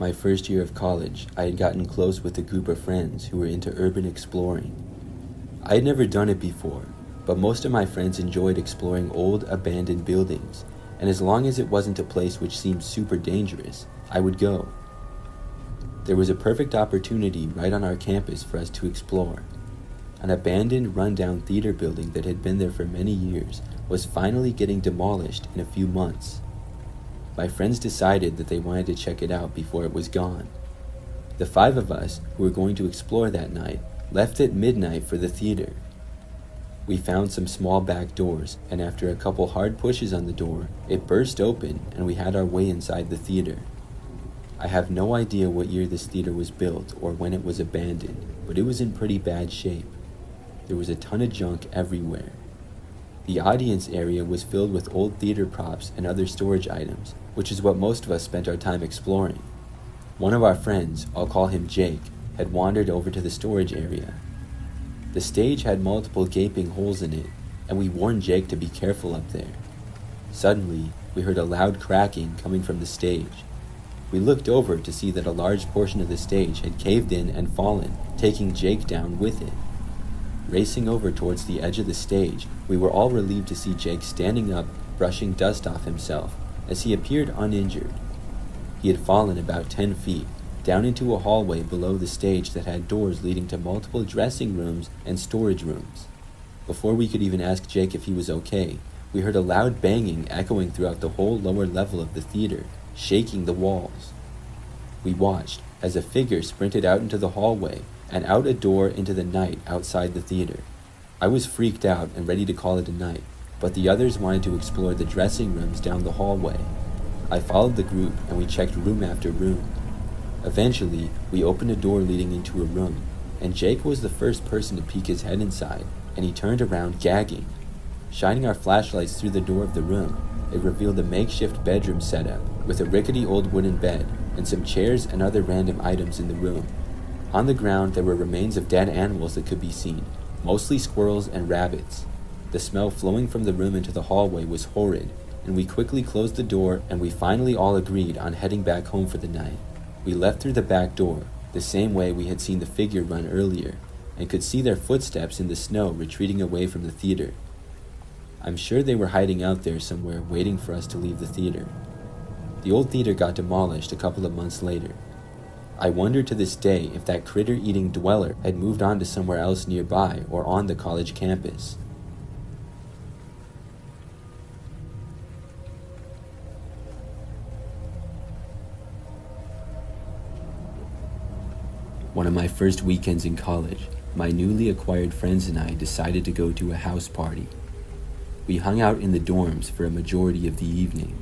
my first year of college, I had gotten close with a group of friends who were into urban exploring. I had never done it before, but most of my friends enjoyed exploring old, abandoned buildings, and as long as it wasn't a place which seemed super dangerous, I would go. There was a perfect opportunity right on our campus for us to explore. An abandoned, run-down theater building that had been there for many years was finally getting demolished in a few months. My friends decided that they wanted to check it out before it was gone. The 5 of us who were going to explore that night left at midnight for the theater. We found some small back doors, and after a couple hard pushes on the door, it burst open and we had our way inside the theater. I have no idea what year this theater was built or when it was abandoned, but it was in pretty bad shape. There was a ton of junk everywhere. The audience area was filled with old theater props and other storage items, which is what most of us spent our time exploring. One of our friends, I'll call him Jake, had wandered over to the storage area. The stage had multiple gaping holes in it, and we warned Jake to be careful up there. Suddenly, we heard a loud cracking coming from the stage. We looked over to see that a large portion of the stage had caved in and fallen, taking Jake down with it. Racing over towards the edge of the stage, we were all relieved to see Jake standing up, brushing dust off himself, as he appeared uninjured. He had fallen about 10 feet, down into a hallway below the stage that had doors leading to multiple dressing rooms and storage rooms. Before we could even ask Jake if he was okay, we heard a loud banging echoing throughout the whole lower level of the theater, shaking the walls. We watched as a figure sprinted out into the hallway and out a door into the night outside the theater. I was freaked out and ready to call it a night, but the others wanted to explore the dressing rooms down the hallway. I followed the group and we checked room after room. Eventually, we opened a door leading into a room, and Jake was the first person to peek his head inside, and he turned around gagging. Shining our flashlights through the door of the room, it revealed a makeshift bedroom setup with a rickety old wooden bed and some chairs and other random items in the room. On the ground, there were remains of dead animals that could be seen, mostly squirrels and rabbits. The smell flowing from the room into the hallway was horrid, and we quickly closed the door and we finally all agreed on heading back home for the night. We left through the back door, the same way we had seen the figure run earlier, and could see their footsteps in the snow retreating away from the theater. I'm sure they were hiding out there somewhere waiting for us to leave the theater. The old theater got demolished a couple of months later. I wonder to this day if that critter-eating dweller had moved on to somewhere else nearby or on the college campus. One of my first weekends in college, my newly acquired friends and I decided to go to a house party. We hung out in the dorms for a majority of the evening.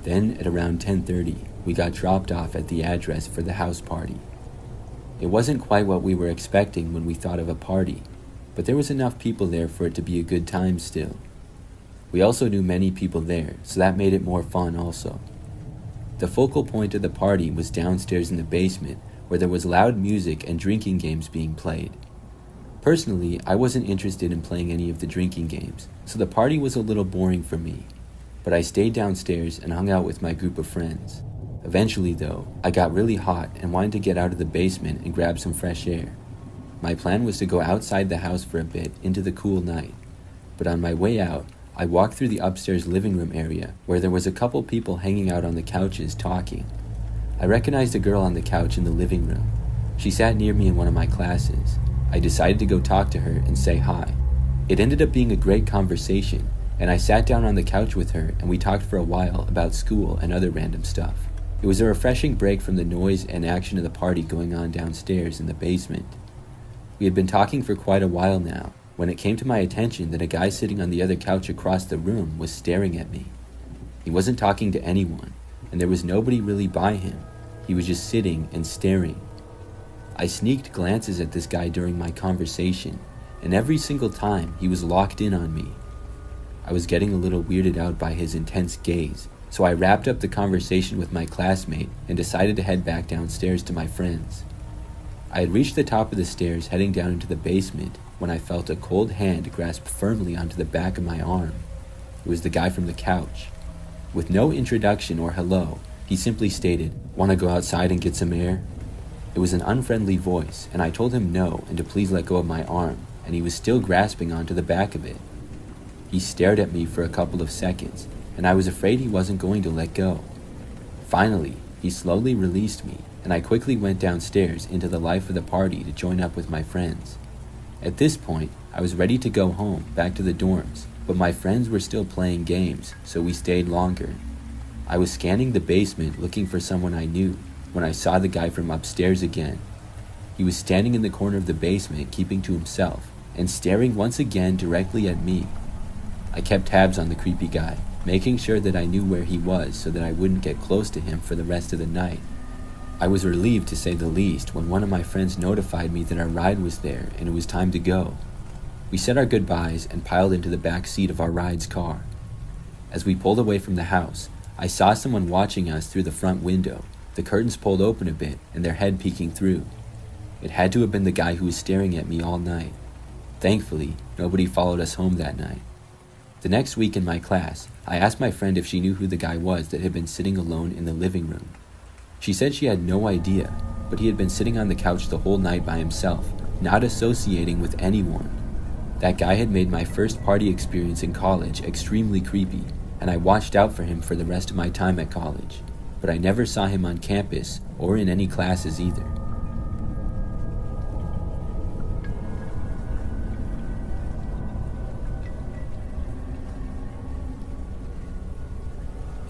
Then, at around 10:30, we got dropped off at the address for the house party. It wasn't quite what we were expecting when we thought of a party, but there was enough people there for it to be a good time still. We also knew many people there, so that made it more fun also. The focal point of the party was downstairs in the basement, where there was loud music and drinking games being played. Personally, I wasn't interested in playing any of the drinking games, so the party was a little boring for me, but I stayed downstairs and hung out with my group of friends. Eventually, though, I got really hot and wanted to get out of the basement and grab some fresh air. My plan was to go outside the house for a bit into the cool night, but on my way out, I walked through the upstairs living room area where there was a couple people hanging out on the couches talking. I recognized a girl on the couch in the living room. She sat near me in one of my classes. I decided to go talk to her and say hi. It ended up being a great conversation, and I sat down on the couch with her and we talked for a while about school and other random stuff. It was a refreshing break from the noise and action of the party going on downstairs in the basement. We had been talking for quite a while now, when it came to my attention that a guy sitting on the other couch across the room was staring at me. He wasn't talking to anyone, and there was nobody really by him. He was just sitting and staring. I sneaked glances at this guy during my conversation, and every single time he was locked in on me. I was getting a little weirded out by his intense gaze, so I wrapped up the conversation with my classmate and decided to head back downstairs to my friends. I had reached the top of the stairs heading down into the basement when I felt a cold hand grasp firmly onto the back of my arm. It was the guy from the couch. With no introduction or hello, he simply stated, "Want to go outside and get some air?" It was an unfriendly voice, and I told him no and to please let go of my arm, and he was still grasping onto the back of it. He stared at me for a couple of seconds, and I was afraid he wasn't going to let go. Finally, he slowly released me, and I quickly went downstairs into the life of the party to join up with my friends. At this point, I was ready to go home, back to the dorms, but my friends were still playing games, so we stayed longer. I was scanning the basement looking for someone I knew when I saw the guy from upstairs again. He was standing in the corner of the basement, keeping to himself, and staring once again directly at me. I kept tabs on the creepy guy, making sure that I knew where he was so that I wouldn't get close to him for the rest of the night. I was relieved, to say the least, when one of my friends notified me that our ride was there and it was time to go. We said our goodbyes and piled into the back seat of our ride's car. As we pulled away from the house, I saw someone watching us through the front window, the curtains pulled open a bit and their head peeking through. It had to have been the guy who was staring at me all night. Thankfully, nobody followed us home that night. The next week in my class, I asked my friend if she knew who the guy was that had been sitting alone in the living room. She said she had no idea, but he had been sitting on the couch the whole night by himself, not associating with anyone. That guy had made my first party experience in college extremely creepy, and I watched out for him for the rest of my time at college, but I never saw him on campus or in any classes either.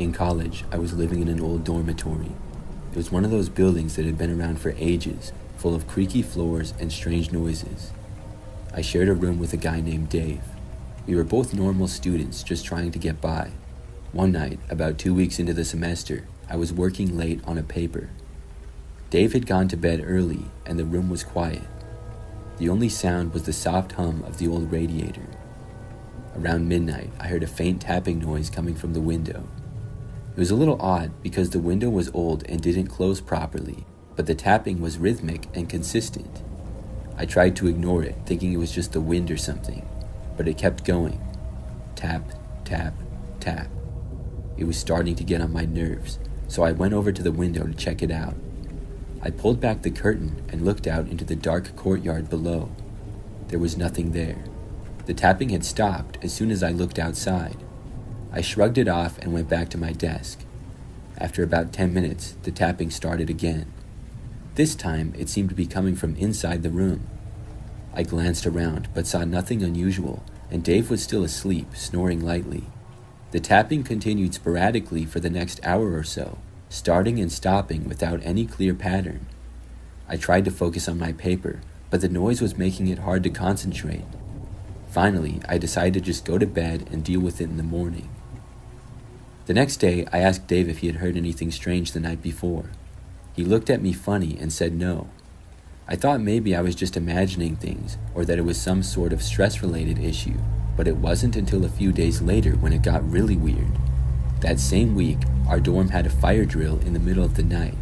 In college, I was living in an old dormitory. It was one of those buildings that had been around for ages, full of creaky floors and strange noises. I shared a room with a guy named Dave. We were both normal students just trying to get by. One night, about 2 weeks into the semester, I was working late on a paper. Dave had gone to bed early and the room was quiet. The only sound was the soft hum of the old radiator. Around midnight, I heard a faint tapping noise coming from the window. It was a little odd because the window was old and didn't close properly, but the tapping was rhythmic and consistent. I tried to ignore it, thinking it was just the wind or something, but it kept going. Tap, tap, tap. It was starting to get on my nerves, so I went over to the window to check it out. I pulled back the curtain and looked out into the dark courtyard below. There was nothing there. The tapping had stopped as soon as I looked outside. I shrugged it off and went back to my desk. After about 10 minutes, the tapping started again. This time, it seemed to be coming from inside the room. I glanced around, but saw nothing unusual, and Dave was still asleep, snoring lightly. The tapping continued sporadically for the next hour or so, starting and stopping without any clear pattern. I tried to focus on my paper, but the noise was making it hard to concentrate. Finally, I decided to just go to bed and deal with it in the morning. The next day, I asked Dave if he had heard anything strange the night before. He looked at me funny and said no. I thought maybe I was just imagining things, or that it was some sort of stress-related issue, but it wasn't until a few days later when it got really weird. That same week, our dorm had a fire drill in the middle of the night.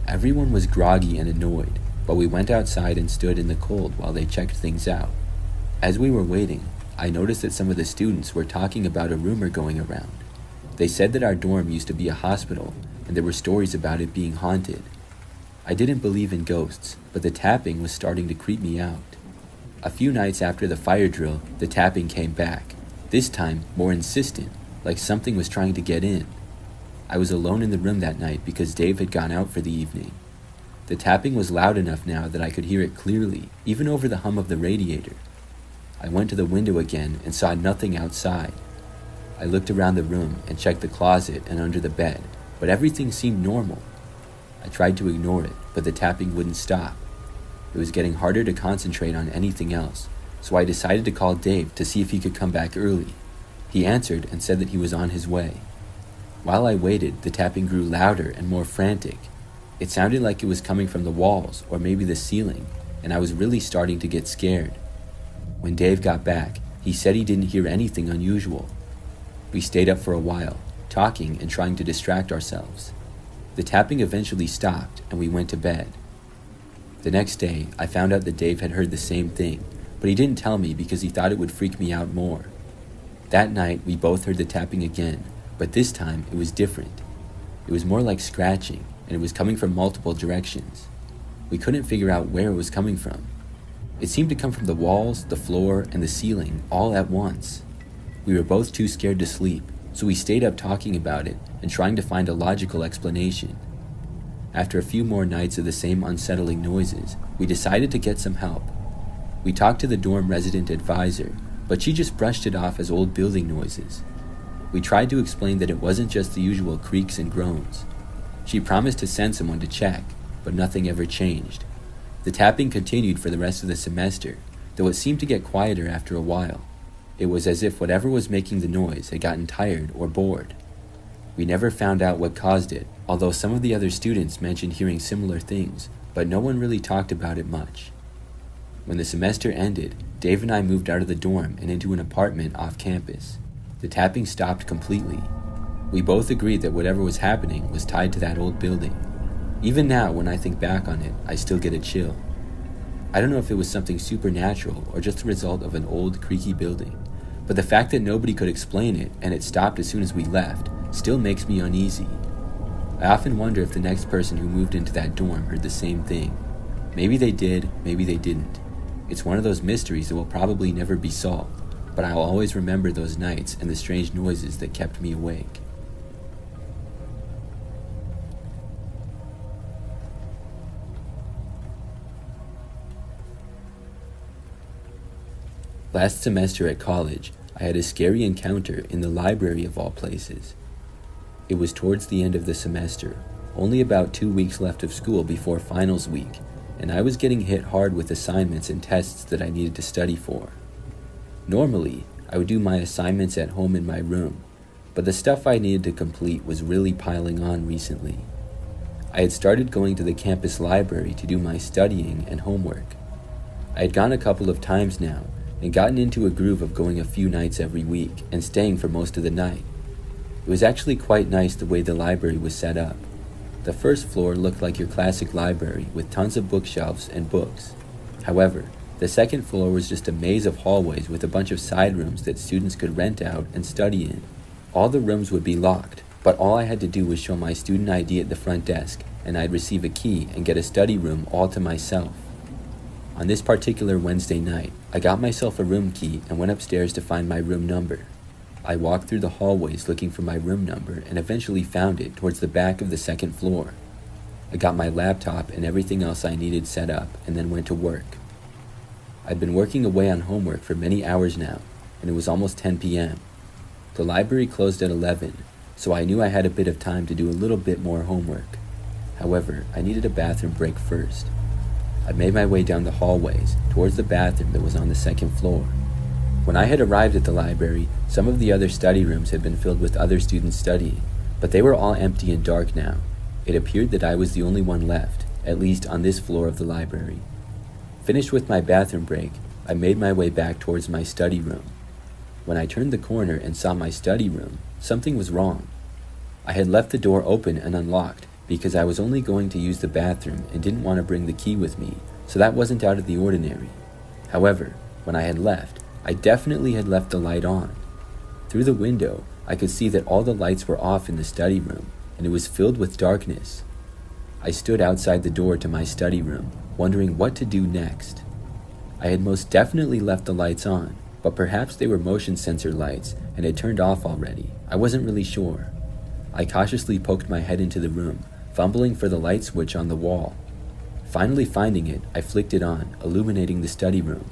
Everyone was groggy and annoyed, but we went outside and stood in the cold while they checked things out. As we were waiting, I noticed that some of the students were talking about a rumor going around. They said that our dorm used to be a hospital, and there were stories about it being haunted. I didn't believe in ghosts, but the tapping was starting to creep me out. A few nights after the fire drill, the tapping came back, this time more insistent, like something was trying to get in. I was alone in the room that night because Dave had gone out for the evening. The tapping was loud enough now that I could hear it clearly, even over the hum of the radiator. I went to the window again and saw nothing outside. I looked around the room and checked the closet and under the bed, but everything seemed normal. I tried to ignore it, but the tapping wouldn't stop. It was getting harder to concentrate on anything else, so I decided to call Dave to see if he could come back early. He answered and said that he was on his way. While I waited, the tapping grew louder and more frantic. It sounded like it was coming from the walls or maybe the ceiling, and I was really starting to get scared. When Dave got back, he said he didn't hear anything unusual. We stayed up for a while, talking and trying to distract ourselves. The tapping eventually stopped and we went to bed. The next day, I found out that Dave had heard the same thing, but he didn't tell me because he thought it would freak me out more. That night, we both heard the tapping again, but this time it was different. It was more like scratching, and it was coming from multiple directions. We couldn't figure out where it was coming from. It seemed to come from the walls, the floor, and the ceiling all at once. We were both too scared to sleep, so we stayed up talking about it and trying to find a logical explanation. After a few more nights of the same unsettling noises, we decided to get some help. We talked to the dorm resident advisor, but she just brushed it off as old building noises. We tried to explain that it wasn't just the usual creaks and groans. She promised to send someone to check, but nothing ever changed. The tapping continued for the rest of the semester, though it seemed to get quieter after a while. It was as if whatever was making the noise had gotten tired or bored. We never found out what caused it, although some of the other students mentioned hearing similar things, but no one really talked about it much. When the semester ended, Dave and I moved out of the dorm and into an apartment off campus. The tapping stopped completely. We both agreed that whatever was happening was tied to that old building. Even now, when I think back on it, I still get a chill. I don't know if it was something supernatural or just the result of an old, creaky building, but the fact that nobody could explain it and it stopped as soon as we left still makes me uneasy. I often wonder if the next person who moved into that dorm heard the same thing. Maybe they did, maybe they didn't. It's one of those mysteries that will probably never be solved, but I'll always remember those nights and the strange noises that kept me awake. Last semester at college, I had a scary encounter in the library of all places. It was towards the end of the semester, only about 2 weeks left of school before finals week, and I was getting hit hard with assignments and tests that I needed to study for. Normally, I would do my assignments at home in my room, but the stuff I needed to complete was really piling on recently. I had started going to the campus library to do my studying and homework. I had gone a couple of times now, and gotten into a groove of going a few nights every week and staying for most of the night. It was actually quite nice the way the library was set up. The first floor looked like your classic library with tons of bookshelves and books. However, the second floor was just a maze of hallways with a bunch of side rooms that students could rent out and study in. All the rooms would be locked, but all I had to do was show my student ID at the front desk, and I'd receive a key and get a study room all to myself. On this particular Wednesday night, I got myself a room key and went upstairs to find my room number. I walked through the hallways looking for my room number and eventually found it towards the back of the second floor. I got my laptop and everything else I needed set up and then went to work. I'd been working away on homework for many hours now, and it was almost 10 p.m. The library closed at 11, so I knew I had a bit of time to do a little bit more homework. However, I needed a bathroom break first. I made my way down the hallways towards the bathroom that was on the second floor. When I had arrived at the library, some of the other study rooms had been filled with other students studying, but they were all empty and dark now. It appeared that I was the only one left, at least on this floor of the library. Finished with my bathroom break, I made my way back towards my study room. When I turned the corner and saw my study room, something was wrong. I had left the door open and unlocked because I was only going to use the bathroom and didn't want to bring the key with me, so that wasn't out of the ordinary. However, when I had left, I definitely had left the light on. Through the window, I could see that all the lights were off in the study room, and it was filled with darkness. I stood outside the door to my study room, wondering what to do next. I had most definitely left the lights on, but perhaps they were motion sensor lights and had turned off already. I wasn't really sure. I cautiously poked my head into the room, fumbling for the light switch on the wall. Finally finding it, I flicked it on, illuminating the study room.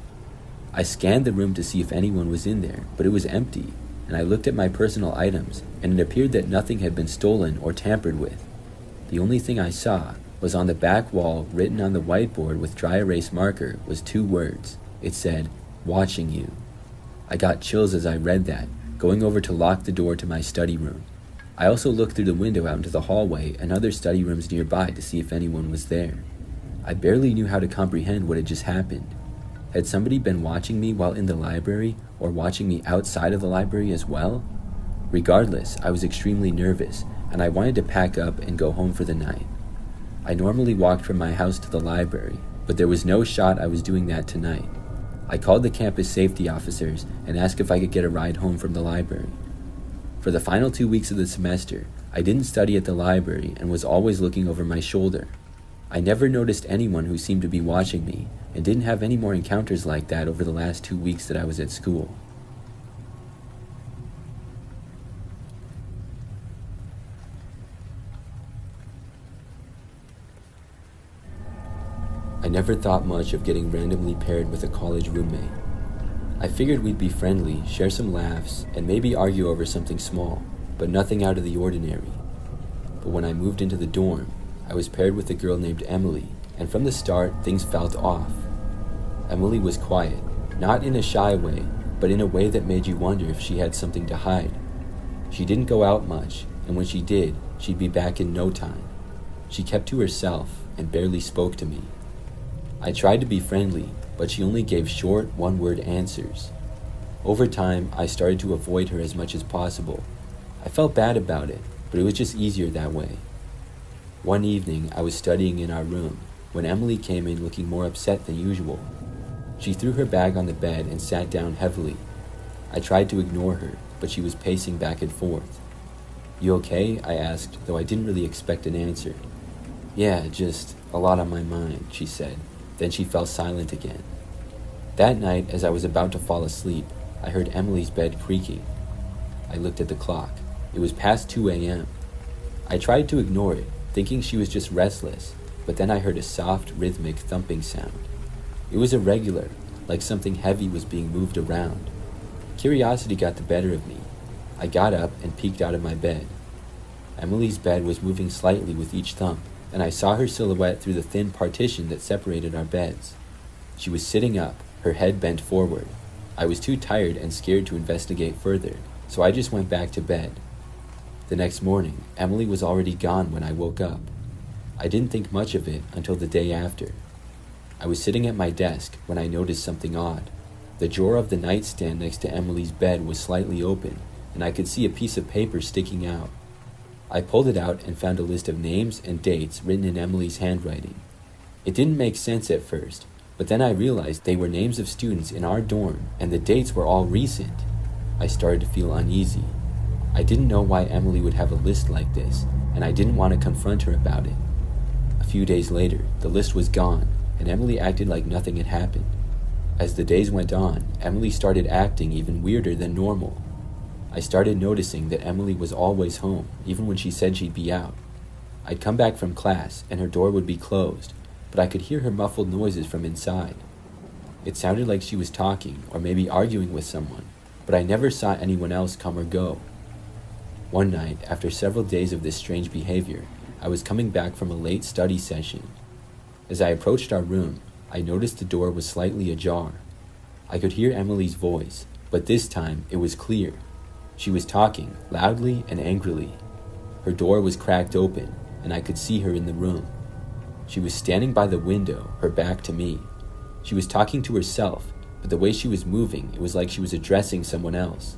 I scanned the room to see if anyone was in there, but it was empty, and I looked at my personal items, and it appeared that nothing had been stolen or tampered with. The only thing I saw was on the back wall, written on the whiteboard with dry erase marker, was 2 words. It said, "Watching you." I got chills as I read that, going over to lock the door to my study room. I also looked through the window out into the hallway and other study rooms nearby to see if anyone was there. I barely knew how to comprehend what had just happened. Had somebody been watching me while in the library, or watching me outside of the library as well? Regardless, I was extremely nervous, and I wanted to pack up and go home for the night. I normally walked from my house to the library, but there was no shot I was doing that tonight. I called the campus safety officers and asked if I could get a ride home from the library. For the final 2 weeks of the semester, I didn't study at the library and was always looking over my shoulder. I never noticed anyone who seemed to be watching me and didn't have any more encounters like that over the last 2 weeks that I was at school. I never thought much of getting randomly paired with a college roommate. I figured we'd be friendly, share some laughs, and maybe argue over something small, but nothing out of the ordinary. But when I moved into the dorm, I was paired with a girl named Emily, and from the start, things felt off. Emily was quiet, not in a shy way, but in a way that made you wonder if she had something to hide. She didn't go out much, and when she did, she'd be back in no time. She kept to herself and barely spoke to me. I tried to be friendly, but she only gave short, one-word answers. Over time, I started to avoid her as much as possible. I felt bad about it, but it was just easier that way. One evening, I was studying in our room when Emily came in looking more upset than usual. She threw her bag on the bed and sat down heavily. I tried to ignore her, but she was pacing back and forth. "You okay?" I asked, though I didn't really expect an answer. "Yeah, just a lot on my mind," she said. Then she fell silent again. That night, as I was about to fall asleep, I heard Emily's bed creaking. I looked at the clock. It was past 2 a.m. I tried to ignore it, thinking she was just restless, but then I heard a soft, rhythmic thumping sound. It was irregular, like something heavy was being moved around. Curiosity got the better of me. I got up and peeked out of my bed. Emily's bed was moving slightly with each thump, and I saw her silhouette through the thin partition that separated our beds. She was sitting up, her head bent forward. I was too tired and scared to investigate further, so I just went back to bed. The next morning, Emily was already gone when I woke up. I didn't think much of it until the day after. I was sitting at my desk when I noticed something odd. The drawer of the nightstand next to Emily's bed was slightly open, and I could see a piece of paper sticking out. I pulled it out and found a list of names and dates written in Emily's handwriting. It didn't make sense at first, but then I realized they were names of students in our dorm, and the dates were all recent. I started to feel uneasy. I didn't know why Emily would have a list like this, and I didn't want to confront her about it. A few days later, the list was gone, and Emily acted like nothing had happened. As the days went on, Emily started acting even weirder than normal. I started noticing that Emily was always home, even when she said she'd be out. I'd come back from class, and her door would be closed, but I could hear her muffled noises from inside. It sounded like she was talking, or maybe arguing with someone, but I never saw anyone else come or go. One night, after several days of this strange behavior, I was coming back from a late study session. As I approached our room, I noticed the door was slightly ajar. I could hear Emily's voice, but this time it was clear. She was talking, loudly and angrily. Her door was cracked open, and I could see her in the room. She was standing by the window, her back to me. She was talking to herself, but the way she was moving, it was like she was addressing someone else.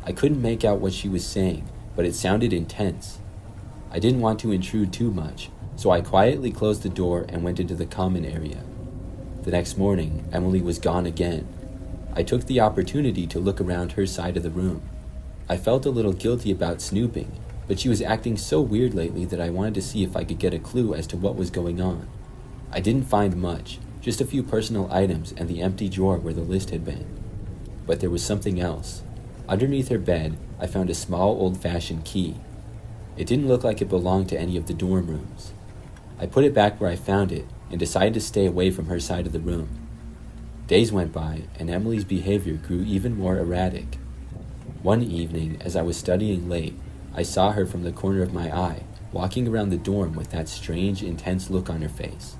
I couldn't make out what she was saying, but it sounded intense. I didn't want to intrude too much, so I quietly closed the door and went into the common area. The next morning, Emily was gone again. I took the opportunity to look around her side of the room. I felt a little guilty about snooping, but she was acting so weird lately that I wanted to see if I could get a clue as to what was going on. I didn't find much, just a few personal items and the empty drawer where the list had been. But there was something else. Underneath her bed, I found a small old-fashioned key. It didn't look like it belonged to any of the dorm rooms. I put it back where I found it and decided to stay away from her side of the room. Days went by, and Emily's behavior grew even more erratic. One evening, as I was studying late, I saw her from the corner of my eye, walking around the dorm with that strange, intense look on her face.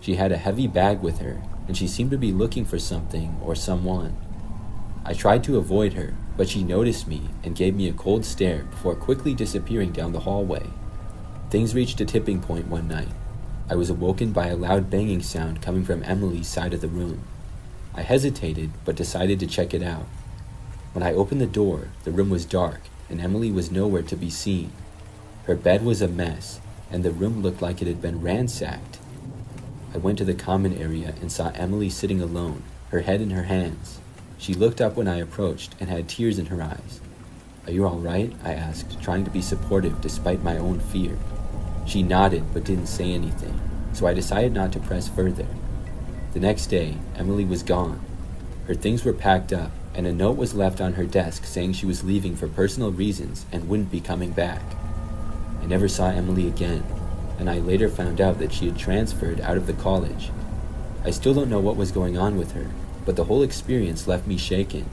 She had a heavy bag with her, and she seemed to be looking for something or someone. I tried to avoid her, but she noticed me and gave me a cold stare before quickly disappearing down the hallway. Things reached a tipping point one night. I was awoken by a loud banging sound coming from Emily's side of the room. I hesitated, but decided to check it out. When I opened the door, the room was dark, and Emily was nowhere to be seen. Her bed was a mess, and the room looked like it had been ransacked. I went to the common area and saw Emily sitting alone, her head in her hands. She looked up when I approached and had tears in her eyes. I "Are you all right?" I asked, trying to be supportive despite my own fear. She nodded but didn't say anything, so I decided not to press further. The next day, Emily was gone. Her things were packed up, and a note was left on her desk saying she was leaving for personal reasons and wouldn't be coming back. I never saw Emily again, and I later found out that she had transferred out of the college. I still don't know what was going on with her, but the whole experience left me shaken.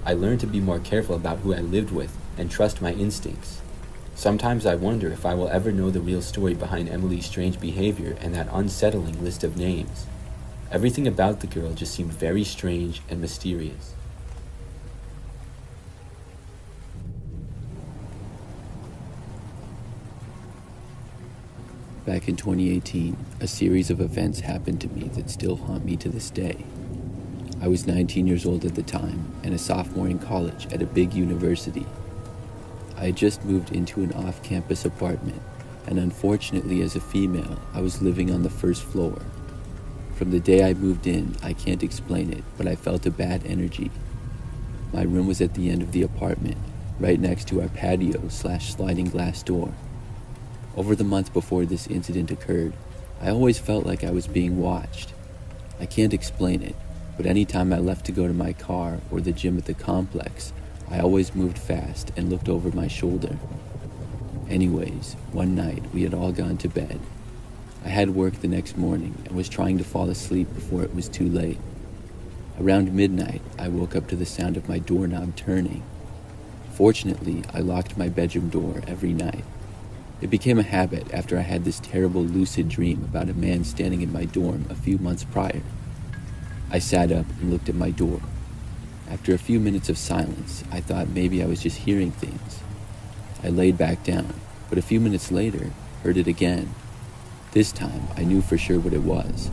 I learned to be more careful about who I lived with and trust my instincts. Sometimes I wonder if I will ever know the real story behind Emily's strange behavior and that unsettling list of names. Everything about the girl just seemed very strange and mysterious. Back in 2018, a series of events happened to me that still haunt me to this day. I was 19 years old at the time and a sophomore in college at a big university. I had just moved into an off-campus apartment, and unfortunately as a female, I was living on the first floor. From the day I moved in, I can't explain it, but I felt a bad energy. My room was at the end of the apartment, right next to our patio/sliding glass door. Over the month before this incident occurred, I always felt like I was being watched. I can't explain it, but anytime I left to go to my car or the gym at the complex, I always moved fast and looked over my shoulder. Anyways, one night we had all gone to bed. I had work the next morning and was trying to fall asleep before it was too late. Around midnight, I woke up to the sound of my doorknob turning. Fortunately, I locked my bedroom door every night. It became a habit after I had this terrible lucid dream about a man standing in my dorm a few months prior. I sat up and looked at my door. After a few minutes of silence, I thought maybe I was just hearing things. I laid back down, but a few minutes later, heard it again. This time, I knew for sure what it was.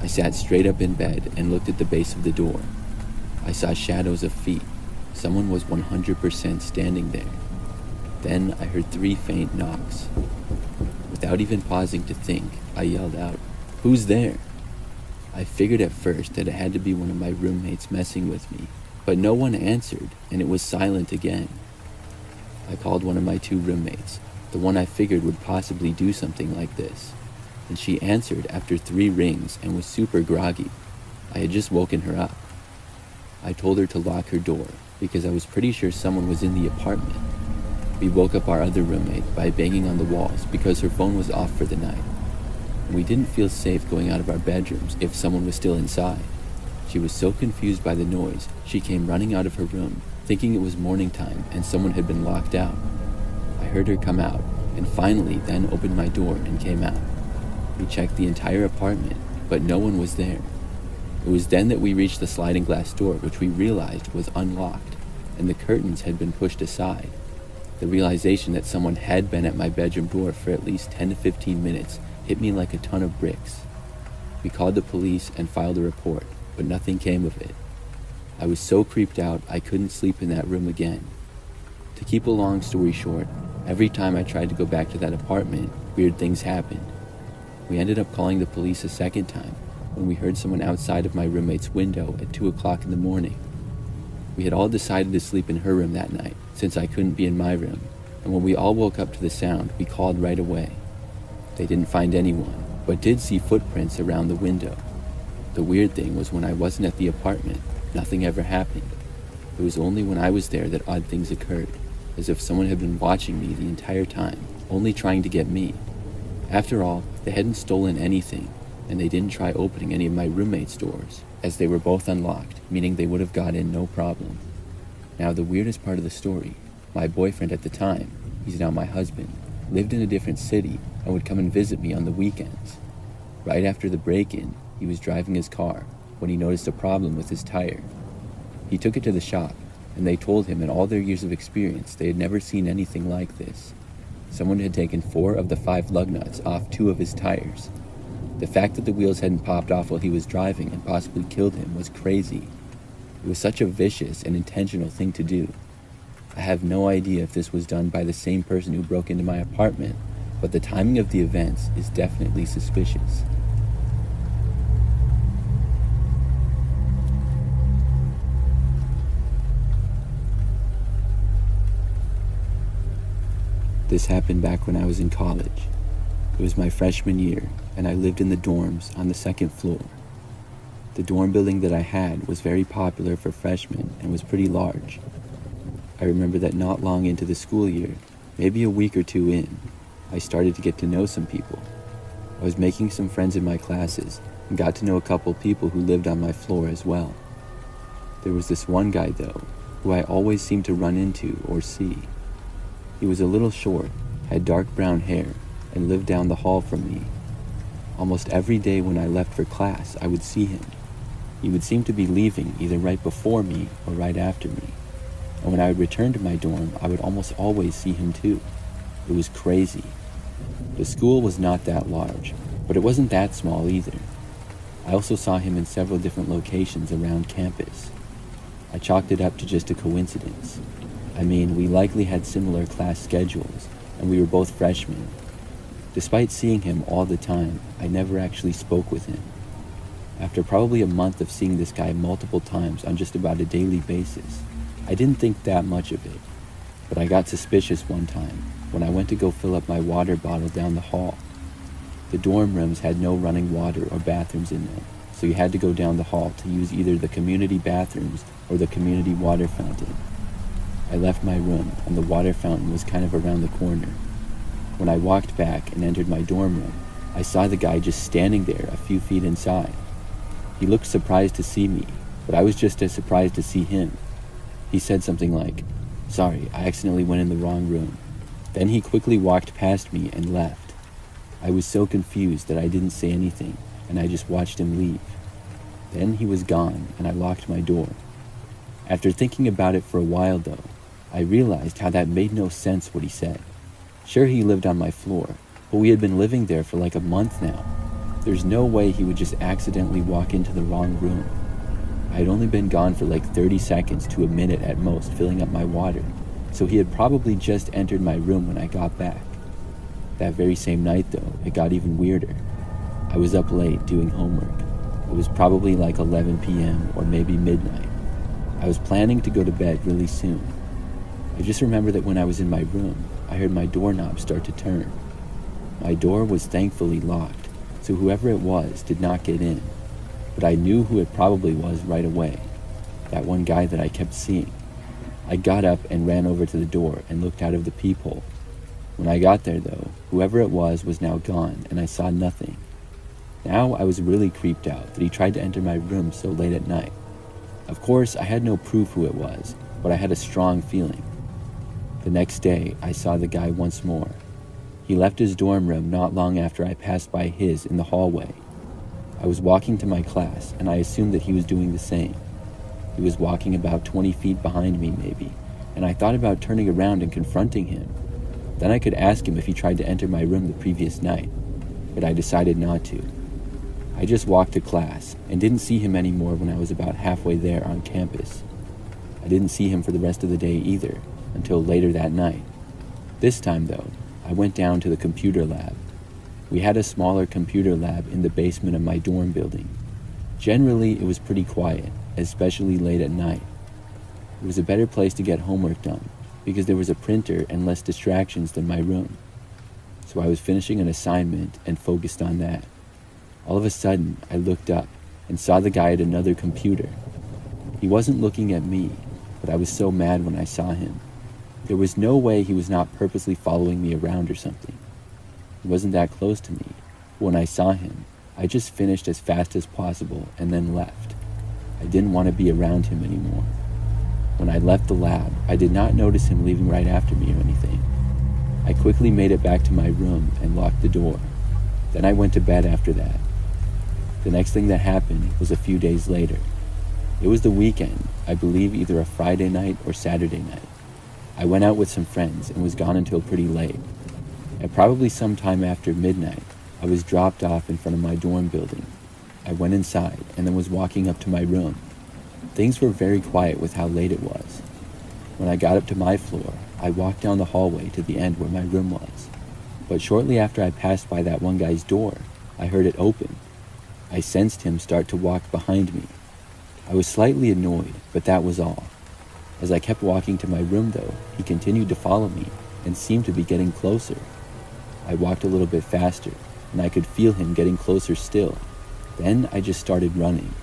I sat straight up in bed and looked at the base of the door. I saw shadows of feet. Someone was 100% standing there. Then I heard 3 faint knocks. Without even pausing to think, I yelled out, "Who's there?" I figured at first that it had to be one of my roommates messing with me, but no one answered, and it was silent again. I called one of my 2 roommates, the one I figured would possibly do something like this, and she answered after 3 rings and was super groggy. I had just woken her up. I told her to lock her door because I was pretty sure someone was in the apartment. We woke up our other roommate by banging on the walls because her phone was off for the night. We didn't feel safe going out of our bedrooms if someone was still inside. She was so confused by the noise, she came running out of her room, thinking it was morning time and someone had been locked out. I heard her come out, and finally then opened my door and came out. We checked the entire apartment, but no one was there. It was then that we reached the sliding glass door, which we realized was unlocked, and the curtains had been pushed aside. The realization that someone had been at my bedroom door for at least 10 to 15 minutes hit me like a ton of bricks. We called the police and filed a report, but nothing came of it. I was so creeped out I couldn't sleep in that room again. To keep a long story short, every time I tried to go back to that apartment, weird things happened. We ended up calling the police a second time when we heard someone outside of my roommate's window at 2 o'clock in the morning. We had all decided to sleep in her room that night since I couldn't be in my room, and when we all woke up to the sound, we called right away. They didn't find anyone, but did see footprints around the window. The weird thing was when I wasn't at the apartment, nothing ever happened. It was only when I was there that odd things occurred, as if someone had been watching me the entire time, only trying to get me. After all, they hadn't stolen anything, and they didn't try opening any of my roommates' doors, as they were both unlocked, meaning they would have got in no problem. Now, the weirdest part of the story, my boyfriend at the time, he's now my husband, lived in a different city and would come and visit me on the weekends. Right after the break-in, he was driving his car when he noticed a problem with his tire. He took it to the shop, and they told him in all their years of experience they had never seen anything like this. Someone had taken 4 of the 5 lug nuts off 2 of his tires. The fact that the wheels hadn't popped off while he was driving and possibly killed him was crazy. It was such a vicious and intentional thing to do. I have no idea if this was done by the same person who broke into my apartment, but the timing of the events is definitely suspicious. This happened back when I was in college. It was my freshman year, and I lived in the dorms on the second floor. The dorm building that I had was very popular for freshmen and was pretty large. I remember that not long into the school year, maybe a week or two in, I started to get to know some people. I was making some friends in my classes and got to know a couple people who lived on my floor as well. There was this one guy, though, who I always seemed to run into or see. He was a little short, had dark brown hair, and lived down the hall from me. Almost every day when I left for class, I would see him. He would seem to be leaving either right before me or right after me. And when I would return to my dorm, I would almost always see him too. It was crazy. The school was not that large, but it wasn't that small either. I also saw him in several different locations around campus. I chalked it up to just a coincidence. I mean, we likely had similar class schedules, and we were both freshmen. Despite seeing him all the time, I never actually spoke with him. After probably a month of seeing this guy multiple times on just about a daily basis, I didn't think that much of it. But I got suspicious one time when I went to go fill up my water bottle down the hall. The dorm rooms had no running water or bathrooms in them, so you had to go down the hall to use either the community bathrooms or the community water fountain. I left my room, and the water fountain was kind of around the corner. When I walked back and entered my dorm room, I saw the guy just standing there a few feet inside. He looked surprised to see me, but I was just as surprised to see him. He said something like, "Sorry, I accidentally went in the wrong room." Then he quickly walked past me and left. I was so confused that I didn't say anything, and I just watched him leave. Then he was gone, and I locked my door. After thinking about it for a while, though, I realized how that made no sense what he said. Sure, he lived on my floor, but we had been living there for like a month now. There's no way he would just accidentally walk into the wrong room. I had only been gone for like 30 seconds to a minute at most filling up my water, so he had probably just entered my room when I got back. That very same night, though, it got even weirder. I was up late doing homework. It was probably like 11 p.m. or maybe midnight. I was planning to go to bed really soon. I just remember that when I was in my room, I heard my doorknob start to turn. My door was thankfully locked, so whoever it was did not get in. But I knew who it probably was right away. That one guy that I kept seeing. I got up and ran over to the door and looked out of the peephole. When I got there, though, whoever it was now gone, and I saw nothing. Now I was really creeped out that he tried to enter my room so late at night. Of course, I had no proof who it was, but I had a strong feeling. The next day, I saw the guy once more. He left his dorm room not long after I passed by his in the hallway. I was walking to my class, and I assumed that he was doing the same. He was walking about 20 feet behind me, maybe, and I thought about turning around and confronting him. Then I could ask him if he tried to enter my room the previous night, but I decided not to. I just walked to class and didn't see him anymore when I was about halfway there on campus. I didn't see him for the rest of the day either, until later that night. This time, though, I went down to the computer lab. We had a smaller computer lab in the basement of my dorm building. Generally, it was pretty quiet, especially late at night. It was a better place to get homework done, because there was a printer and less distractions than my room. So I was finishing an assignment and focused on that. All of a sudden, I looked up and saw the guy at another computer. He wasn't looking at me, but I was so mad when I saw him. There was no way he was not purposely following me around or something. He wasn't that close to me, but when I saw him, I just finished as fast as possible and then left. I didn't want to be around him anymore. When I left the lab, I did not notice him leaving right after me or anything. I quickly made it back to my room and locked the door. Then I went to bed after that. The next thing that happened was a few days later. It was the weekend, I believe either a Friday night or Saturday night. I went out with some friends and was gone until pretty late. At probably sometime after midnight, I was dropped off in front of my dorm building. I went inside and then was walking up to my room. Things were very quiet with how late it was. When I got up to my floor, I walked down the hallway to the end where my room was. But shortly after I passed by that one guy's door, I heard it open. I sensed him start to walk behind me. I was slightly annoyed, but that was all. As I kept walking to my room, though, he continued to follow me, and seemed to be getting closer. I walked a little bit faster, and I could feel him getting closer still. Then I just started running.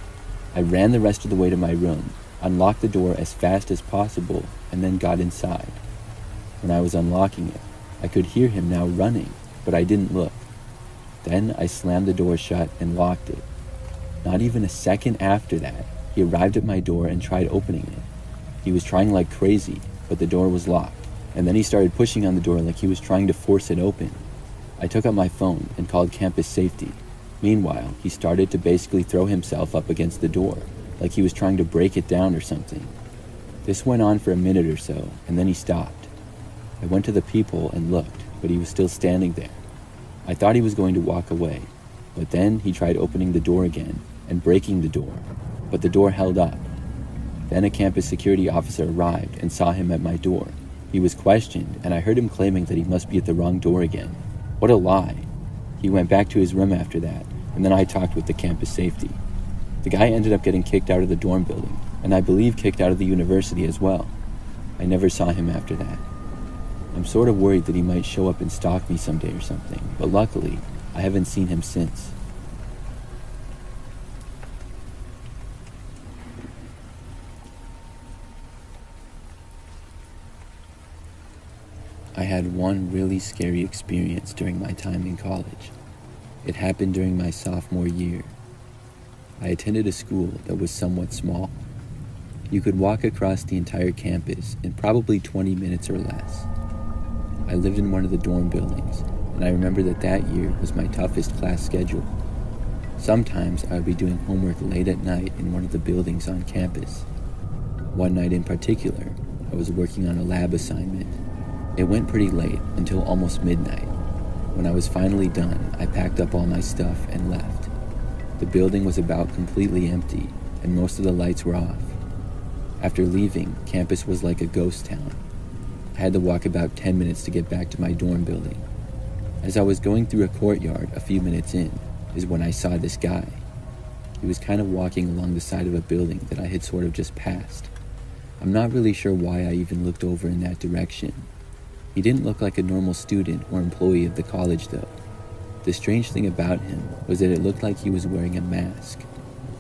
I ran the rest of the way to my room, unlocked the door as fast as possible, and then got inside. When I was unlocking it, I could hear him now running, but I didn't look. Then I slammed the door shut and locked it. Not even a second after that, he arrived at my door and tried opening it. He was trying like crazy, but the door was locked, and then he started pushing on the door like he was trying to force it open. I took out my phone and called campus safety. Meanwhile, he started to basically throw himself up against the door, like he was trying to break it down or something. This went on for a minute or so, and then he stopped. I went to the peephole and looked, but he was still standing there. I thought he was going to walk away, but then he tried opening the door again and breaking the door, but the door held up. Then a campus security officer arrived and saw him at my door. He was questioned, and I heard him claiming that he must be at the wrong door again. What a lie. He went back to his room after that, and then I talked with the campus safety. The guy ended up getting kicked out of the dorm building, and I believe kicked out of the university as well. I never saw him after that. I'm sort of worried that he might show up and stalk me someday or something, but luckily, I haven't seen him since. I had one really scary experience during my time in college. It happened during my sophomore year. I attended a school that was somewhat small. You could walk across the entire campus in probably 20 minutes or less. I lived in one of the dorm buildings, and I remember that year was my toughest class schedule. Sometimes I would be doing homework late at night in one of the buildings on campus. One night in particular, I was working on a lab assignment. It went pretty late, until almost midnight. When I was finally done, I packed up all my stuff and left. The building was about completely empty, and most of the lights were off. After leaving, campus was like a ghost town. I had to walk about 10 minutes to get back to my dorm building. As I was going through a courtyard a few minutes in, is when I saw this guy. He was kind of walking along the side of a building that I had sort of just passed. I'm not really sure why I even looked over in that direction. He didn't look like a normal student or employee of the college though. The strange thing about him was that it looked like he was wearing a mask.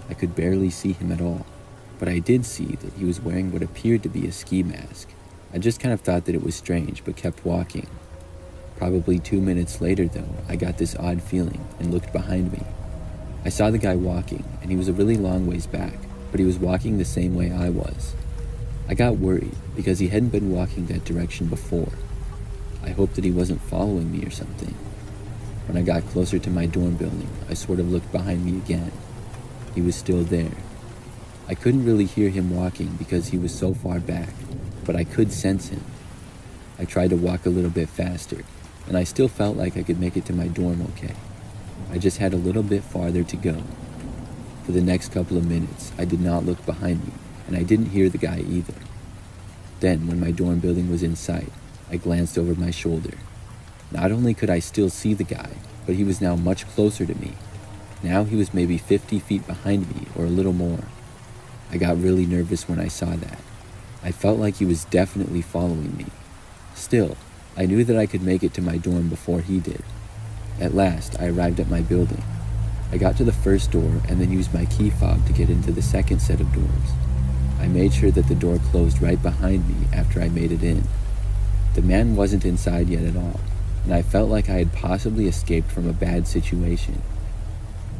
I could barely see him at all, but I did see that he was wearing what appeared to be a ski mask. I just kind of thought that it was strange, but kept walking. Probably 2 minutes later though, I got this odd feeling and looked behind me. I saw the guy walking, and he was a really long ways back, but he was walking the same way I was. I got worried because he hadn't been walking that direction before. I hoped that he wasn't following me or something. When I got closer to my dorm building, I sort of looked behind me again. He was still there. I couldn't really hear him walking because he was so far back, but I could sense him. I tried to walk a little bit faster, and I still felt like I could make it to my dorm okay. I just had a little bit farther to go. For the next couple of minutes, I did not look behind me, and I didn't hear the guy either. Then, when my dorm building was in sight, I glanced over my shoulder. Not only could I still see the guy, but he was now much closer to me. Now he was maybe 50 feet behind me, or a little more. I got really nervous when I saw that. I felt like he was definitely following me. Still, I knew that I could make it to my dorm before he did. At last, I arrived at my building. I got to the first door and then used my key fob to get into the second set of doors. I made sure that the door closed right behind me after I made it in. The man wasn't inside yet at all, and I felt like I had possibly escaped from a bad situation.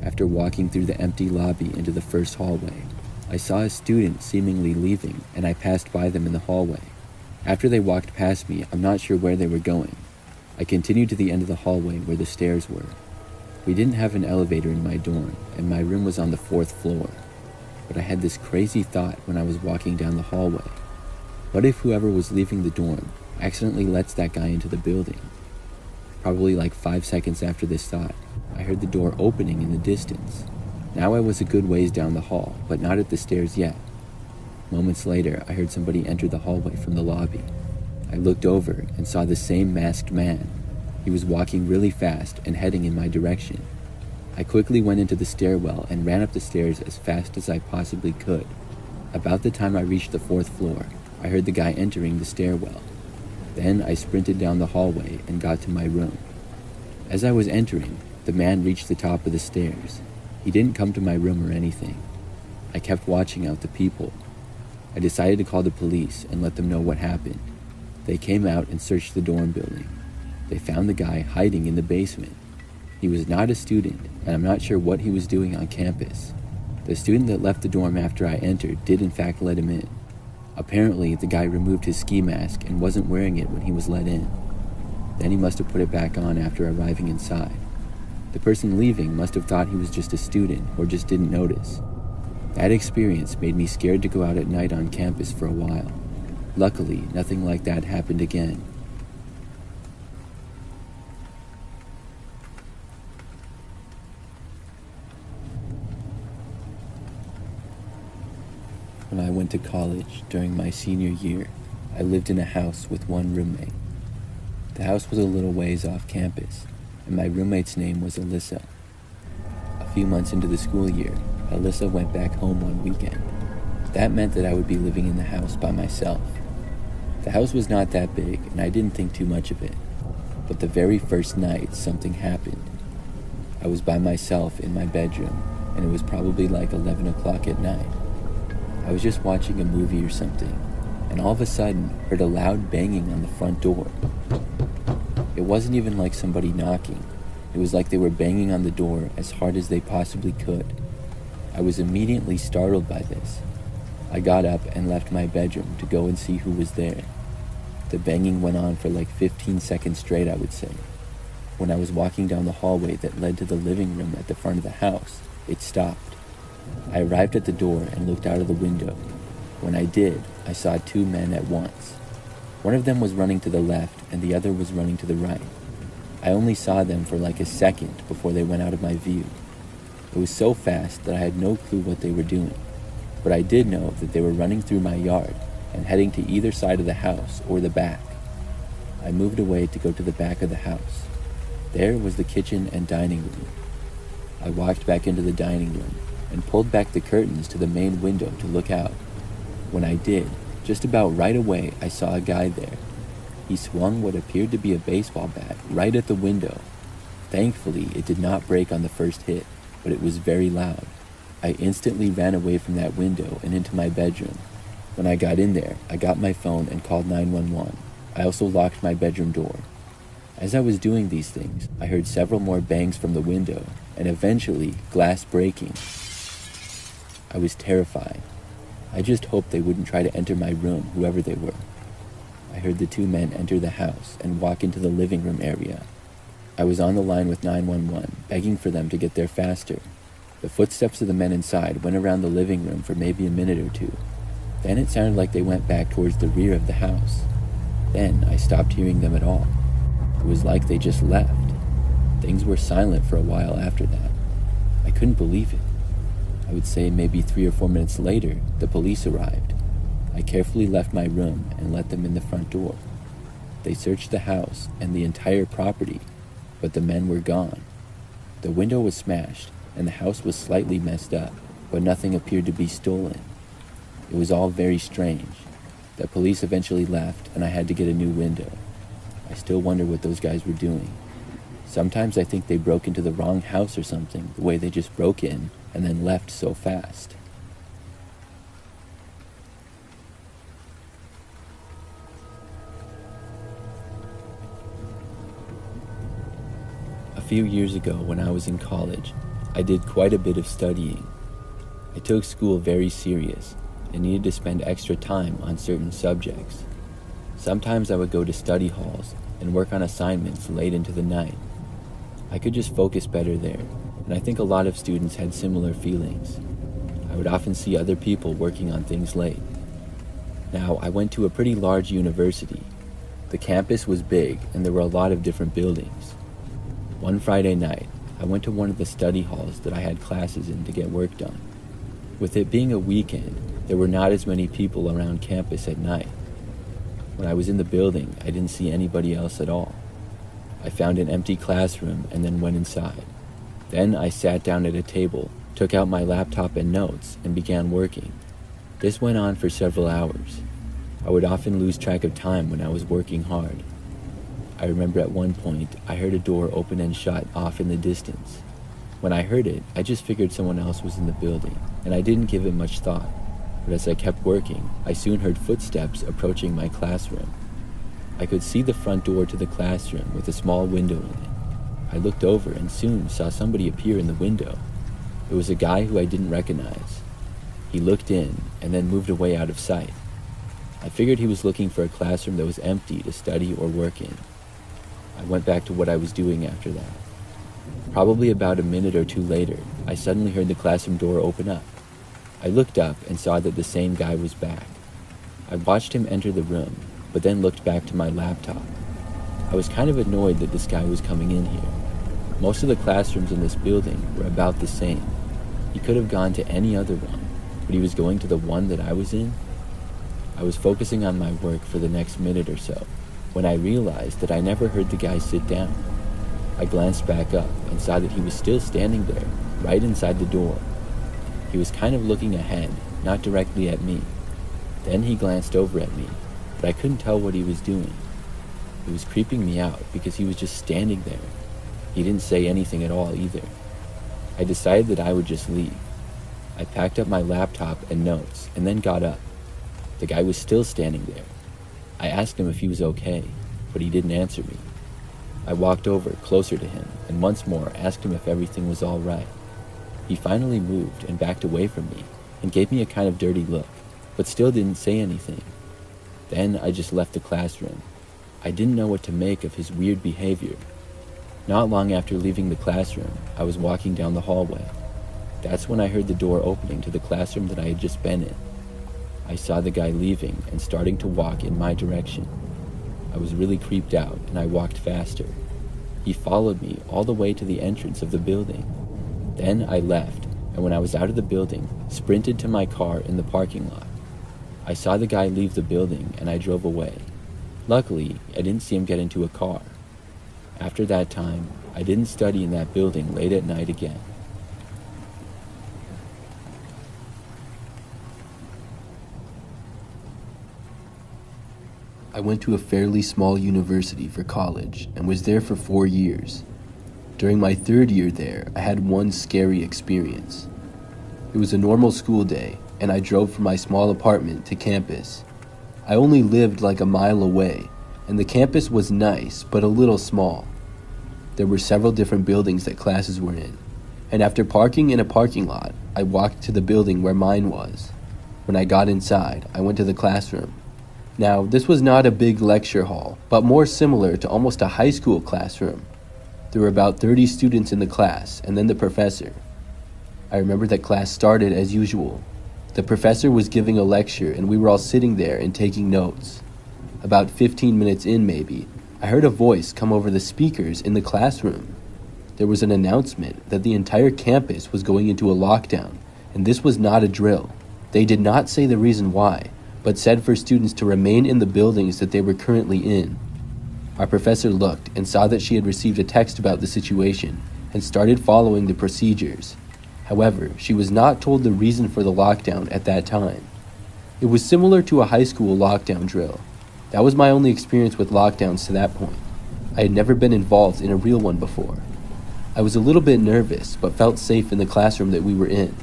After walking through the empty lobby into the first hallway, I saw a student seemingly leaving, and I passed by them in the hallway. After they walked past me, I'm not sure where they were going. I continued to the end of the hallway where the stairs were. We didn't have an elevator in my dorm, and my room was on the 4th floor. But I had this crazy thought when I was walking down the hallway. What if whoever was leaving the dorm accidentally lets that guy into the building? Probably like 5 seconds after this thought, I heard the door opening in the distance. Now I was a good ways down the hall, but not at the stairs yet. Moments later, I heard somebody enter the hallway from the lobby. I looked over and saw the same masked man. He was walking really fast and heading in my direction. I quickly went into the stairwell and ran up the stairs as fast as I possibly could. About the time I reached the 4th floor, I heard the guy entering the stairwell. Then I sprinted down the hallway and got to my room. As I was entering, the man reached the top of the stairs. He didn't come to my room or anything. I kept watching out the people. I decided to call the police and let them know what happened. They came out and searched the dorm building. They found the guy hiding in the basement. He was not a student, and I'm not sure what he was doing on campus. The student that left the dorm after I entered did in fact let him in. Apparently, the guy removed his ski mask and wasn't wearing it when he was let in. Then he must have put it back on after arriving inside. The person leaving must have thought he was just a student or just didn't notice. That experience made me scared to go out at night on campus for a while. Luckily, nothing like that happened again. When I went to college during my senior year, I lived in a house with one roommate. The house was a little ways off campus, and my roommate's name was Alyssa. A few months into the school year, Alyssa went back home one weekend. That meant that I would be living in the house by myself. The house was not that big, and I didn't think too much of it. But the very first night, something happened. I was by myself in my bedroom, and it was probably like 11 o'clock at night. I was just watching a movie or something, and all of a sudden heard a loud banging on the front door. It wasn't even like somebody knocking. It was like they were banging on the door as hard as they possibly could. I was immediately startled by this. I got up and left my bedroom to go and see who was there. The banging went on for like 15 seconds straight, I would say. When I was walking down the hallway that led to the living room at the front of the house, it stopped. I arrived at the door and looked out of the window. When I did, I saw two men at once. One of them was running to the left and the other was running to the right. I only saw them for like a second before they went out of my view. It was so fast that I had no clue what they were doing, but I did know that they were running through my yard and heading to either side of the house or the back. I moved away to go to the back of the house. There was the kitchen and dining room. I walked back into the dining room and pulled back the curtains to the main window to look out. When I did, just about right away I saw a guy there. He swung what appeared to be a baseball bat right at the window. Thankfully, it did not break on the first hit, but it was very loud. I instantly ran away from that window and into my bedroom. When I got in there, I got my phone and called 911. I also locked my bedroom door. As I was doing these things, I heard several more bangs from the window, and eventually, glass breaking. I was terrified. I just hoped they wouldn't try to enter my room, whoever they were. I heard the two men enter the house and walk into the living room area. I was on the line with 911, begging for them to get there faster. The footsteps of the men inside went around the living room for maybe a minute or two. Then it sounded like they went back towards the rear of the house. Then I stopped hearing them at all. It was like they just left. Things were silent for a while after that. I couldn't believe it. I would say maybe 3 or 4 minutes later, the police arrived. I carefully left my room and let them in the front door. They searched the house and the entire property, but the men were gone. The window was smashed and the house was slightly messed up, but nothing appeared to be stolen. It was all very strange. The police eventually left and I had to get a new window. I still wonder what those guys were doing. Sometimes I think they broke into the wrong house or something, the way they just broke in and then left so fast. A few years ago when I was in college, I did quite a bit of studying. I took school very serious and needed to spend extra time on certain subjects. Sometimes I would go to study halls and work on assignments late into the night. I could just focus better there, and I think a lot of students had similar feelings. I would often see other people working on things late. Now, I went to a pretty large university. The campus was big, and there were a lot of different buildings. One Friday night, I went to one of the study halls that I had classes in to get work done. With it being a weekend, there were not as many people around campus at night. When I was in the building, I didn't see anybody else at all. I found an empty classroom and then went inside. Then I sat down at a table, took out my laptop and notes, and began working. This went on for several hours. I would often lose track of time when I was working hard. I remember at one point, I heard a door open and shut off in the distance. When I heard it, I just figured someone else was in the building, and I didn't give it much thought. But as I kept working, I soon heard footsteps approaching my classroom. I could see the front door to the classroom with a small window in it. I looked over and soon saw somebody appear in the window. It was a guy who I didn't recognize. He looked in and then moved away out of sight. I figured he was looking for a classroom that was empty to study or work in. I went back to what I was doing after that. Probably about a minute or two later, I suddenly heard the classroom door open up. I looked up and saw that the same guy was back. I watched him enter the room, but then looked back to my laptop. I was kind of annoyed that this guy was coming in here. Most of the classrooms in this building were about the same. He could have gone to any other one, but he was going to the one that I was in. I was focusing on my work for the next minute or so, when I realized that I never heard the guy sit down. I glanced back up and saw that he was still standing there, right inside the door. He was kind of looking ahead, not directly at me. Then he glanced over at me, but I couldn't tell what he was doing. It was creeping me out because he was just standing there. He didn't say anything at all either. I decided that I would just leave. I packed up my laptop and notes and then got up. The guy was still standing there. I asked him if he was okay, but he didn't answer me. I walked over closer to him and once more asked him if everything was all right. He finally moved and backed away from me and gave me a kind of dirty look, but still didn't say anything. Then I just left the classroom. I didn't know what to make of his weird behavior. Not long after leaving the classroom, I was walking down the hallway. That's when I heard the door opening to the classroom that I had just been in. I saw the guy leaving and starting to walk in my direction. I was really creeped out and I walked faster. He followed me all the way to the entrance of the building. Then I left, and when I was out of the building, sprinted to my car in the parking lot. I saw the guy leave the building and I drove away. Luckily, I didn't see him get into a car. After that time, I didn't study in that building late at night again. I went to a fairly small university for college and was there for 4 years. During my third year there, I had one scary experience. It was a normal school day, and I drove from my small apartment to campus. I only lived like a mile away, and the campus was nice, but a little small. There were several different buildings that classes were in, and after parking in a parking lot, I walked to the building where mine was. When I got inside, I went to the classroom. Now, this was not a big lecture hall, but more similar to almost a high school classroom. There were about 30 students in the class, and then the professor. I remember that class started as usual. The professor was giving a lecture, and we were all sitting there and taking notes. About 15 minutes in, maybe, I heard a voice come over the speakers in the classroom. There was an announcement that the entire campus was going into a lockdown, and this was not a drill. They did not say the reason why, but said for students to remain in the buildings that they were currently in. Our professor looked and saw that she had received a text about the situation and started following the procedures. However, she was not told the reason for the lockdown at that time. It was similar to a high school lockdown drill. That was my only experience with lockdowns to that point. I had never been involved in a real one before. I was a little bit nervous, but felt safe in the classroom that we were in.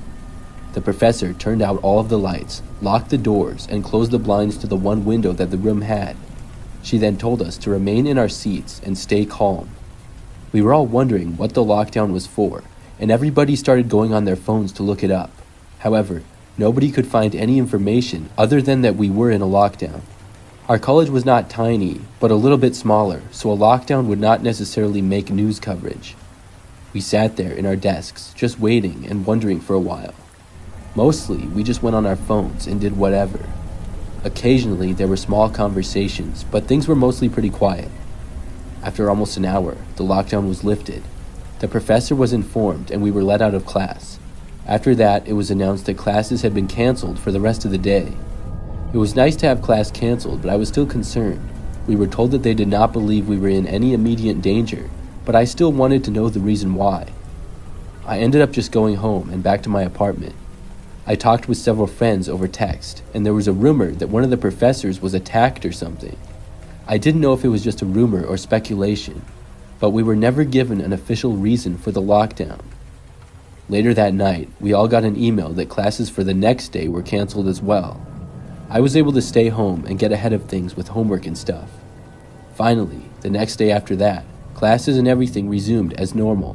The professor turned out all of the lights, locked the doors, and closed the blinds to the one window that the room had. She then told us to remain in our seats and stay calm. We were all wondering what the lockdown was for, and everybody started going on their phones to look it up. However, nobody could find any information other than that we were in a lockdown. Our college was not tiny, but a little bit smaller, so a lockdown would not necessarily make news coverage. We sat there in our desks, just waiting and wondering for a while. Mostly, we just went on our phones and did whatever. Occasionally, there were small conversations, but things were mostly pretty quiet. After almost an hour, the lockdown was lifted. The professor was informed and we were let out of class. After that, it was announced that classes had been canceled for the rest of the day. It was nice to have class canceled, but I was still concerned. We were told that they did not believe we were in any immediate danger, but I still wanted to know the reason why. I ended up just going home and back to my apartment. I talked with several friends over text, and there was a rumor that one of the professors was attacked or something. I didn't know if it was just a rumor or speculation, but we were never given an official reason for the lockdown. Later that night, we all got an email that classes for the next day were canceled as well. I was able to stay home and get ahead of things with homework and stuff. Finally, the next day after that, classes and everything resumed as normal.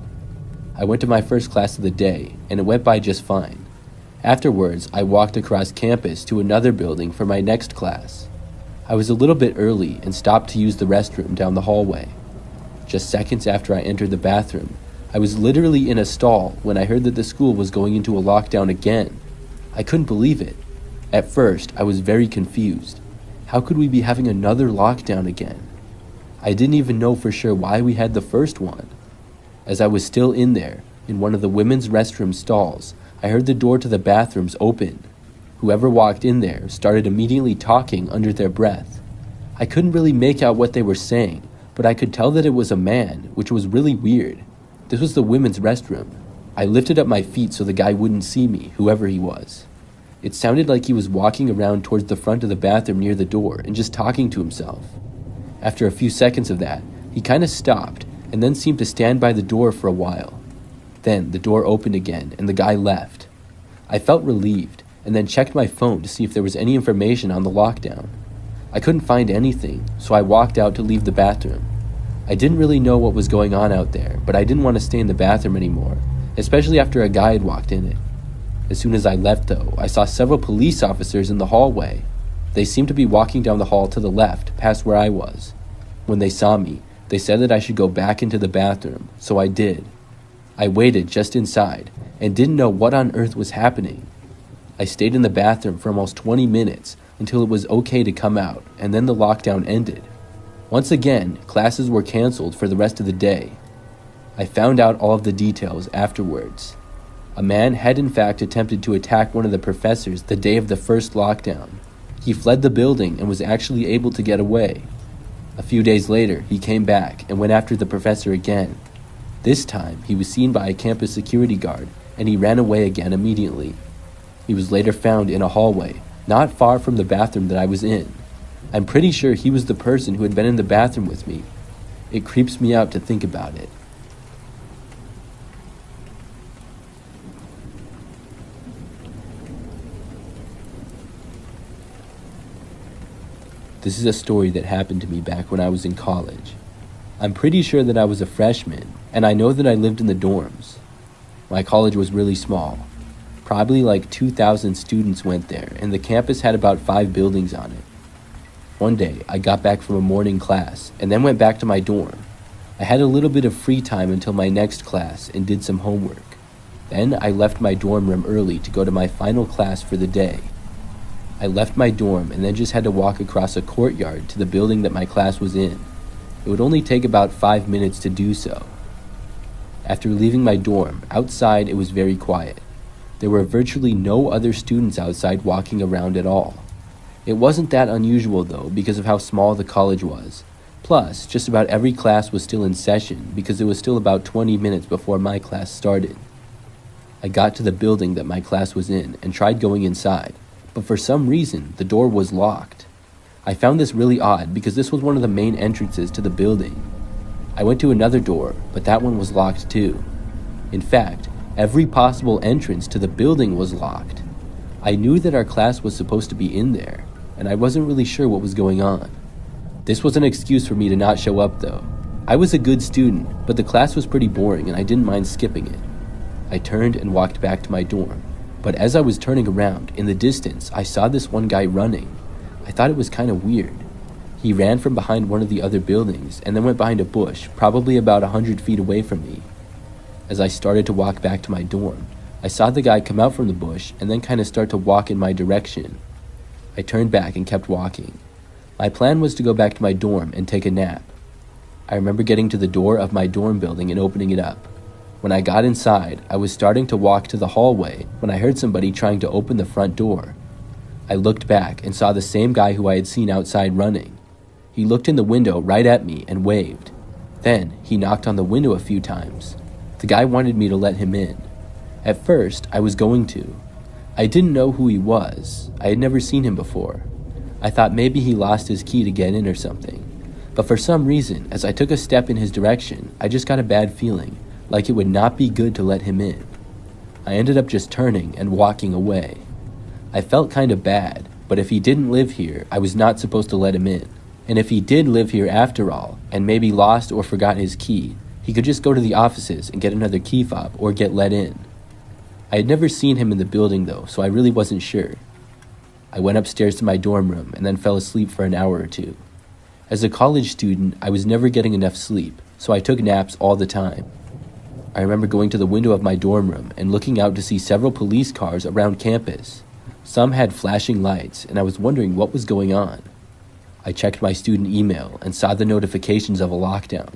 I went to my first class of the day, and it went by just fine. Afterwards, I walked across campus to another building for my next class. I was a little bit early and stopped to use the restroom down the hallway. Just seconds after I entered the bathroom, I was literally in a stall when I heard that the school was going into a lockdown again. I couldn't believe it. At first, I was very confused. How could we be having another lockdown again? I didn't even know for sure why we had the first one. As I was still in there, in one of the women's restroom stalls, I heard the door to the bathrooms open. Whoever walked in there started immediately talking under their breath. I couldn't really make out what they were saying, but I could tell that it was a man, which was really weird. This was the women's restroom. I lifted up my feet so the guy wouldn't see me, whoever he was. It sounded like he was walking around towards the front of the bathroom near the door and just talking to himself. After a few seconds of that, he kind of stopped and then seemed to stand by the door for a while. Then the door opened again and the guy left. I felt relieved and then checked my phone to see if there was any information on the lockdown. I couldn't find anything, so I walked out to leave the bathroom. I didn't really know what was going on out there, but I didn't want to stay in the bathroom anymore, especially after a guy had walked in it. As soon as I left, though, I saw several police officers in the hallway. They seemed to be walking down the hall to the left, past where I was. When they saw me, they said that I should go back into the bathroom, so I did. I waited just inside and didn't know what on earth was happening. I stayed in the bathroom for almost 20 minutes until it was okay to come out, and then the lockdown ended. Once again, classes were canceled for the rest of the day. I found out all of the details afterwards. A man had in fact attempted to attack one of the professors the day of the first lockdown. He fled the building and was actually able to get away. A few days later, he came back and went after the professor again. This time, he was seen by a campus security guard, and he ran away again immediately. He was later found in a hallway, not far from the bathroom that I was in. I'm pretty sure he was the person who had been in the bathroom with me. It creeps me out to think about it. This is a story that happened to me back when I was in college. I'm pretty sure that I was a freshman, and I know that I lived in the dorms. My college was really small. Probably like 2,000 students went there, and the campus had about 5 buildings on it. One day, I got back from a morning class, and then went back to my dorm. I had a little bit of free time until my next class and did some homework. Then I left my dorm room early to go to my final class for the day. I left my dorm and then just had to walk across a courtyard to the building that my class was in. It would only take about 5 minutes to do so. After leaving my dorm, outside it was very quiet. There were virtually no other students outside walking around at all. It wasn't that unusual though because of how small the college was. Plus, just about every class was still in session because it was still about 20 minutes before my class started. I got to the building that my class was in and tried going inside, but for some reason the door was locked. I found this really odd because this was one of the main entrances to the building. I went to another door, but that one was locked too. In fact, every possible entrance to the building was locked. I knew that our class was supposed to be in there, and I wasn't really sure what was going on. This was an excuse for me to not show up though. I was a good student, but the class was pretty boring and I didn't mind skipping it. I turned and walked back to my dorm, but as I was turning around, in the distance, I saw this one guy running. I thought it was kind of weird. He ran from behind one of the other buildings and then went behind a bush, probably about 100 feet away from me. As I started to walk back to my dorm, I saw the guy come out from the bush and then kind of start to walk in my direction. I turned back and kept walking. My plan was to go back to my dorm and take a nap. I remember getting to the door of my dorm building and opening it up. When I got inside, I was starting to walk to the hallway when I heard somebody trying to open the front door. I looked back and saw the same guy who I had seen outside running. He looked in the window right at me and waved. Then he knocked on the window a few times. The guy wanted me to let him in. At first, I was going to, I didn't know who he was. I had never seen him before. I thought maybe he lost his key to get in or something. But for some reason, as I took a step in his direction, I just got a bad feeling, like it would not be good to let him in. I ended up just turning and walking away. I felt kind of bad, but if he didn't live here, I was not supposed to let him in. And if he did live here after all, and maybe lost or forgot his key, he could just go to the offices and get another key fob or get let in. I had never seen him in the building though, so I really wasn't sure. I went upstairs to my dorm room and then fell asleep for an hour or two. As a college student, I was never getting enough sleep, so I took naps all the time. I remember going to the window of my dorm room and looking out to see several police cars around campus. Some had flashing lights, and I was wondering what was going on. I checked my student email and saw the notifications of a lockdown.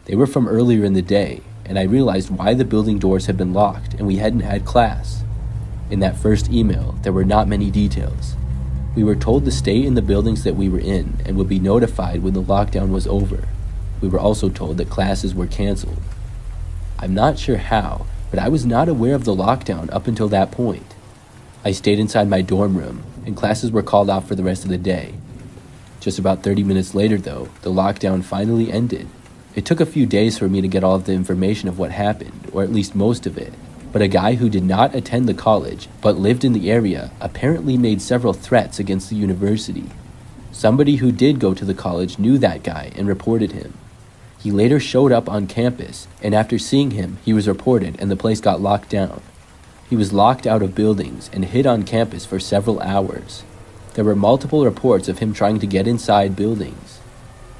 They were from earlier in the day, and I realized why the building doors had been locked and we hadn't had class. In that first email, there were not many details. We were told to stay in the buildings that we were in and would be notified when the lockdown was over. We were also told that classes were canceled. I'm not sure how, but I was not aware of the lockdown up until that point. I stayed inside my dorm room, and classes were called off for the rest of the day. Just about 30 minutes later, though, the lockdown finally ended. It took a few days for me to get all of the information of what happened, or at least most of it. But a guy who did not attend the college, but lived in the area, apparently made several threats against the university. Somebody who did go to the college knew that guy and reported him. He later showed up on campus, and after seeing him, he was reported and the place got locked down. He was locked out of buildings and hid on campus for several hours. There were multiple reports of him trying to get inside buildings.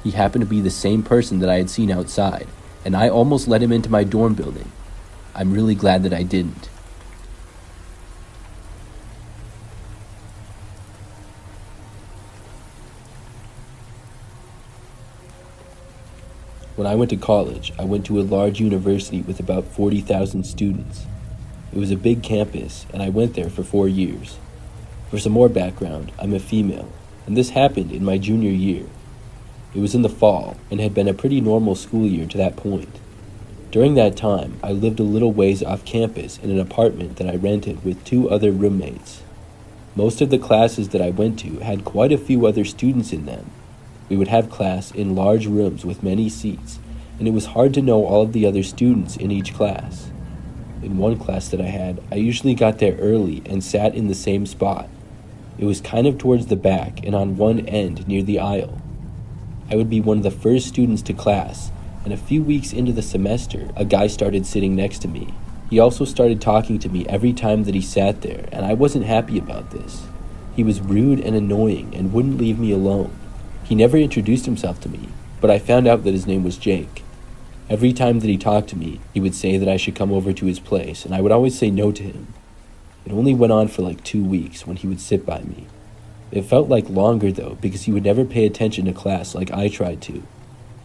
He happened to be the same person that I had seen outside, and I almost let him into my dorm building. I'm really glad that I didn't. When I went to college, I went to a large university with about 40,000 students. It was a big campus, and I went there for 4 years. For some more background, I'm a female, and this happened in my junior year. It was in the fall, and had been a pretty normal school year to that point. During that time, I lived a little ways off campus in an apartment that I rented with 2 other roommates. Most of the classes that I went to had quite a few other students in them. We would have class in large rooms with many seats, and it was hard to know all of the other students in each class. In one class that I had, I usually got there early and sat in the same spot. It was kind of towards the back and on one end near the aisle. I would be one of the first students to class, and a few weeks into the semester, a guy started sitting next to me. He also started talking to me every time that he sat there, and I wasn't happy about this. He was rude and annoying and wouldn't leave me alone. He never introduced himself to me, but I found out that his name was Jake. Every time that he talked to me, he would say that I should come over to his place, and I would always say no to him. It only went on for like 2 weeks when he would sit by me. It felt like longer though, because he would never pay attention to class like I tried to.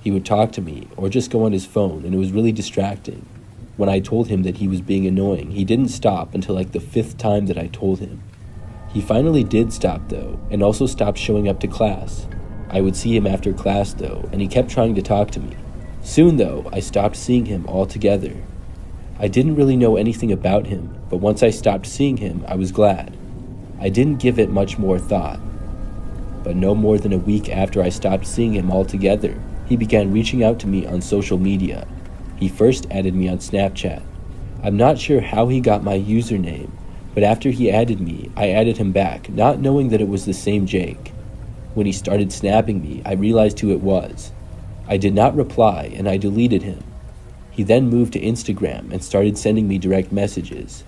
He would talk to me, or just go on his phone, and it was really distracting. When I told him that he was being annoying, he didn't stop until like the 5th time that I told him. He finally did stop though, and also stopped showing up to class. I would see him after class though, and he kept trying to talk to me. Soon though, I stopped seeing him altogether. I didn't really know anything about him, but once I stopped seeing him, I was glad. I didn't give it much more thought. But no more than a week after I stopped seeing him altogether, he began reaching out to me on social media. He first added me on Snapchat. I'm not sure how he got my username, but after he added me, I added him back, not knowing that it was the same Jake. When he started snapping me, I realized who it was. I did not reply, and I deleted him. He then moved to Instagram and started sending me direct messages.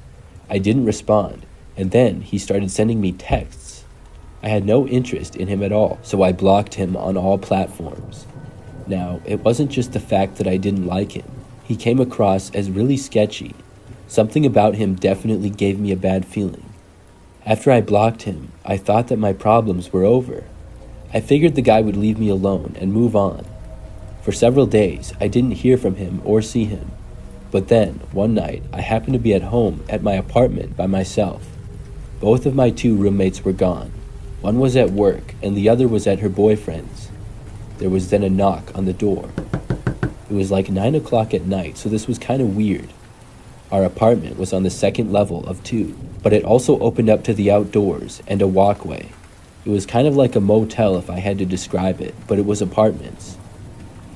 I didn't respond, and then he started sending me texts. I had no interest in him at all, so I blocked him on all platforms. Now, it wasn't just the fact that I didn't like him. He came across as really sketchy. Something about him definitely gave me a bad feeling. After I blocked him, I thought that my problems were over. I figured the guy would leave me alone and move on. For several days, I didn't hear from him or see him. But then, one night, I happened to be at home at my apartment by myself. Both of my 2 roommates were gone. One was at work, and the other was at her boyfriend's. There was then a knock on the door. It was like 9 o'clock at night, so this was kind of weird. Our apartment was on the second level of 2, but it also opened up to the outdoors and a walkway. It was kind of like a motel if I had to describe it, but it was apartments.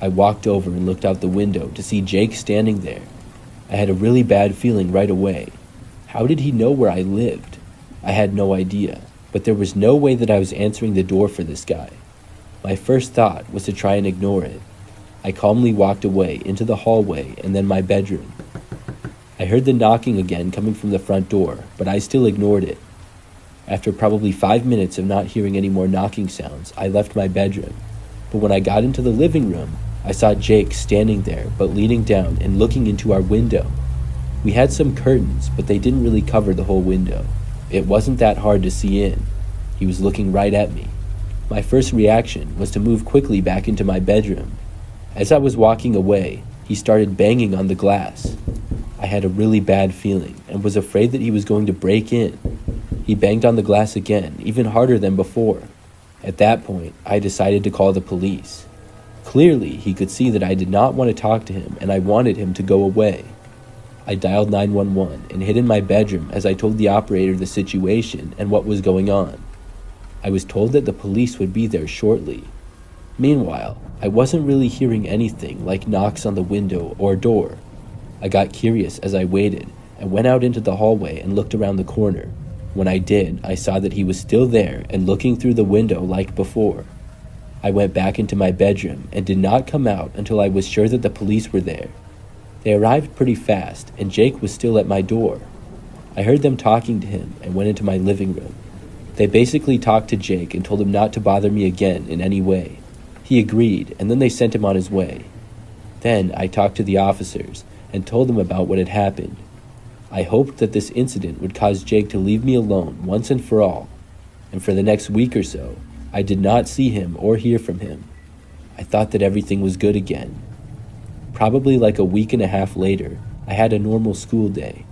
I walked over and looked out the window to see Jake standing there. I had a really bad feeling right away. How did he know where I lived? I had no idea, but there was no way that I was answering the door for this guy. My first thought was to try and ignore it. I calmly walked away into the hallway and then my bedroom. I heard the knocking again coming from the front door, but I still ignored it. After probably 5 minutes of not hearing any more knocking sounds, I left my bedroom. But when I got into the living room, I saw Jake standing there, but leaning down and looking into our window. We had some curtains, but they didn't really cover the whole window. It wasn't that hard to see in. He was looking right at me. My first reaction was to move quickly back into my bedroom. As I was walking away, he started banging on the glass. I had a really bad feeling and was afraid that he was going to break in. He banged on the glass again, even harder than before. At that point, I decided to call the police. Clearly, he could see that I did not want to talk to him and I wanted him to go away. I dialed 911 and hid in my bedroom as I told the operator the situation and what was going on. I was told that the police would be there shortly. Meanwhile, I wasn't really hearing anything like knocks on the window or door. I got curious as I waited and went out into the hallway and looked around the corner. When I did, I saw that he was still there and looking through the window like before. I went back into my bedroom and did not come out until I was sure that the police were there. They arrived pretty fast, and Jake was still at my door. I heard them talking to him and went into my living room. They basically talked to Jake and told him not to bother me again in any way. He agreed, and then they sent him on his way. Then I talked to the officers and told them about what had happened. I hoped that this incident would cause Jake to leave me alone once and for all, and for the next week or so, I did not see him or hear from him. I thought that everything was good again. Probably like a week and a half later, I had a normal school day.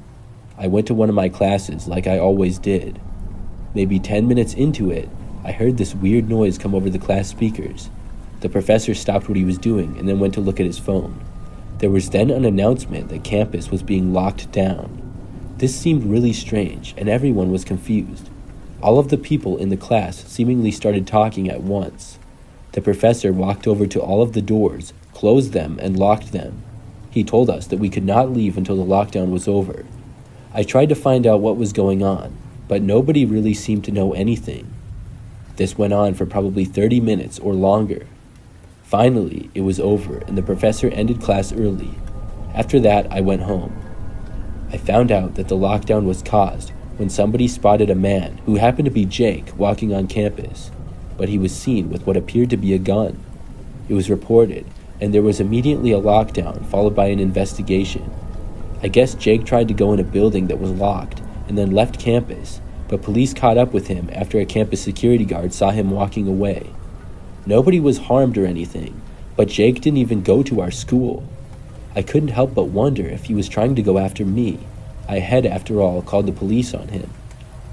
I went to one of my classes like I always did. Maybe 10 minutes into it, I heard this weird noise come over the class speakers. The professor stopped what he was doing and then went to look at his phone. There was then an announcement that campus was being locked down. This seemed really strange, and everyone was confused. All of the people in the class seemingly started talking at once. The professor walked over to all of the doors, closed them, and locked them. He told us that we could not leave until the lockdown was over. I tried to find out what was going on, but nobody really seemed to know anything. This went on for probably 30 minutes or longer. Finally, it was over, and the professor ended class early. After that, I went home. I found out that the lockdown was caused when somebody spotted a man who happened to be Jake walking on campus, but he was seen with what appeared to be a gun. It was reported, and there was immediately a lockdown followed by an investigation. I guess Jake tried to go in a building that was locked and then left campus, but police caught up with him after a campus security guard saw him walking away. Nobody was harmed or anything, but Jake didn't even go to our school. I couldn't help but wonder if he was trying to go after me. I had, after all, called the police on him.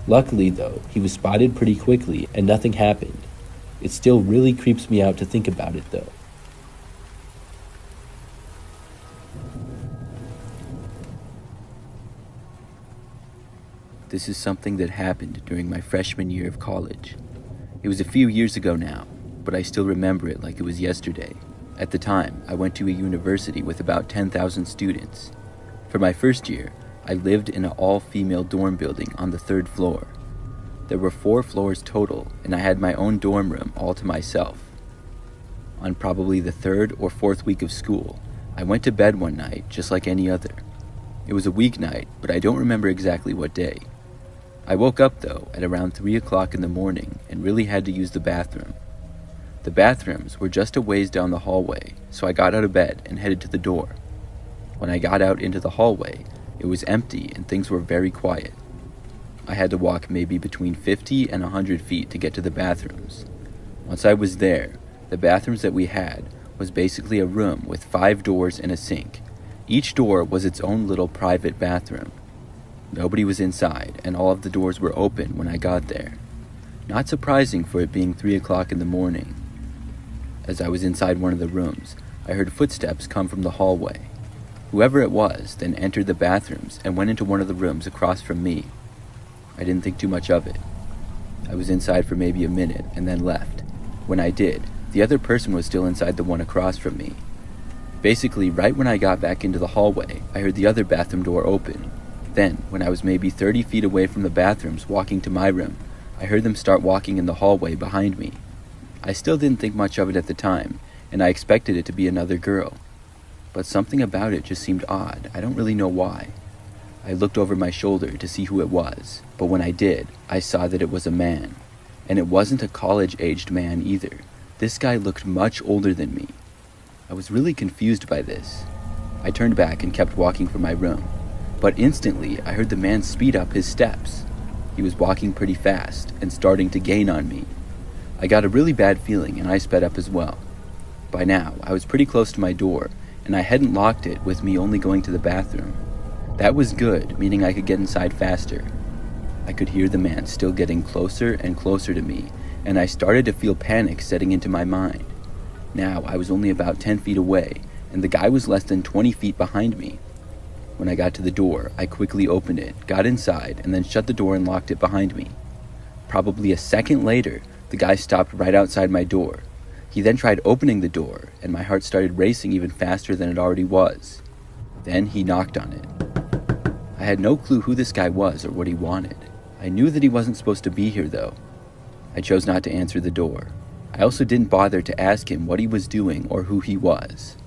Luckily, though, he was spotted pretty quickly and nothing happened. It still really creeps me out to think about it, though. This is something that happened during my freshman year of college. It was a few years ago now, but I still remember it like it was yesterday. At the time, I went to a university with about 10,000 students. For my first year, I lived in an all-female dorm building on the 3rd floor. There were 4 floors total, and I had my own dorm room all to myself. On probably the 3rd or 4th week of school, I went to bed one night just like any other. It was a weeknight, but I don't remember exactly what day. I woke up, though, at around 3 o'clock in the morning and really had to use the bathroom. The bathrooms were just a ways down the hallway, so I got out of bed and headed to the door. When I got out into the hallway, it was empty and things were very quiet. I had to walk maybe between 50 and 100 feet to get to the bathrooms. Once I was there, the bathrooms that we had was basically a room with 5 doors and a sink. Each door was its own little private bathroom. Nobody was inside, and all of the doors were open when I got there. Not surprising for it being 3 o'clock in the morning. As I was inside one of the rooms, I heard footsteps come from the hallway. Whoever it was then entered the bathrooms and went into one of the rooms across from me. I didn't think too much of it. I was inside for maybe a minute and then left. When I did, the other person was still inside the one across from me. Basically, right when I got back into the hallway, I heard the other bathroom door open. Then, when I was maybe 30 feet away from the bathrooms walking to my room, I heard them start walking in the hallway behind me. I still didn't think much of it at the time, and I expected it to be another girl. But something about it just seemed odd. I don't really know why. I looked over my shoulder to see who it was, but when I did, I saw that it was a man. And it wasn't a college-aged man either. This guy looked much older than me. I was really confused by this. I turned back and kept walking from my room, but instantly I heard the man speed up his steps. He was walking pretty fast and starting to gain on me. I got a really bad feeling and I sped up as well. By now, I was pretty close to my door, and I hadn't locked it with me only going to the bathroom. That was good, meaning I could get inside faster. I could hear the man still getting closer and closer to me, and I started to feel panic setting into my mind. Now I was only about 10 feet away, and the guy was less than 20 feet behind me. When I got to the door, I quickly opened it, got inside, and then shut the door and locked it behind me. Probably a second later, the guy stopped right outside my door. He then tried opening the door, and my heart started racing even faster than it already was. Then he knocked on it. I had no clue who this guy was or what he wanted. I knew that he wasn't supposed to be here, though. I chose not to answer the door. I also didn't bother to ask him what he was doing or who he was.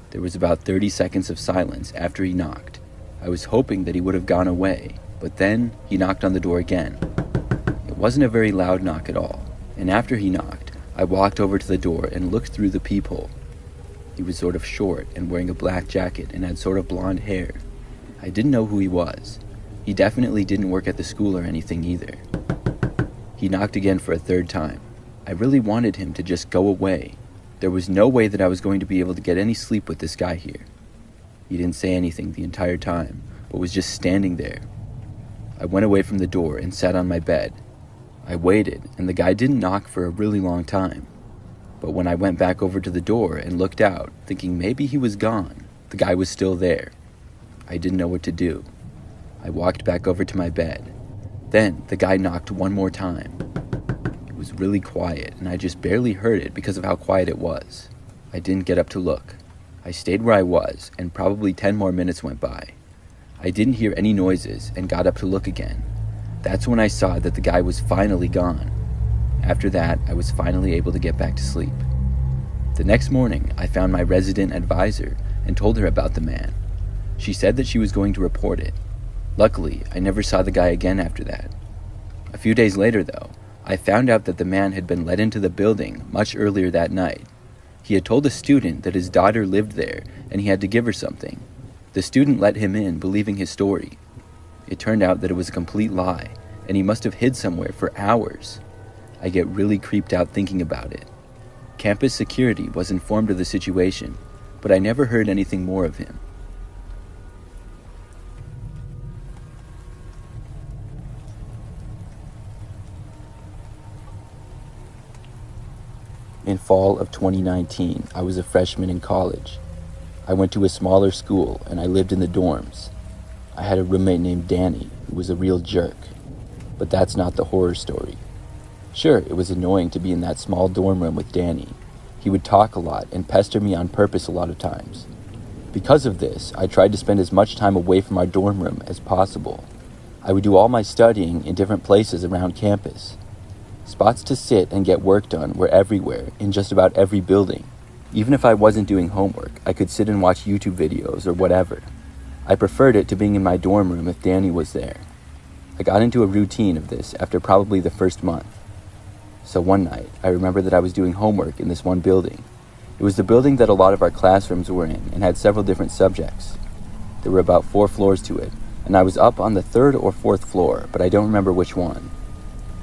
There was about 30 seconds of silence after he knocked. I was hoping that he would have gone away, but then he knocked on the door again. It wasn't a very loud knock at all, and after he knocked, I walked over to the door and looked through the peephole. He was sort of short and wearing a black jacket and had sort of blonde hair. I didn't know who he was. He definitely didn't work at the school or anything either. He knocked again for a third time. I really wanted him to just go away. There was no way that I was going to be able to get any sleep with this guy here. He didn't say anything the entire time, but was just standing there. I went away from the door and sat on my bed. I waited, and the guy didn't knock for a really long time. But when I went back over to the door and looked out, thinking maybe he was gone, the guy was still there. I didn't know what to do. I walked back over to my bed. Then the guy knocked one more time. It was really quiet, and I just barely heard it because of how quiet it was. I didn't get up to look. I stayed where I was, and probably 10 more minutes went by. I didn't hear any noises and got up to look again. That's when I saw that the guy was finally gone. After that, I was finally able to get back to sleep. The next morning, I found my resident advisor and told her about the man. She said that she was going to report it. Luckily, I never saw the guy again after that. A few days later, though, I found out that the man had been let into the building much earlier that night. He had told a student that his daughter lived there and he had to give her something. The student let him in, believing his story. It turned out that it was a complete lie, and he must have hid somewhere for hours. I get really creeped out thinking about it. Campus security was informed of the situation, but I never heard anything more of him. In fall of 2019, I was a freshman in college. I went to a smaller school and I lived in the dorms. I had a roommate named Danny who was a real jerk. But that's not the horror story. Sure, it was annoying to be in that small dorm room with Danny. He would talk a lot and pester me on purpose a lot of times. Because of this, I tried to spend as much time away from our dorm room as possible. I would do all my studying in different places around campus. Spots to sit and get work done were everywhere, in just about every building. Even if I wasn't doing homework, I could sit and watch YouTube videos or whatever. I preferred it to being in my dorm room if Danny was there. I got into a routine of this after probably the first month. So one night, I remember that I was doing homework in this one building. It was the building that a lot of our classrooms were in and had several different subjects. There were about 4 floors to it, and I was up on the 3rd or 4th floor, but I don't remember which one.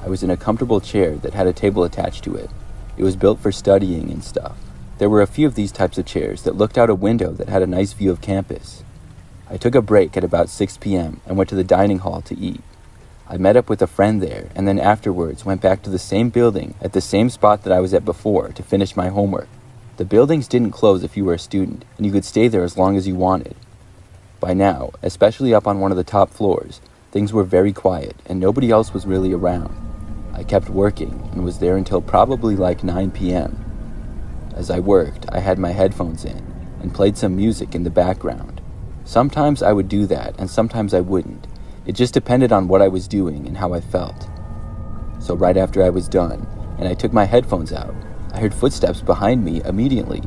I was in a comfortable chair that had a table attached to it. It was built for studying and stuff. There were a few of these types of chairs that looked out a window that had a nice view of campus. I took a break at about 6 p.m. and went to the dining hall to eat. I met up with a friend there and then afterwards went back to the same building at the same spot that I was at before to finish my homework. The buildings didn't close if you were a student, and you could stay there as long as you wanted. By now, especially up on one of the top floors, things were very quiet and nobody else was really around. I kept working and was there until probably like 9 p.m. As I worked, I had my headphones in and played some music in the background. Sometimes I would do that and sometimes I wouldn't. It just depended on what I was doing and how I felt. So right after I was done and I took my headphones out, I heard footsteps behind me immediately.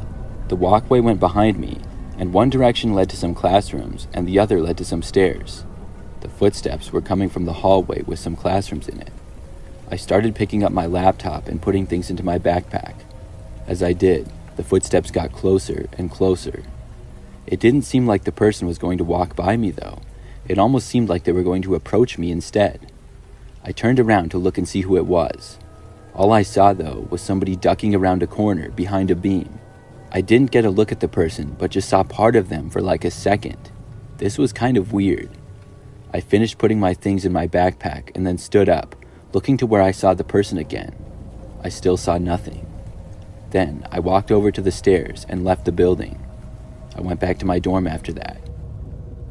The walkway went behind me, and one direction led to some classrooms and the other led to some stairs. The footsteps were coming from the hallway with some classrooms in it. I started picking up my laptop and putting things into my backpack. As I did, the footsteps got closer and closer. It didn't seem like the person was going to walk by me though. It almost seemed like they were going to approach me instead. I turned around to look and see who it was. All I saw though was somebody ducking around a corner behind a beam. I didn't get a look at the person, but just saw part of them for like a second. This was kind of weird. I finished putting my things in my backpack and then stood up, looking to where I saw the person again. I still saw nothing. Then I walked over to the stairs and left the building. I went back to my dorm after that.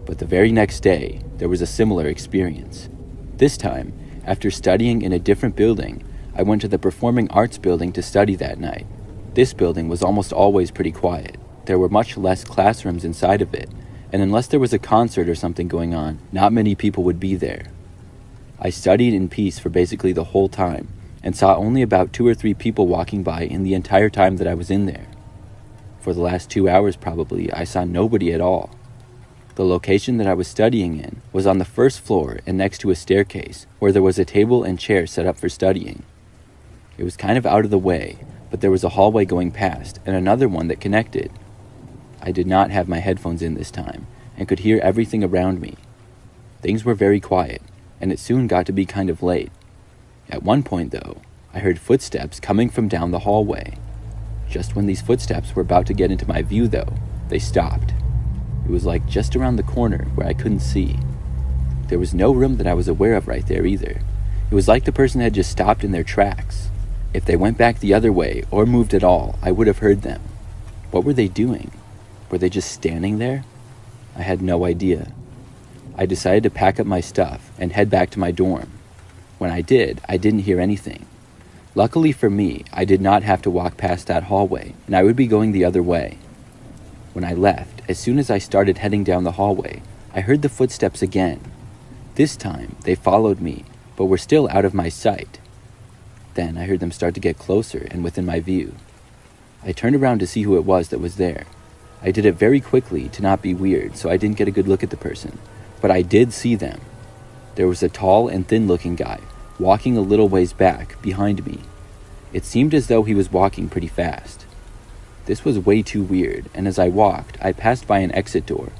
But the very next day, there was a similar experience. This time, after studying in a different building, I went to the Performing Arts building to study that night. This building was almost always pretty quiet. There were much less classrooms inside of it, and unless there was a concert or something going on, not many people would be there. I studied in peace for basically the whole time, and saw only about 2 or 3 people walking by in the entire time that I was in there. For the last 2 hours probably, I saw nobody at all. The location that I was studying in was on the first floor and next to a staircase where there was a table and chair set up for studying. It was kind of out of the way, but there was a hallway going past and another one that connected. I did not have my headphones in this time and could hear everything around me. Things were very quiet, and it soon got to be kind of late. At one point, though, I heard footsteps coming from down the hallway. Just when these footsteps were about to get into my view, though, they stopped. It was like just around the corner where I couldn't see. There was no room that I was aware of right there either. It was like the person had just stopped in their tracks. If they went back the other way or moved at all, I would have heard them. What were they doing? Were they just standing there? I had no idea. I decided to pack up my stuff and head back to my dorm. When I did, I didn't hear anything. Luckily for me, I did not have to walk past that hallway, and I would be going the other way. When I left, as soon as I started heading down the hallway, I heard the footsteps again. This time, they followed me, but were still out of my sight. Then I heard them start to get closer and within my view. I turned around to see who it was that was there. I did it very quickly to not be weird, so I didn't get a good look at the person, but I did see them. There was a tall and thin-looking guy, walking a little ways back, behind me. It seemed as though he was walking pretty fast. This was way too weird, and as I walked, I passed by an exit door.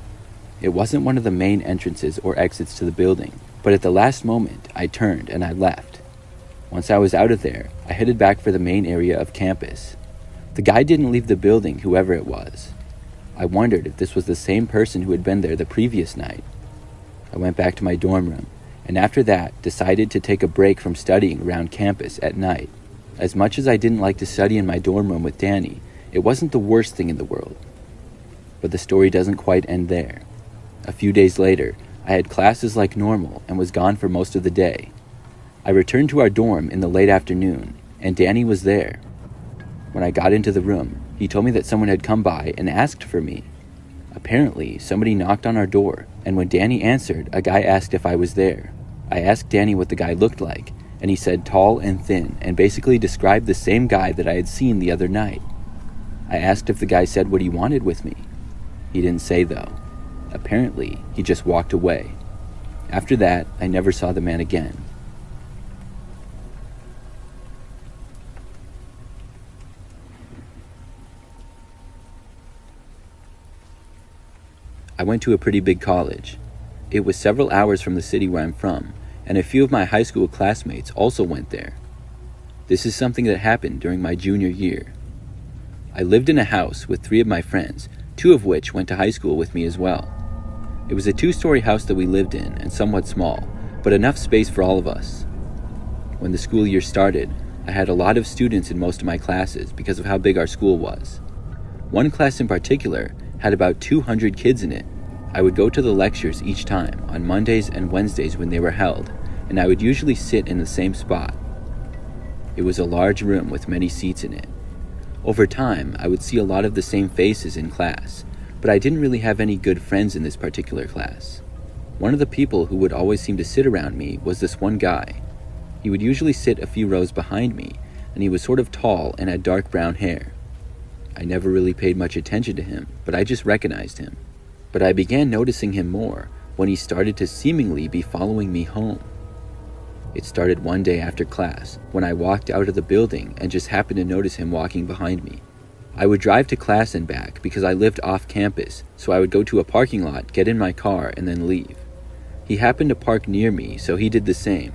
It wasn't one of the main entrances or exits to the building, but at the last moment, I turned and I left. Once I was out of there, I headed back for the main area of campus. The guy didn't leave the building, whoever it was. I wondered if this was the same person who had been there the previous night. I went back to my dorm room, and after that, decided to take a break from studying around campus at night. As much as I didn't like to study in my dorm room with Danny, it wasn't the worst thing in the world. But the story doesn't quite end there. A few days later, I had classes like normal and was gone for most of the day. I returned to our dorm in the late afternoon, and Danny was there. When I got into the room, he told me that someone had come by and asked for me. Apparently, somebody knocked on our door, and when Danny answered, a guy asked if I was there. I asked Danny what the guy looked like, and he said tall and thin, and basically described the same guy that I had seen the other night. I asked if the guy said what he wanted with me. He didn't say, though. Apparently, he just walked away. After that, I never saw the man again. I went to a pretty big college. It was several hours from the city where I'm from, and a few of my high school classmates also went there. This is something that happened during my junior year. I lived in a house with 3 of my friends, 2 of which went to high school with me as well. It was a 2-story house that we lived in and somewhat small, but enough space for all of us. When the school year started, I had a lot of students in most of my classes because of how big our school was. One class in particular had about 200 kids in it. I would go to the lectures each time, on Mondays and Wednesdays when they were held, and I would usually sit in the same spot. It was a large room with many seats in it. Over time, I would see a lot of the same faces in class, but I didn't really have any good friends in this particular class. One of the people who would always seem to sit around me was this one guy. He would usually sit a few rows behind me, and he was sort of tall and had dark brown hair. I never really paid much attention to him, but I just recognized him. But I began noticing him more when he started to seemingly be following me home. It started one day after class, when I walked out of the building and just happened to notice him walking behind me. I would drive to class and back because I lived off campus, so I would go to a parking lot, get in my car, and then leave. He happened to park near me, so he did the same.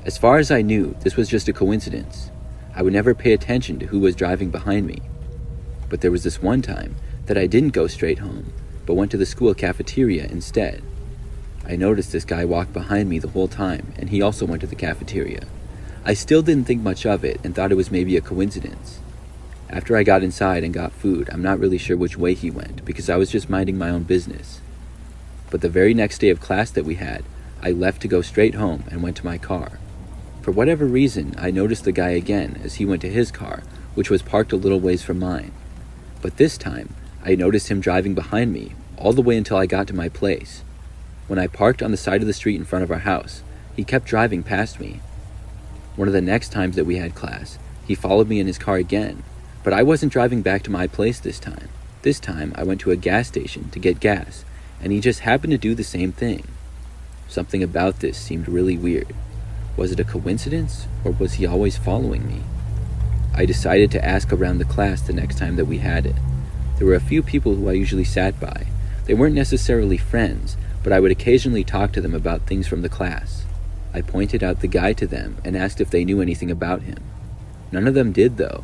As far as I knew, this was just a coincidence. I would never pay attention to who was driving behind me. But there was this one time that I didn't go straight home, but went to the school cafeteria instead. I noticed this guy walked behind me the whole time, and he also went to the cafeteria. I still didn't think much of it and thought it was maybe a coincidence. After I got inside and got food, I'm not really sure which way he went because I was just minding my own business. But the very next day of class that we had, I left to go straight home and went to my car. For whatever reason, I noticed the guy again as he went to his car, which was parked a little ways from mine. But this time, I noticed him driving behind me all the way until I got to my place. When I parked on the side of the street in front of our house, he kept driving past me. One of the next times that we had class, he followed me in his car again, but I wasn't driving back to my place this time. This time, I went to a gas station to get gas, and he just happened to do the same thing. Something about this seemed really weird. Was it a coincidence, or was he always following me? I decided to ask around the class the next time that we had it. There were a few people who I usually sat by. They weren't necessarily friends, but I would occasionally talk to them about things from the class. I pointed out the guy to them and asked if they knew anything about him. None of them did, though.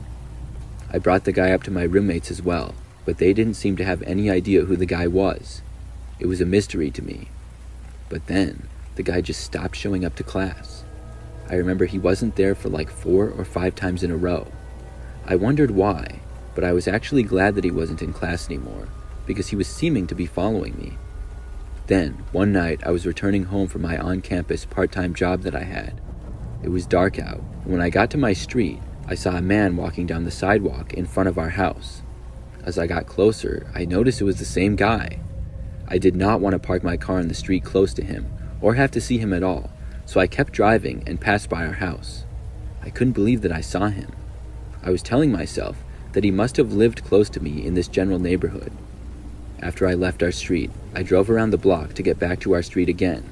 I brought the guy up to my roommates as well, but they didn't seem to have any idea who the guy was. It was a mystery to me. But then, the guy just stopped showing up to class. I remember he wasn't there for like 4 or 5 times in a row. I wondered why, but I was actually glad that he wasn't in class anymore, because he was seeming to be following me. Then, one night, I was returning home from my on-campus part-time job that I had. It was dark out, and when I got to my street, I saw a man walking down the sidewalk in front of our house. As I got closer, I noticed it was the same guy. I did not want to park my car in the street close to him, or have to see him at all, so I kept driving and passed by our house. I couldn't believe that I saw him. I was telling myself that he must have lived close to me in this general neighborhood. After I left our street, I drove around the block to get back to our street again.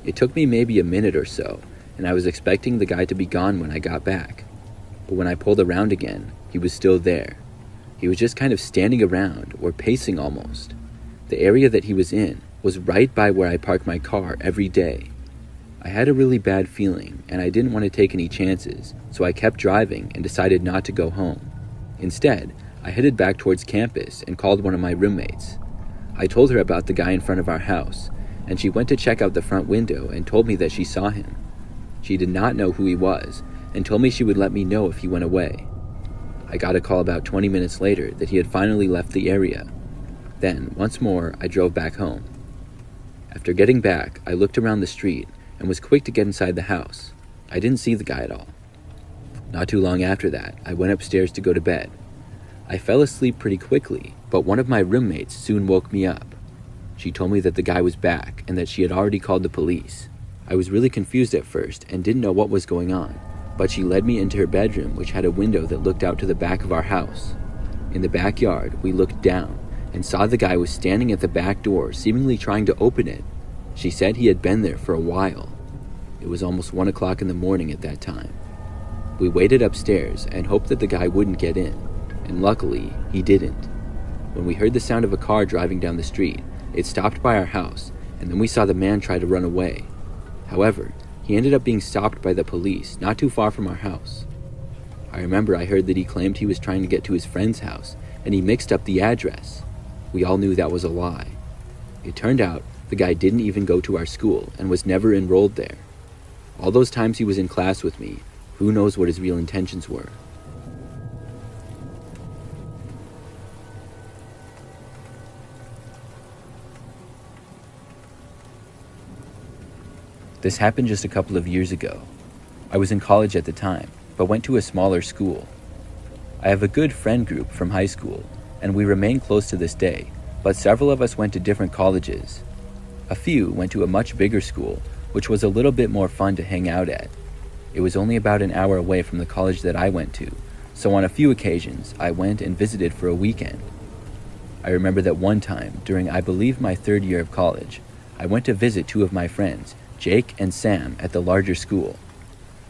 It took me maybe a minute or so, and I was expecting the guy to be gone when I got back. But when I pulled around again, he was still there. He was just kind of standing around, or pacing almost. The area that he was in was right by where I park my car every day. I had a really bad feeling, and I didn't want to take any chances, so I kept driving and decided not to go home. Instead, I headed back towards campus and called one of my roommates. I told her about the guy in front of our house, and she went to check out the front window and told me that she saw him. She did not know who he was, and told me she would let me know if he went away. I got a call about 20 minutes later that he had finally left the area. Then, once more, I drove back home. After getting back, I looked around the street and was quick to get inside the house. I didn't see the guy at all. Not too long after that, I went upstairs to go to bed. I fell asleep pretty quickly, but one of my roommates soon woke me up. She told me that the guy was back and that she had already called the police. I was really confused at first and didn't know what was going on, but she led me into her bedroom, which had a window that looked out to the back of our house. In the backyard, we looked down and saw the guy was standing at the back door, seemingly trying to open it. She said he had been there for a while. It was almost 1 o'clock in the morning at that time. We waited upstairs and hoped that the guy wouldn't get in, and luckily, he didn't. When we heard the sound of a car driving down the street, it stopped by our house, and then we saw the man try to run away. However, he ended up being stopped by the police not too far from our house. I remember I heard that he claimed he was trying to get to his friend's house, and he mixed up the address. We all knew that was a lie. It turned out the guy didn't even go to our school and was never enrolled there. All those times he was in class with me, who knows what his real intentions were. This happened just a couple of years ago. I was in college at the time, but went to a smaller school. I have a good friend group from high school, and we remain close to this day, but several of us went to different colleges. A few went to a much bigger school, which was a little bit more fun to hang out at. It was only about an hour away from the college that I went to, so on a few occasions, I went and visited for a weekend. I remember that one time, during I believe my 3rd year of college, I went to visit 2 of my friends, Jake and Sam, at the larger school.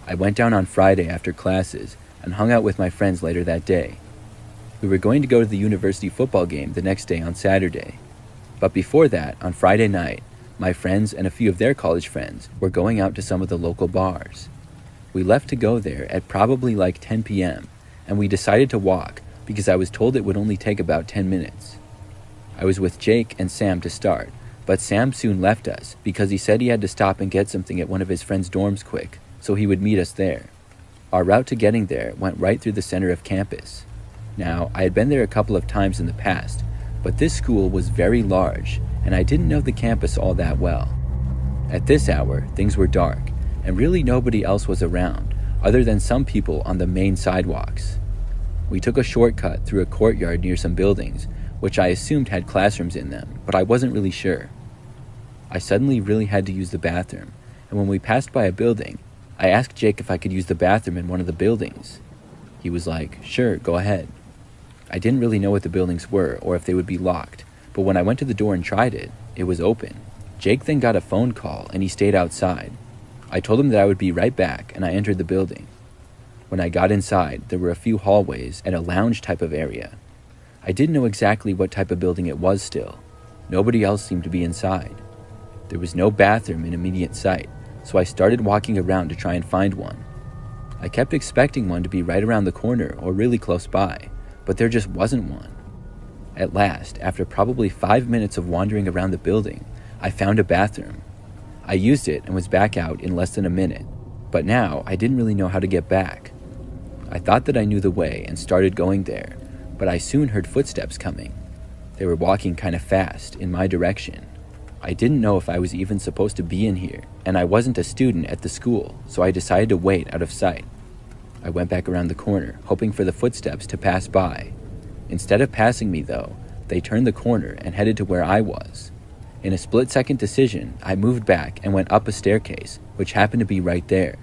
I went down on Friday after classes and hung out with my friends later that day. We were going to go to the university football game the next day on Saturday. But before that, on Friday night, my friends and a few of their college friends were going out to some of the local bars. We left to go there at probably like 10 p.m., and we decided to walk because I was told it would only take about 10 minutes. I was with Jake and Sam to start, but Sam soon left us because he said he had to stop and get something at one of his friend's dorms quick, so he would meet us there. Our route to getting there went right through the center of campus. Now, I had been there a couple of times in the past, but this school was very large, and I didn't know the campus all that well. At this hour, things were dark, and really nobody else was around, other than some people on the main sidewalks. We took a shortcut through a courtyard near some buildings, which I assumed had classrooms in them, but I wasn't really sure. I suddenly really had to use the bathroom, and when we passed by a building, I asked Jake if I could use the bathroom in one of the buildings. He was like, "Sure, go ahead." I didn't really know what the buildings were or if they would be locked, but when I went to the door and tried it, it was open. Jake then got a phone call and he stayed outside. I told him that I would be right back, and I entered the building. When I got inside, there were a few hallways and a lounge type of area. I didn't know exactly what type of building it was still. Nobody else seemed to be inside. There was no bathroom in immediate sight, so I started walking around to try and find one. I kept expecting one to be right around the corner or really close by, but there just wasn't one. At last, after probably 5 minutes of wandering around the building, I found a bathroom. I used it and was back out in less than a minute, but now I didn't really know how to get back. I thought that I knew the way and started going there, but I soon heard footsteps coming. They were walking kind of fast in my direction. I didn't know if I was even supposed to be in here, and I wasn't a student at the school, so I decided to wait out of sight. I went back around the corner, hoping for the footsteps to pass by. Instead of passing me, though, they turned the corner and headed to where I was. In a split-second decision, I moved back and went up a staircase, which happened to be right there.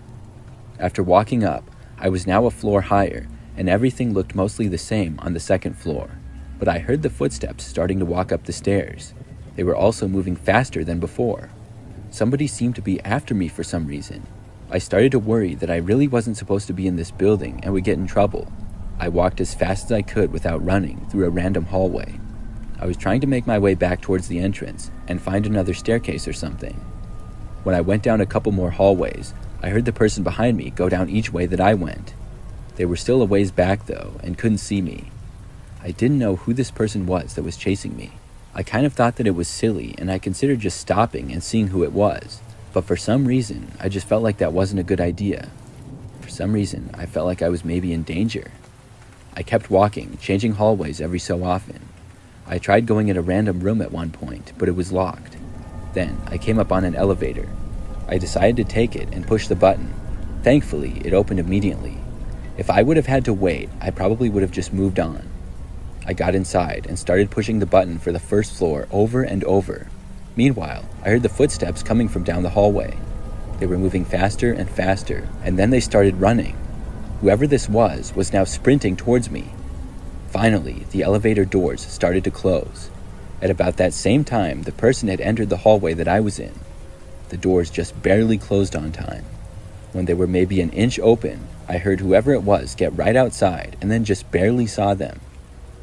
After walking up, I was now a floor higher, and everything looked mostly the same on the second floor. But I heard the footsteps starting to walk up the stairs. They were also moving faster than before. Somebody seemed to be after me for some reason. I started to worry that I really wasn't supposed to be in this building and would get in trouble. I walked as fast as I could without running through a random hallway. I was trying to make my way back towards the entrance and find another staircase or something. When I went down a couple more hallways, I heard the person behind me go down each way that I went. They were still a ways back though and couldn't see me. I didn't know who this person was that was chasing me. I kind of thought that it was silly and I considered just stopping and seeing who it was, but for some reason I just felt like that wasn't a good idea. For some reason I felt like I was maybe in danger. I kept walking, changing hallways every so often. I tried going in a random room at one point, but it was locked. Then I came up on an elevator. I decided to take it and push the button. Thankfully, it opened immediately. If I would have had to wait, I probably would have just moved on. I got inside and started pushing the button for the first floor over and over. Meanwhile, I heard the footsteps coming from down the hallway. They were moving faster and faster, and then they started running. Whoever this was now sprinting towards me. Finally, the elevator doors started to close. At about that same time, the person had entered the hallway that I was in. The doors just barely closed on time. When they were maybe an inch open, I heard whoever it was get right outside and then just barely saw them.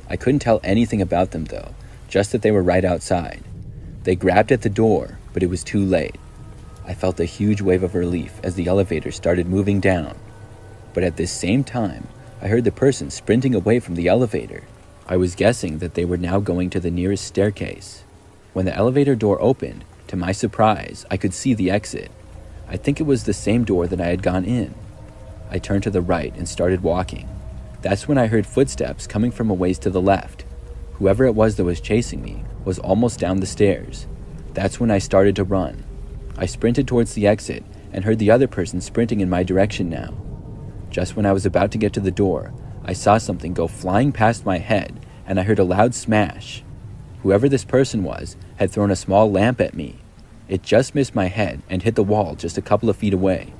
I couldn't tell anything about them though, just that they were right outside. They grabbed at the door, but it was too late. I felt a huge wave of relief as the elevator started moving down. But at this same time, I heard the person sprinting away from the elevator. I was guessing that they were now going to the nearest staircase. When the elevator door opened, to my surprise, I could see the exit. I think it was the same door that I had gone in. I turned to the right and started walking. That's when I heard footsteps coming from a ways to the left. Whoever it was that was chasing me was almost down the stairs. That's when I started to run. I sprinted towards the exit and heard the other person sprinting in my direction now. Just when I was about to get to the door, I saw something go flying past my head and I heard a loud smash. Whoever this person was had thrown a small lamp at me. It just missed my head and hit the wall just a couple of feet away.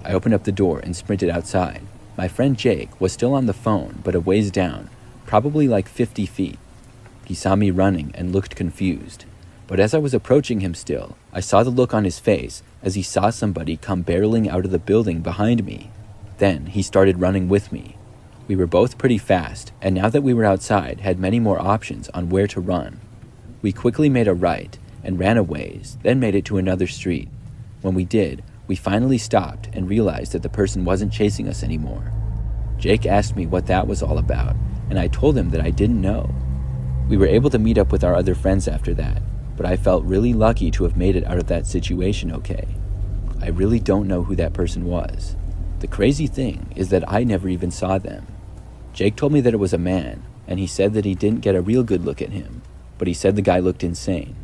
I opened up the door and sprinted outside. My friend Jake was still on the phone, but a ways down, probably like 50 feet. He saw me running and looked confused. But as I was approaching him still, I saw the look on his face as he saw somebody come barreling out of the building behind me. Then he started running with me. We were both pretty fast, and now that we were outside, had many more options on where to run. We quickly made a right and ran a ways, then made it to another street. When we did, we finally stopped and realized that the person wasn't chasing us anymore. Jake asked me what that was all about, and I told him that I didn't know. We were able to meet up with our other friends after that, but I felt really lucky to have made it out of that situation okay. I really don't know who that person was. The crazy thing is that I never even saw them. Jake told me that it was a man, and he said that he didn't get a real good look at him, but he said the guy looked insane.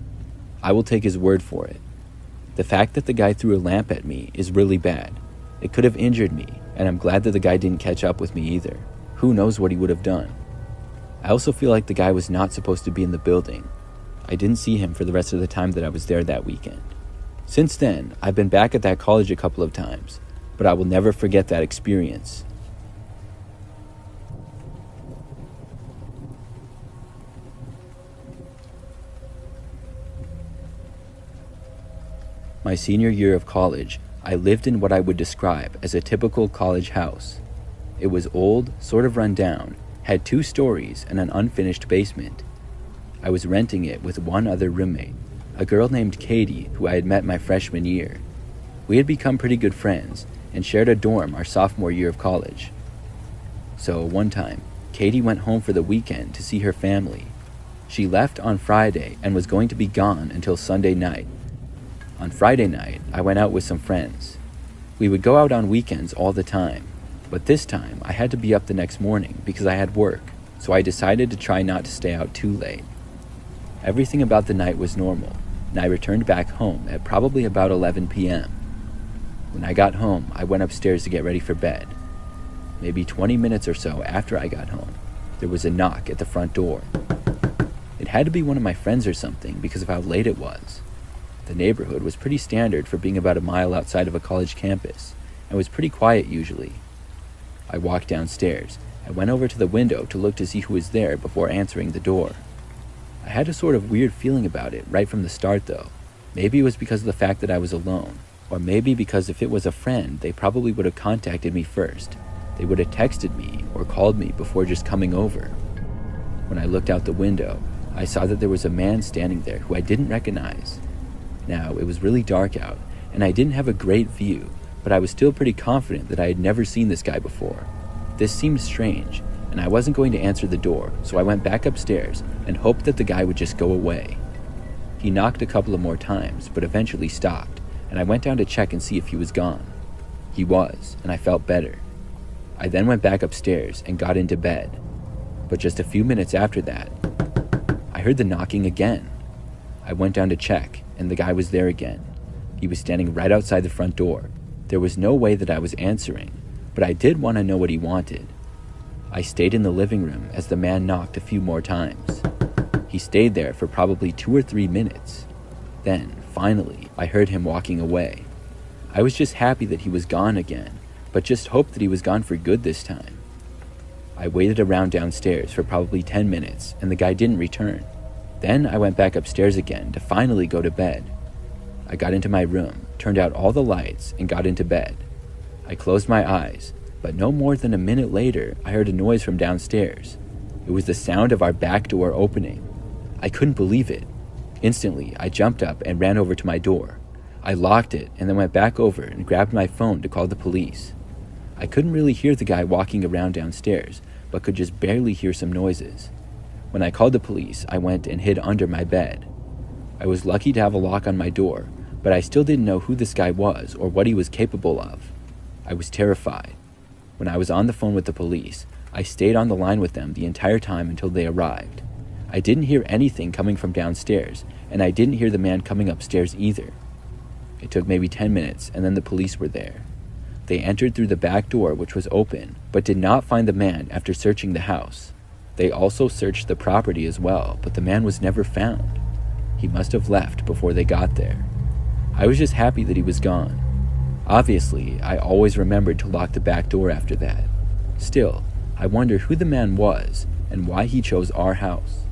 I will take his word for it. The fact that the guy threw a lamp at me is really bad. It could have injured me, and I'm glad that the guy didn't catch up with me either. Who knows what he would have done. I also feel like the guy was not supposed to be in the building. I didn't see him for the rest of the time that I was there that weekend. Since then, I've been back at that college a couple of times, but I will never forget that experience. My senior year of college, I lived in what I would describe as a typical college house. It was old, sort of run down, had 2 stories and an unfinished basement. I was renting it with one other roommate, a girl named Katie who I had met my freshman year. We had become pretty good friends and shared a dorm our sophomore year of college. So one time, Katie went home for the weekend to see her family. She left on Friday and was going to be gone until Sunday night. On Friday night, I went out with some friends. We would go out on weekends all the time, but this time I had to be up the next morning because I had work, so I decided to try not to stay out too late. Everything about the night was normal, and I returned back home at probably about 11 p.m. When I got home, I went upstairs to get ready for bed. Maybe 20 minutes or so after I got home, there was a knock at the front door. It had to be one of my friends or something because of how late it was. The neighborhood was pretty standard for being about a mile outside of a college campus, and was pretty quiet usually. I walked downstairs and went over to the window to look to see who was there before answering the door. I had a sort of weird feeling about it right from the start though. Maybe it was because of the fact that I was alone, or maybe because if it was a friend, they probably would have contacted me first. They would have texted me or called me before just coming over. When I looked out the window, I saw that there was a man standing there who I didn't recognize. Now, it was really dark out, and I didn't have a great view, but I was still pretty confident that I had never seen this guy before. This seemed strange, and I wasn't going to answer the door, so I went back upstairs and hoped that the guy would just go away. He knocked a couple of more times, but eventually stopped, and I went down to check and see if he was gone. He was, and I felt better. I then went back upstairs and got into bed, but just a few minutes after that, I heard the knocking again. I went down to check, and the guy was there again. He was standing right outside the front door. There was no way that I was answering, but I did want to know what he wanted. I stayed in the living room as the man knocked a few more times. He stayed there for probably 2 or 3 minutes. Then, finally, I heard him walking away. I was just happy that he was gone again, but just hoped that he was gone for good this time. I waited around downstairs for probably 10 minutes, and the guy didn't return. Then I went back upstairs again to finally go to bed. I got into my room, turned out all the lights, and got into bed. I closed my eyes, but no more than a minute later, I heard a noise from downstairs. It was the sound of our back door opening. I couldn't believe it. Instantly, I jumped up and ran over to my door. I locked it and then went back over and grabbed my phone to call the police. I couldn't really hear the guy walking around downstairs, but could just barely hear some noises. When I called the police, I went and hid under my bed. I was lucky to have a lock on my door, but I still didn't know who this guy was or what he was capable of. I was terrified. When I was on the phone with the police, I stayed on the line with them the entire time until they arrived. I didn't hear anything coming from downstairs, and I didn't hear the man coming upstairs either. It took maybe 10 minutes, and then the police were there. They entered through the back door, which was open, but did not find the man after searching the house. They also searched the property as well, but the man was never found. He must have left before they got there. I was just happy that he was gone. Obviously, I always remembered to lock the back door after that. Still, I wonder who the man was and why he chose our house.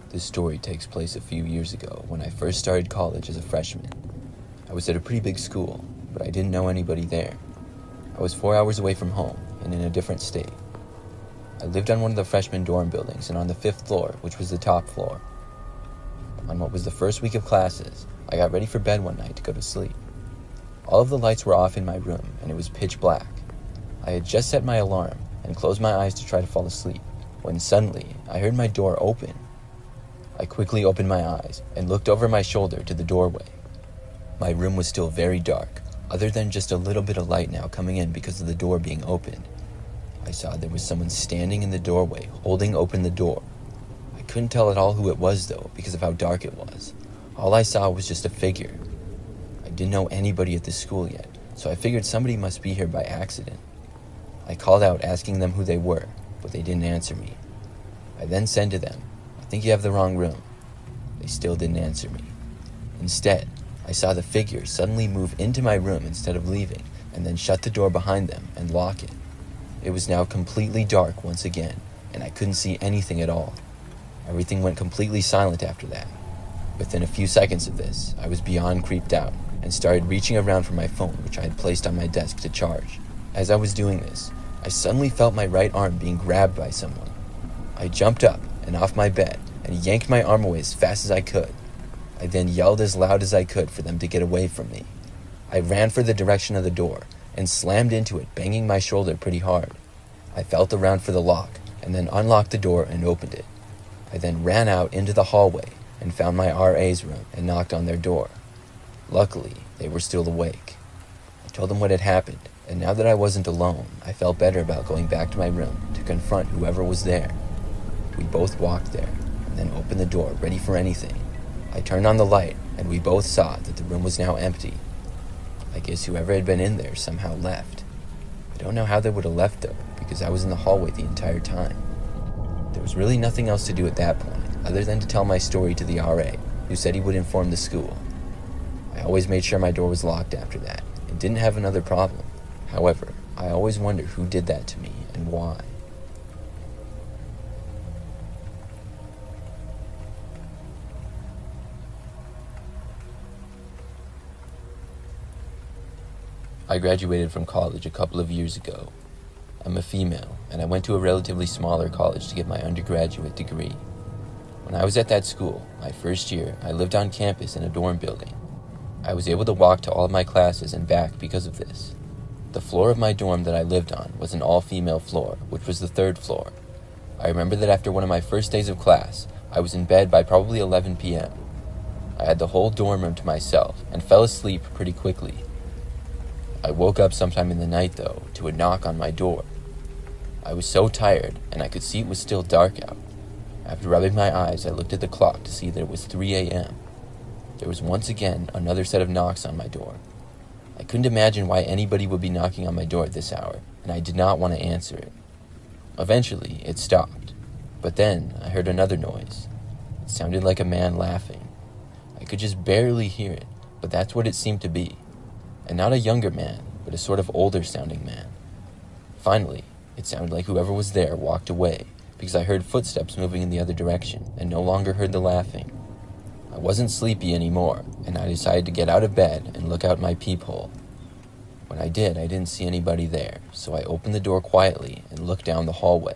This story takes place a few years ago when I first started college as a freshman. I was at a pretty big school, but I didn't know anybody there. I was 4 hours away from home and in a different state. I lived on one of the freshman dorm buildings and on the 5th floor, which was the top floor. On what was the first week of classes, I got ready for bed one night to go to sleep. All of the lights were off in my room and it was pitch black. I had just set my alarm and closed my eyes to try to fall asleep when suddenly I heard my door open. I quickly opened my eyes and looked over my shoulder to the doorway. My room was still very dark, other than just a little bit of light now coming in because of the door being opened. I saw there was someone standing in the doorway, holding open the door. I couldn't tell at all who it was though, because of how dark it was. All I saw was just a figure. I didn't know anybody at the school yet, so I figured somebody must be here by accident. I called out asking them who they were, but they didn't answer me. I then said to them, "I think you have the wrong room." They still didn't answer me. Instead, I saw the figure suddenly move into my room instead of leaving, and then shut the door behind them and lock it. It was now completely dark once again, and I couldn't see anything at all. Everything went completely silent after that. Within a few seconds of this, I was beyond creeped out and started reaching around for my phone, which I had placed on my desk to charge. As I was doing this, I suddenly felt my right arm being grabbed by someone. I jumped up and off my bed and yanked my arm away as fast as I could. I then yelled as loud as I could for them to get away from me. I ran for the direction of the door and slammed into it, banging my shoulder pretty hard. I felt around for the lock and then unlocked the door and opened it. I then ran out into the hallway and found my RA's room and knocked on their door. Luckily, they were still awake. I told them what had happened, and now that I wasn't alone, I felt better about going back to my room to confront whoever was there. We both walked there and then opened the door, ready for anything. I turned on the light, and we both saw that the room was now empty. I guess whoever had been in there somehow left. I don't know how they would have left though, because I was in the hallway the entire time. There was really nothing else to do at that point, other than to tell my story to the RA, who said he would inform the school. I always made sure my door was locked after that, and didn't have another problem. However, I always wonder who did that to me, and why. I graduated from college a couple of years ago. I'm a female, and I went to a relatively smaller college to get my undergraduate degree. When I was at that school, my first year, I lived on campus in a dorm building. I was able to walk to all of my classes and back because of this. The floor of my dorm that I lived on was an all-female floor, which was the 3rd floor. I remember that after one of my first days of class, I was in bed by probably 11 p.m. I had the whole dorm room to myself and fell asleep pretty quickly. I woke up sometime in the night, though, to a knock on my door. I was so tired, and I could see it was still dark out. After rubbing my eyes, I looked at the clock to see that it was 3 a.m. There was once again another set of knocks on my door. I couldn't imagine why anybody would be knocking on my door at this hour, and I did not want to answer it. Eventually, it stopped, but then I heard another noise. It sounded like a man laughing. I could just barely hear it, but that's what it seemed to be. And not a younger man, but a sort of older-sounding man. Finally, it sounded like whoever was there walked away, because I heard footsteps moving in the other direction, and no longer heard the laughing. I wasn't sleepy anymore, and I decided to get out of bed and look out my peephole. When I did, I didn't see anybody there, so I opened the door quietly and looked down the hallway.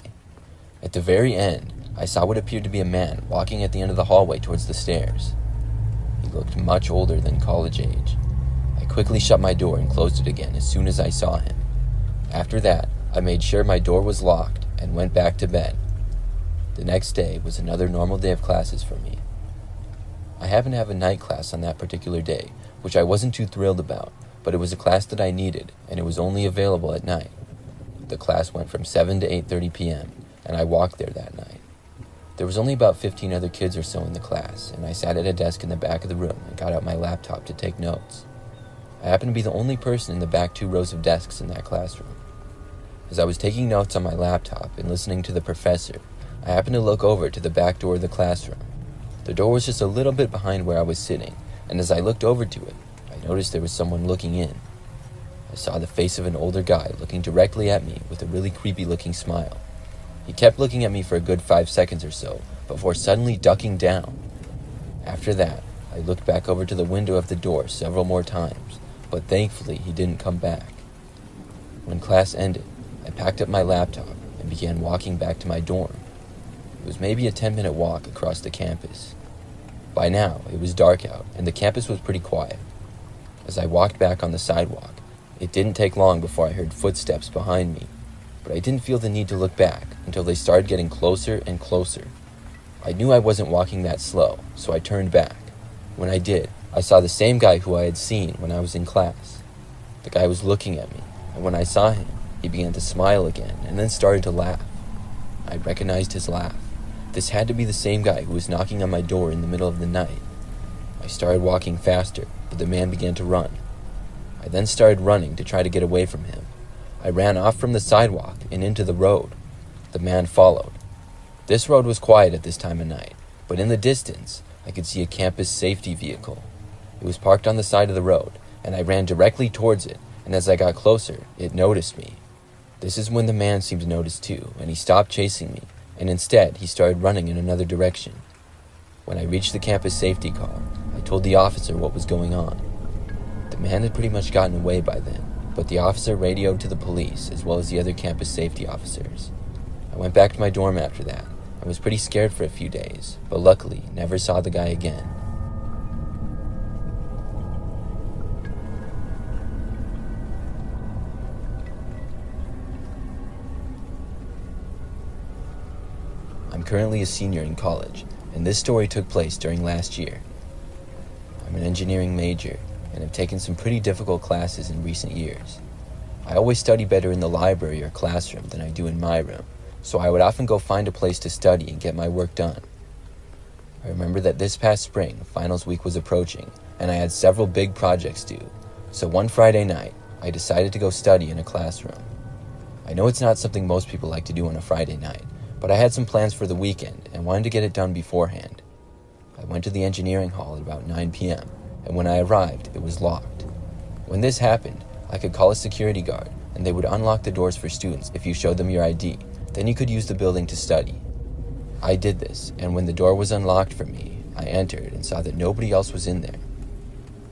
At the very end, I saw what appeared to be a man walking at the end of the hallway towards the stairs. He looked much older than college age. I quickly shut my door and closed it again as soon as I saw him. After that, I made sure my door was locked and went back to bed. The next day was another normal day of classes for me. I happened to have a night class on that particular day, which I wasn't too thrilled about, but it was a class that I needed, and it was only available at night. The class went from 7 to 8:30 p.m., and I walked there that night. There was only about 15 other kids or so in the class, and I sat at a desk in the back of the room and got out my laptop to take notes. I happened to be the only person in the back 2 rows of desks in that classroom. As I was taking notes on my laptop and listening to the professor, I happened to look over to the back door of the classroom. The door was just a little bit behind where I was sitting, and as I looked over to it, I noticed there was someone looking in. I saw the face of an older guy looking directly at me with a really creepy-looking smile. He kept looking at me for a good 5 seconds or so, before suddenly ducking down. After that, I looked back over to the window of the door several more times, but thankfully he didn't come back. When class ended, I packed up my laptop and began walking back to my dorm. It was maybe a 10-minute walk across the campus. By now, it was dark out, and the campus was pretty quiet. As I walked back on the sidewalk, it didn't take long before I heard footsteps behind me, but I didn't feel the need to look back until they started getting closer and closer. I knew I wasn't walking that slow, so I turned back. When I did, I saw the same guy who I had seen when I was in class. The guy was looking at me, and when I saw him, he began to smile again and then started to laugh. I recognized his laugh. This had to be the same guy who was knocking on my door in the middle of the night. I started walking faster, but the man began to run. I then started running to try to get away from him. I ran off from the sidewalk and into the road. The man followed. This road was quiet at this time of night, but in the distance, I could see a campus safety vehicle. It was parked on the side of the road, and I ran directly towards it, and as I got closer, it noticed me. This is when the man seemed to notice too, and he stopped chasing me, and instead he started running in another direction. When I reached the campus safety car, I told the officer what was going on. The man had pretty much gotten away by then, but the officer radioed to the police as well as the other campus safety officers. I went back to my dorm after that. I was pretty scared for a few days, but luckily never saw the guy again. I'm currently a senior in college, and this story took place during last year. I'm an engineering major, and have taken some pretty difficult classes in recent years. I always study better in the library or classroom than I do in my room, so I would often go find a place to study and get my work done. I remember that this past spring, finals week was approaching, and I had several big projects due, so one Friday night, I decided to go study in a classroom. I know it's not something most people like to do on a Friday night, but I had some plans for the weekend and wanted to get it done beforehand. I went to the engineering hall at about 9 p.m., and when I arrived, it was locked. When this happened, I could call a security guard, and they would unlock the doors for students if you showed them your ID. Then you could use the building to study. I did this, and when the door was unlocked for me, I entered and saw that nobody else was in there.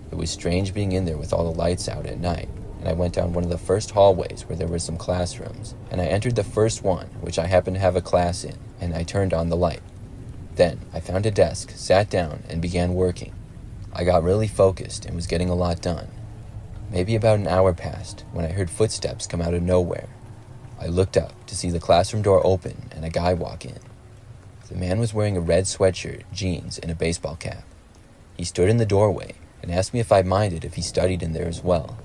It was strange being in there with all the lights out at night, and I went down one of the first hallways where there were some classrooms, and I entered the first one, which I happened to have a class in, and I turned on the light. Then I found a desk, sat down, and began working. I got really focused and was getting a lot done. Maybe about an hour passed when I heard footsteps come out of nowhere. I looked up to see the classroom door open and a guy walk in. The man was wearing a red sweatshirt, jeans, and a baseball cap. He stood in the doorway and asked me if I minded if he studied in there as well.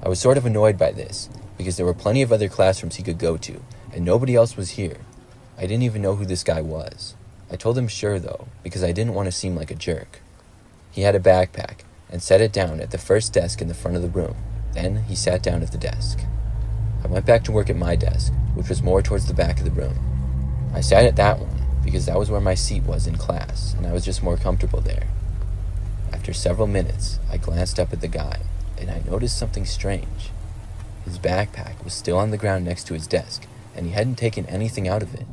I was sort of annoyed by this, because there were plenty of other classrooms he could go to, and nobody else was here. I didn't even know who this guy was. I told him sure though, because I didn't want to seem like a jerk. He had a backpack, and set it down at the first desk in the front of the room. Then he sat down at the desk. I went back to work at my desk, which was more towards the back of the room. I sat at that one, because that was where my seat was in class, and I was just more comfortable there. After several minutes, I glanced up at the guy, and I noticed something strange. His backpack was still on the ground next to his desk, and he hadn't taken anything out of it.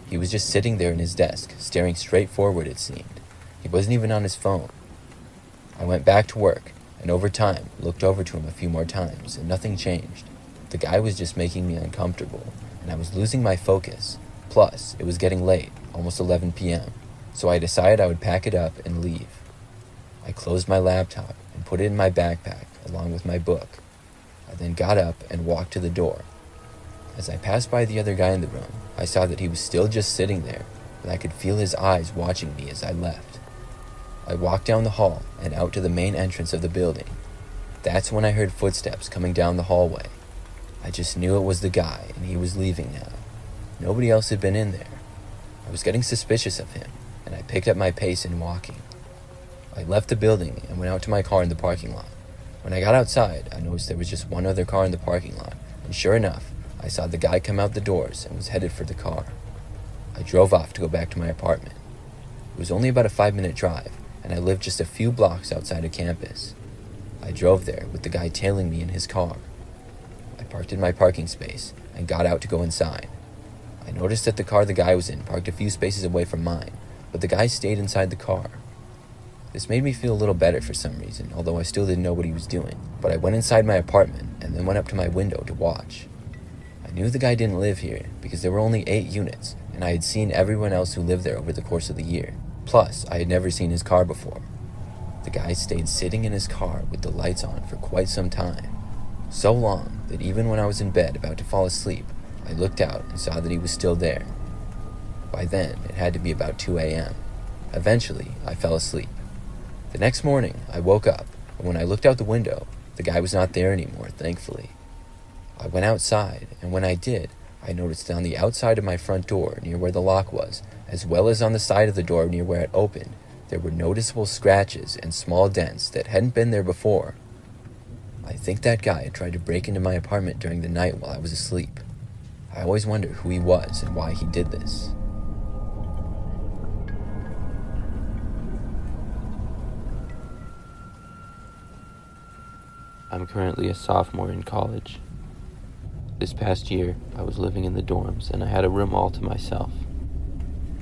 He was just sitting there in his desk, staring straight forward, it seemed. He wasn't even on his phone. I went back to work, and over time, looked over to him a few more times, and nothing changed. The guy was just making me uncomfortable, and I was losing my focus. Plus, it was getting late, almost 11 p.m., so I decided I would pack it up and leave. I closed my laptop and put it in my backpack, along with my book. I then got up and walked to the door. As I passed by the other guy in the room, I saw that he was still just sitting there, and I could feel his eyes watching me as I left. I walked down the hall and out to the main entrance of the building. That's when I heard footsteps coming down the hallway. I just knew it was the guy, and he was leaving now. Nobody else had been in there. I was getting suspicious of him, and I picked up my pace in walking. I left the building and went out to my car in the parking lot. When I got outside, I noticed there was just one other car in the parking lot, and sure enough, I saw the guy come out the doors and was headed for the car. I drove off to go back to my apartment. It was only about a 5-minute drive, and I lived just a few blocks outside of campus. I drove there with the guy tailing me in his car. I parked in my parking space and got out to go inside. I noticed that the car the guy was in parked a few spaces away from mine, but the guy stayed inside the car. This made me feel a little better for some reason, although I still didn't know what he was doing. But I went inside my apartment and then went up to my window to watch. I knew the guy didn't live here because there were only 8 units, and I had seen everyone else who lived there over the course of the year. Plus, I had never seen his car before. The guy stayed sitting in his car with the lights on for quite some time. So long that even when I was in bed about to fall asleep, I looked out and saw that he was still there. By then, it had to be about 2 a.m. Eventually, I fell asleep. The next morning, I woke up, and when I looked out the window, the guy was not there anymore, thankfully. I went outside, and when I did, I noticed that on the outside of my front door, near where the lock was, as well as on the side of the door near where it opened, there were noticeable scratches and small dents that hadn't been there before. I think that guy had tried to break into my apartment during the night while I was asleep. I always wondered who he was and why he did this. I'm currently a sophomore in college. This past year, I was living in the dorms and I had a room all to myself.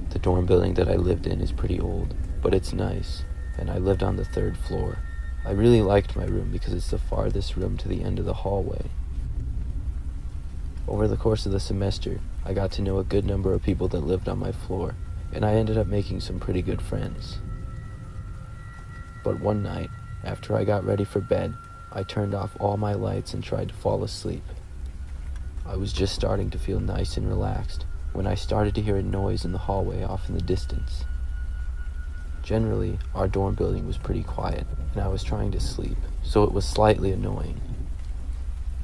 The dorm building that I lived in is pretty old, but it's nice, and I lived on the 3rd floor. I really liked my room because it's the farthest room to the end of the hallway. Over the course of the semester, I got to know a good number of people that lived on my floor, and I ended up making some pretty good friends. But one night, after I got ready for bed, I turned off all my lights and tried to fall asleep. I was just starting to feel nice and relaxed when I started to hear a noise in the hallway off in the distance. Generally, our dorm building was pretty quiet, and I was trying to sleep, so it was slightly annoying.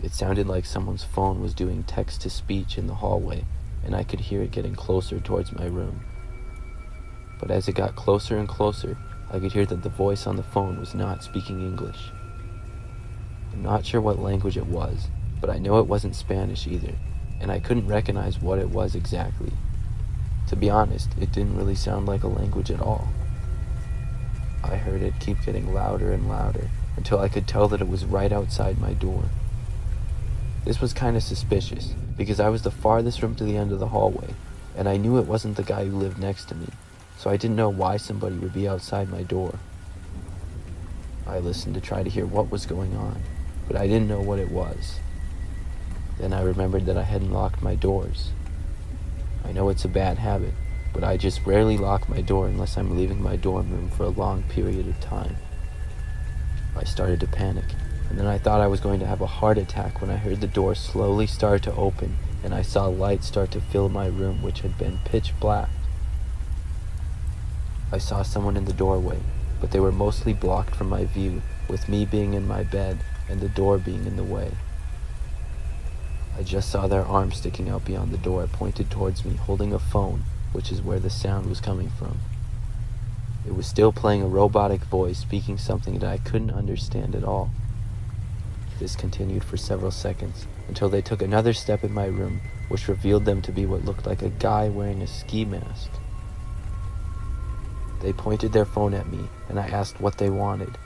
It sounded like someone's phone was doing text-to-speech in the hallway, and I could hear it getting closer towards my room. But as it got closer and closer, I could hear that the voice on the phone was not speaking English. I'm not sure what language it was, but I know it wasn't Spanish either, and I couldn't recognize what it was exactly. To be honest, it didn't really sound like a language at all. I heard it keep getting louder and louder until I could tell that it was right outside my door. This was kind of suspicious because I was the farthest room to the end of the hallway, and I knew it wasn't the guy who lived next to me, so I didn't know why somebody would be outside my door. I listened to try to hear what was going on, but I didn't know what it was. Then I remembered that I hadn't locked my doors. I know it's a bad habit, but I just rarely lock my door unless I'm leaving my dorm room for a long period of time. I started to panic, and then I thought I was going to have a heart attack when I heard the door slowly start to open, and I saw light start to fill my room, which had been pitch black. I saw someone in the doorway, but they were mostly blocked from my view, with me being in my bed and the door being in the way. I just saw their arms sticking out beyond the door, pointed towards me, holding a phone, which is where the sound was coming from. It was still playing a robotic voice, speaking something that I couldn't understand at all. This continued for several seconds, until they took another step in my room, which revealed them to be what looked like a guy wearing a ski mask. They pointed their phone at me, and I asked what they wanted.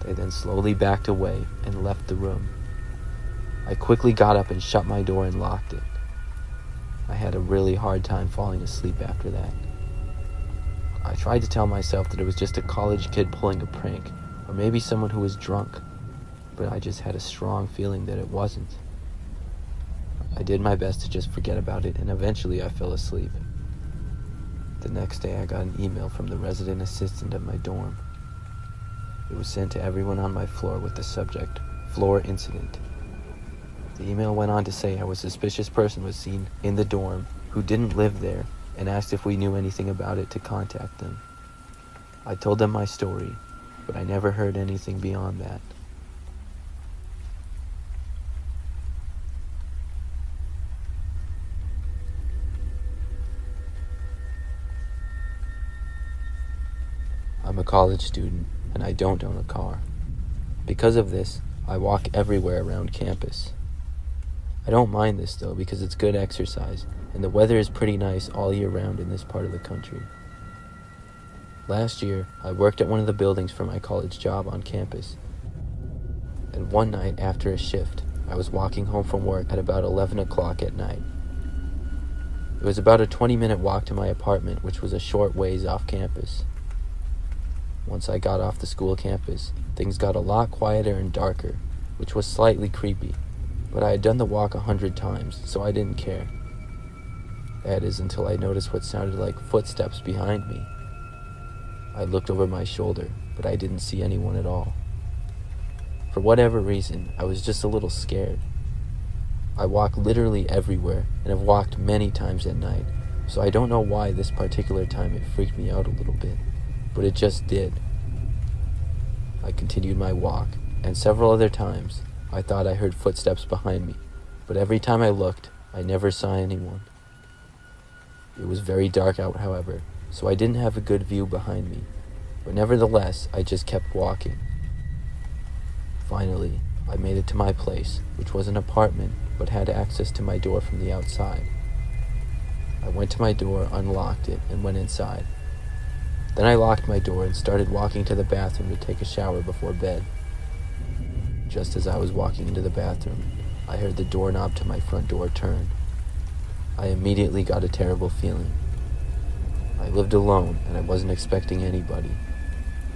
They then slowly backed away and left the room. I quickly got up and shut my door and locked it. I had a really hard time falling asleep after that. I tried to tell myself that it was just a college kid pulling a prank, or maybe someone who was drunk, but I just had a strong feeling that it wasn't. I did my best to just forget about it, and eventually I fell asleep. The next day I got an email from the resident assistant at my dorm. It was sent to everyone on my floor with the subject, "Floor Incident." The email went on to say how a suspicious person was seen in the dorm who didn't live there, and asked if we knew anything about it to contact them. I told them my story, but I never heard anything beyond that. I'm a college student, and I don't own a car. Because of this, I walk everywhere around campus. I don't mind this though because it's good exercise, and the weather is pretty nice all year round in this part of the country. Last year, I worked at one of the buildings for my college job on campus, and one night after a shift, I was walking home from work at about 11 o'clock at night. It was about a 20-minute walk to my apartment, which was a short ways off campus. Once I got off the school campus, things got a lot quieter and darker, which was slightly creepy, but I had done the walk 100 times, so I didn't care. That is until I noticed what sounded like footsteps behind me. I looked over my shoulder, but I didn't see anyone at all. For whatever reason, I was just a little scared. I walk literally everywhere and have walked many times at night, so I don't know why this particular time it freaked me out a little bit, but it just did. I continued my walk, and several other times I thought I heard footsteps behind me, but every time I looked, I never saw anyone. It was very dark out, however, so I didn't have a good view behind me, but nevertheless, I just kept walking. Finally, I made it to my place, which was an apartment, but had access to my door from the outside. I went to my door, unlocked it, and went inside. Then I locked my door and started walking to the bathroom to take a shower before bed. Just as I was walking into the bathroom, I heard the doorknob to my front door turn. I immediately got a terrible feeling. I lived alone, and I wasn't expecting anybody,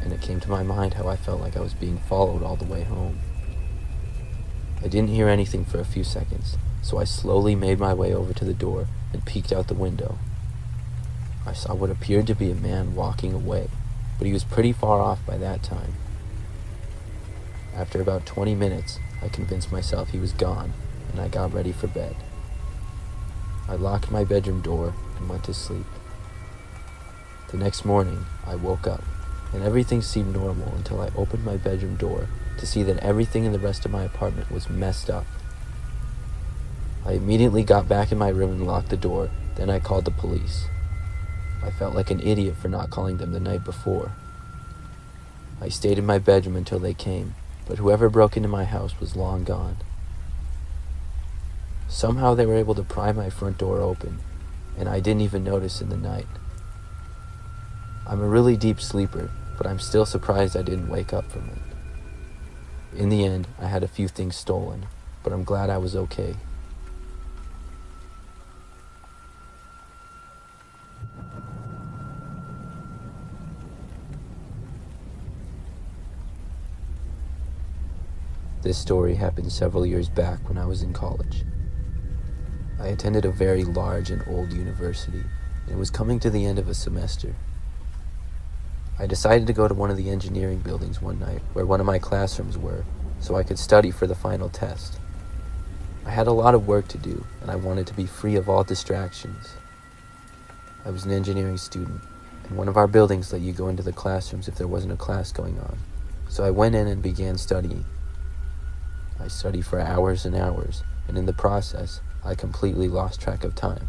and it came to my mind how I felt like I was being followed all the way home. I didn't hear anything for a few seconds, so I slowly made my way over to the door and peeked out the window. I saw what appeared to be a man walking away, but he was pretty far off by that time. After about 20 minutes, I convinced myself he was gone, and I got ready for bed. I locked my bedroom door and went to sleep. The next morning, I woke up, and everything seemed normal until I opened my bedroom door to see that everything in the rest of my apartment was messed up. I immediately got back in my room and locked the door, then I called the police. I felt like an idiot for not calling them the night before. I stayed in my bedroom until they came, but whoever broke into my house was long gone. Somehow they were able to pry my front door open, and I didn't even notice in the night. I'm a really deep sleeper, but I'm still surprised I didn't wake up from it. In the end, I had a few things stolen, but I'm glad I was okay. This story happened several years back when I was in college. I attended a very large and old university, and was coming to the end of a semester. I decided to go to one of the engineering buildings one night where one of my classrooms were, so I could study for the final test. I had a lot of work to do, and I wanted to be free of all distractions. I was an engineering student, and one of our buildings let you go into the classrooms if there wasn't a class going on, so I went in and began studying. I studied for hours and hours, and in the process, I completely lost track of time.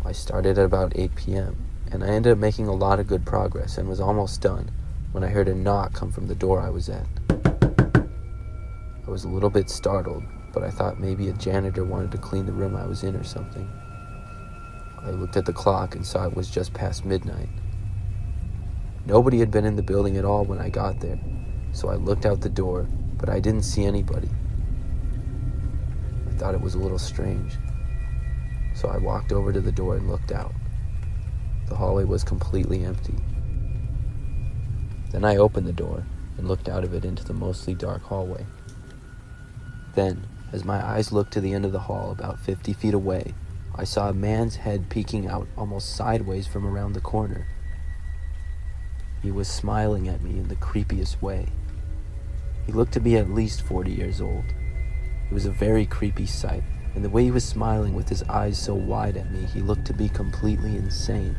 I started at about 8 p.m., and I ended up making a lot of good progress and was almost done when I heard a knock come from the door I was at. I was a little bit startled, but I thought maybe a janitor wanted to clean the room I was in or something. I looked at the clock and saw it was just past midnight. Nobody had been in the building at all when I got there, so I looked out the door, but I didn't see anybody. I thought it was a little strange, so I walked over to the door and looked out. The hallway was completely empty. Then I opened the door and looked out of it into the mostly dark hallway. Then, as my eyes looked to the end of the hall about 50 feet away, I saw a man's head peeking out almost sideways from around the corner. He was smiling at me in the creepiest way. He looked to be at least 40 years old. It was a very creepy sight, and the way he was smiling with his eyes so wide at me, he looked to be completely insane.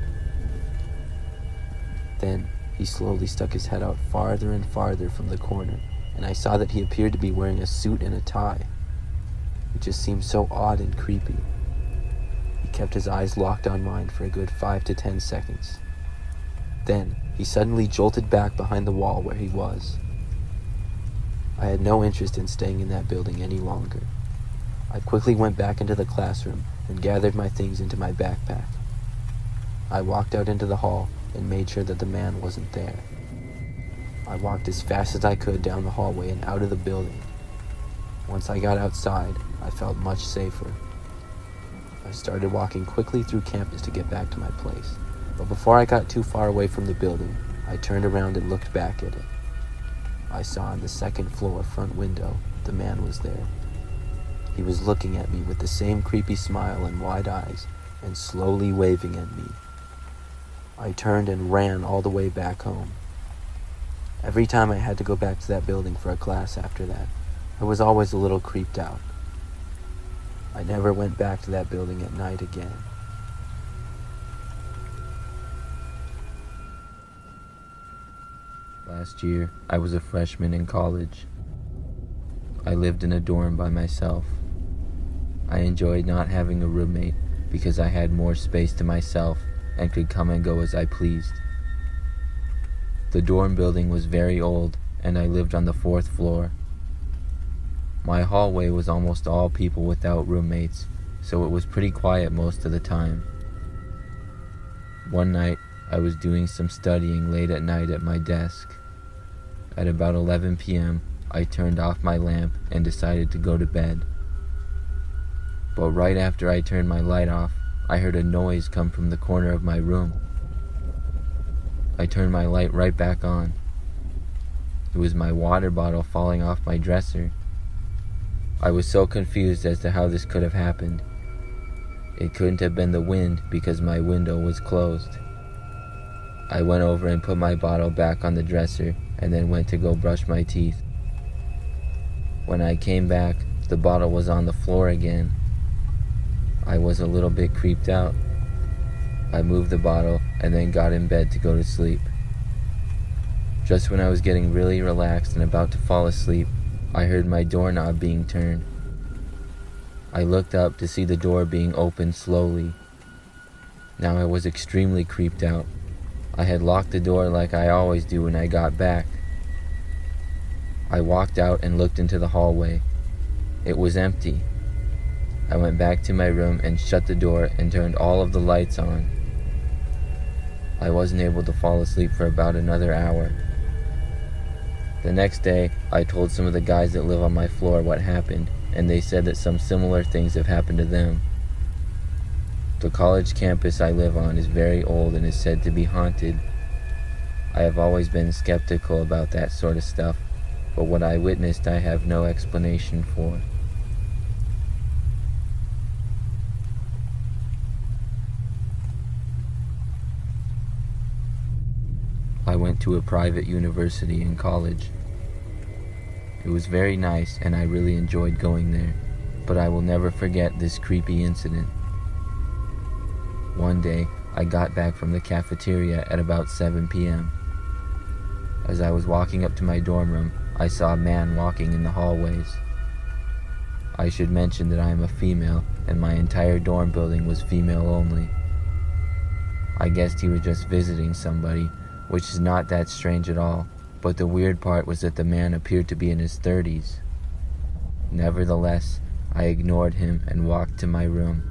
Then, he slowly stuck his head out farther and farther from the corner, and I saw that he appeared to be wearing a suit and a tie. It just seemed so odd and creepy. He kept his eyes locked on mine for a good 5 to 10 seconds. Then, he suddenly jolted back behind the wall where he was. I had no interest in staying in that building any longer. I quickly went back into the classroom and gathered my things into my backpack. I walked out into the hall and made sure that the man wasn't there. I walked as fast as I could down the hallway and out of the building. Once I got outside, I felt much safer. I started walking quickly through campus to get back to my place, but before I got too far away from the building, I turned around and looked back at it. I saw on the second floor front window, the man was there. He was looking at me with the same creepy smile and wide eyes, and slowly waving at me. I turned and ran all the way back home. Every time I had to go back to that building for a class after that, I was always a little creeped out. I never went back to that building at night again. Last year, I was a freshman in college. I lived in a dorm by myself. I enjoyed not having a roommate because I had more space to myself and could come and go as I pleased. The dorm building was very old, and I lived on the 4th floor. My hallway was almost all people without roommates, so it was pretty quiet most of the time. One night, I was doing some studying late at night at my desk. At about 11 p.m., I turned off my lamp and decided to go to bed. But right after I turned my light off, I heard a noise come from the corner of my room. I turned my light right back on. It was my water bottle falling off my dresser. I was so confused as to how this could have happened. It couldn't have been the wind because my window was closed. I went over and put my bottle back on the dresser and then went to go brush my teeth. When I came back, the bottle was on the floor again. I was a little bit creeped out. I moved the bottle and then got in bed to go to sleep. Just when I was getting really relaxed and about to fall asleep, I heard my doorknob being turned. I looked up to see the door being opened slowly. Now I was extremely creeped out. I had locked the door like I always do when I got back. I walked out and looked into the hallway. It was empty. I went back to my room and shut the door and turned all of the lights on. I wasn't able to fall asleep for about another hour. The next day, I told some of the guys that live on my floor what happened, and they said that some similar things have happened to them. The college campus I live on is very old and is said to be haunted. I have always been skeptical about that sort of stuff, but what I witnessed I have no explanation for. I went to a private university in college. It was very nice and I really enjoyed going there, but I will never forget this creepy incident. One day, I got back from the cafeteria at about 7 p.m. As I was walking up to my dorm room, I saw a man walking in the hallways. I should mention that I am a female, and my entire dorm building was female only. I guessed he was just visiting somebody, which is not that strange at all, but the weird part was that the man appeared to be in his 30s. Nevertheless, I ignored him and walked to my room.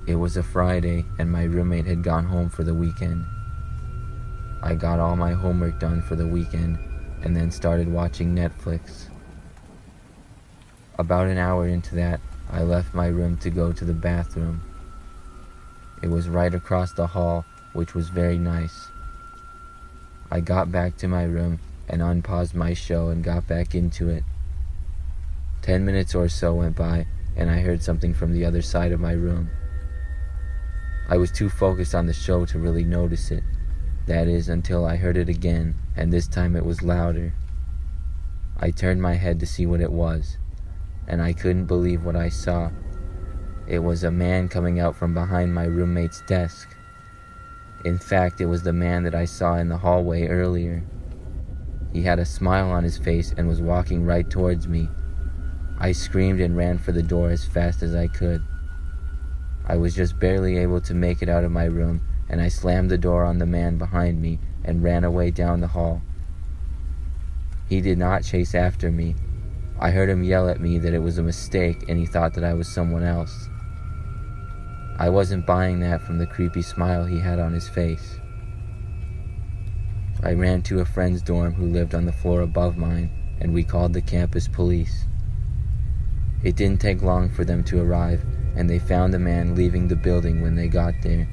It was a Friday, and my roommate had gone home for the weekend. I got all my homework done for the weekend, and then started watching Netflix. About an hour into that, I left my room to go to the bathroom. It was right across the hall, which was very nice. I got back to my room and unpaused my show and got back into it. 10 minutes or so went by, and I heard something from the other side of my room. I was too focused on the show to really notice it. That is, until I heard it again, and this time it was louder. I turned my head to see what it was, and I couldn't believe what I saw. It was a man coming out from behind my roommate's desk. In fact, it was the man that I saw in the hallway earlier. He had a smile on his face and was walking right towards me. I screamed and ran for the door as fast as I could. I was just barely able to make it out of my room, and I slammed the door on the man behind me and ran away down the hall. He did not chase after me. I heard him yell at me that it was a mistake and he thought that I was someone else. I wasn't buying that from the creepy smile he had on his face. I ran to a friend's dorm who lived on the floor above mine, and we called the campus police. It didn't take long for them to arrive, and they found the man leaving the building when they got there.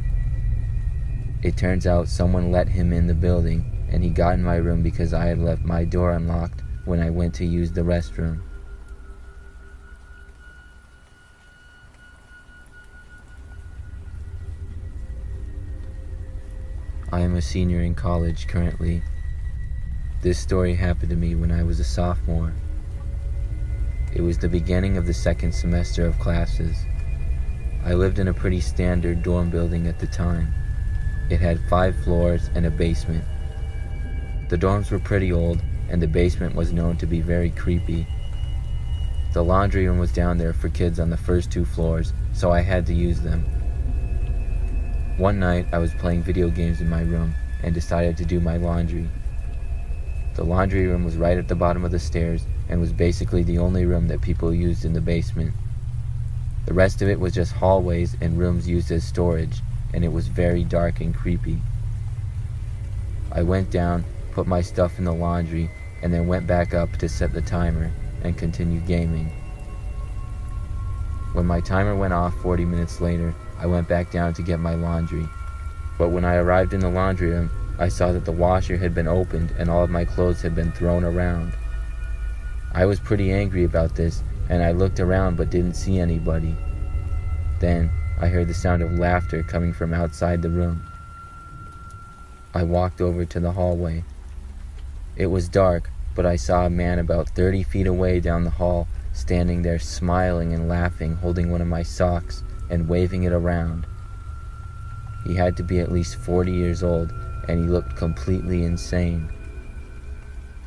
It turns out someone let him in the building, and he got in my room because I had left my door unlocked when I went to use the restroom. I am a senior in college currently. This story happened to me when I was a sophomore. It was the beginning of the second semester of classes. I lived in a pretty standard dorm building at the time. It had 5 floors and a basement. The dorms were pretty old, and the basement was known to be very creepy. The laundry room was down there for kids on the first 2 floors, so I had to use them. One night, I was playing video games in my room and decided to do my laundry. The laundry room was right at the bottom of the stairs and was basically the only room that people used in the basement. The rest of it was just hallways and rooms used as storage, and it was very dark and creepy. I went down, put my stuff in the laundry, and then went back up to set the timer and continued gaming. When my timer went off 40 minutes later, I went back down to get my laundry. But when I arrived in the laundry room, I saw that the washer had been opened and all of my clothes had been thrown around. I was pretty angry about this, and I looked around but didn't see anybody. Then, I heard the sound of laughter coming from outside the room. I walked over to the hallway. It was dark, but I saw a man about 30 feet away down the hall, standing there smiling and laughing, holding one of my socks and waving it around. He had to be at least 40 years old, and he looked completely insane.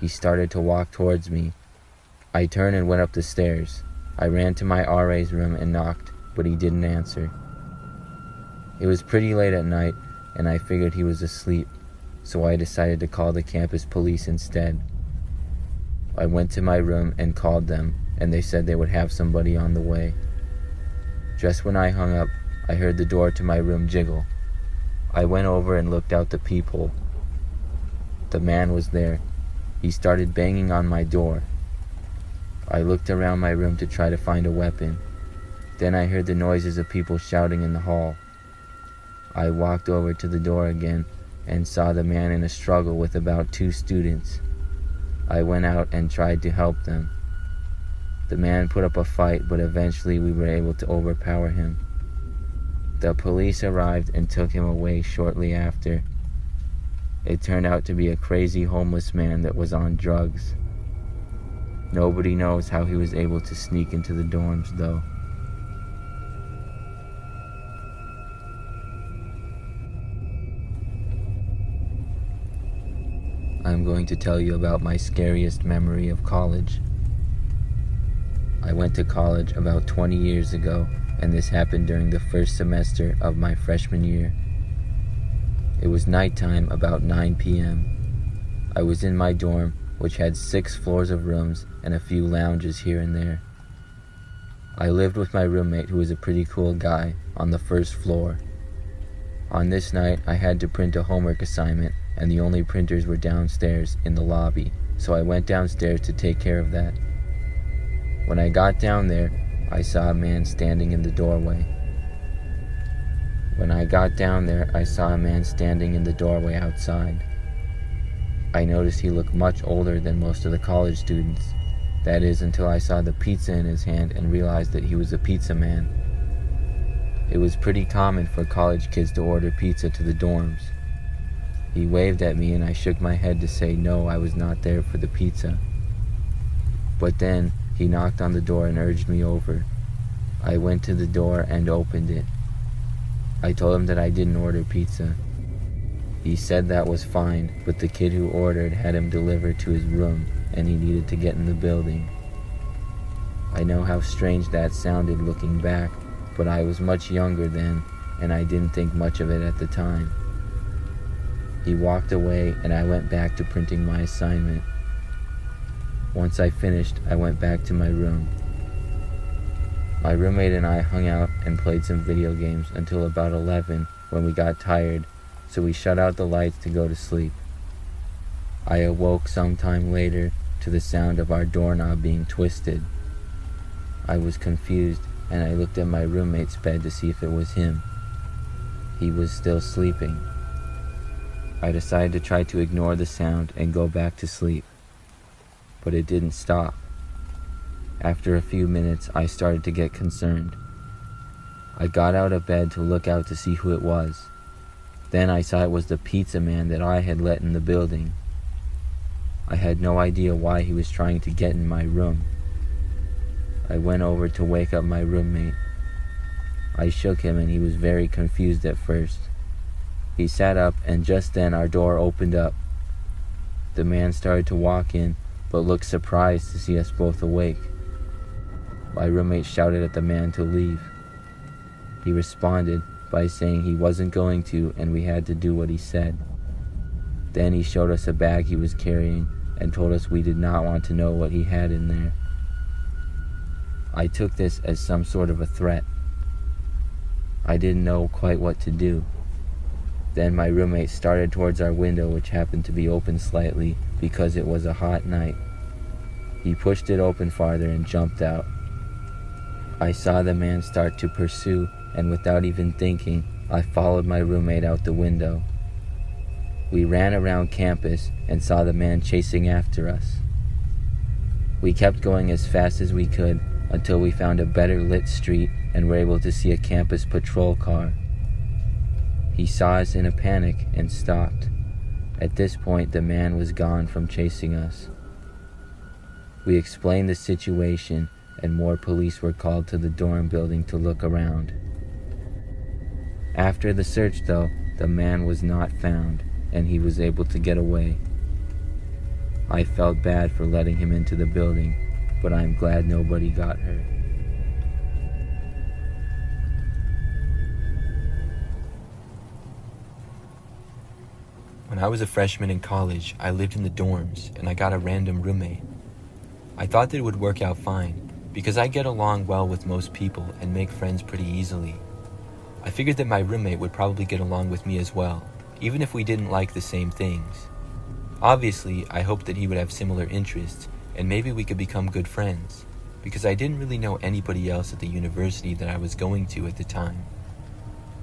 He started to walk towards me. I turned and went up the stairs. I ran to my RA's room and knocked, but he didn't answer. It was pretty late at night, and I figured he was asleep, so I decided to call the campus police instead. I went to my room and called them, and they said they would have somebody on the way. Just when I hung up, I heard the door to my room jiggle. I went over and looked out the peephole. The man was there. He started banging on my door. I looked around my room to try to find a weapon. Then I heard the noises of people shouting in the hall. I walked over to the door again and saw the man in a struggle with about 2 students. I went out and tried to help them. The man put up a fight, but eventually we were able to overpower him. The police arrived and took him away shortly after. It turned out to be a crazy homeless man that was on drugs. Nobody knows how he was able to sneak into the dorms, though. I'm going to tell you about my scariest memory of college. I went to college about 20 years ago, and this happened during the first semester of my freshman year. It was nighttime, about 9 p.m. I was in my dorm, which had 6 floors of rooms and a few lounges here and there. I lived with my roommate, who was a pretty cool guy, on the first floor. On this night, I had to print a homework assignment, and the only printers were downstairs in the lobby, so I went downstairs to take care of that. When I got down there, I saw a man standing in the doorway. Outside. I noticed he looked much older than most of the college students. That is, until I saw the pizza in his hand and realized that he was a pizza man. It was pretty common for college kids to order pizza to the dorms. He waved at me and I shook my head to say no, I was not there for the pizza. But then, he knocked on the door and urged me over. I went to the door and opened it. I told him that I didn't order pizza. He said that was fine, but the kid who ordered had him delivered to his room, and he needed to get in the building. I know how strange that sounded looking back, but I was much younger then, and I didn't think much of it at the time. He walked away and I went back to printing my assignment. Once I finished, I went back to my room. My roommate and I hung out and played some video games until about 11 when we got tired, so we shut out the lights to go to sleep. I awoke sometime later to the sound of our doorknob being twisted. I was confused and I looked at my roommate's bed to see if it was him. He was still sleeping. I decided to try to ignore the sound and go back to sleep, but it didn't stop. After a few minutes, I started to get concerned. I got out of bed to look out to see who it was. Then I saw it was the pizza man that I had let in the building. I had no idea why he was trying to get in my room. I went over to wake up my roommate. I shook him and he was very confused at first. He sat up and just then our door opened up. The man started to walk in, but looked surprised to see us both awake. My roommate shouted at the man to leave. He responded by saying he wasn't going to and we had to do what he said. Then he showed us a bag he was carrying and told us we did not want to know what he had in there. I took this as some sort of a threat. I didn't know quite what to do. Then my roommate started towards our window, which happened to be open slightly because it was a hot night. He pushed it open farther and jumped out. I saw the man start to pursue, and without even thinking, I followed my roommate out the window. We ran around campus and saw the man chasing after us. We kept going as fast as we could until we found a better lit street and were able to see a campus patrol car. He saw us in a panic and stopped. At this point, the man was gone from chasing us. We explained the situation and more police were called to the dorm building to look around. After the search, though, the man was not found and he was able to get away. I felt bad for letting him into the building, but I'm glad nobody got hurt. When I was a freshman in college, I lived in the dorms and I got a random roommate. I thought that it would work out fine because I get along well with most people and make friends pretty easily. I figured that my roommate would probably get along with me as well, even if we didn't like the same things. Obviously, I hoped that he would have similar interests and maybe we could become good friends, because I didn't really know anybody else at the university that I was going to at the time.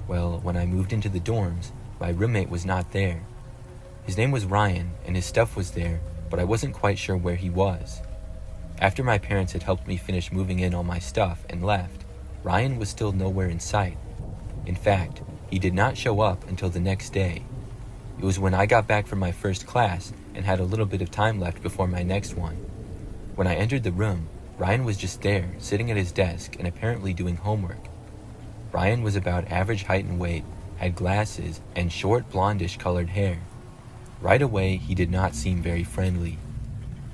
Well, when I moved into the dorms, my roommate was not there. His name was Ryan and his stuff was there, but I wasn't quite sure where he was. After my parents had helped me finish moving in all my stuff and left, Ryan was still nowhere in sight. In fact, he did not show up until the next day. It was when I got back from my first class and had a little bit of time left before my next one. When I entered the room, Ryan was just there, sitting at his desk and apparently doing homework. Ryan was about average height and weight, had glasses, and short blondish colored hair. Right away, he did not seem very friendly.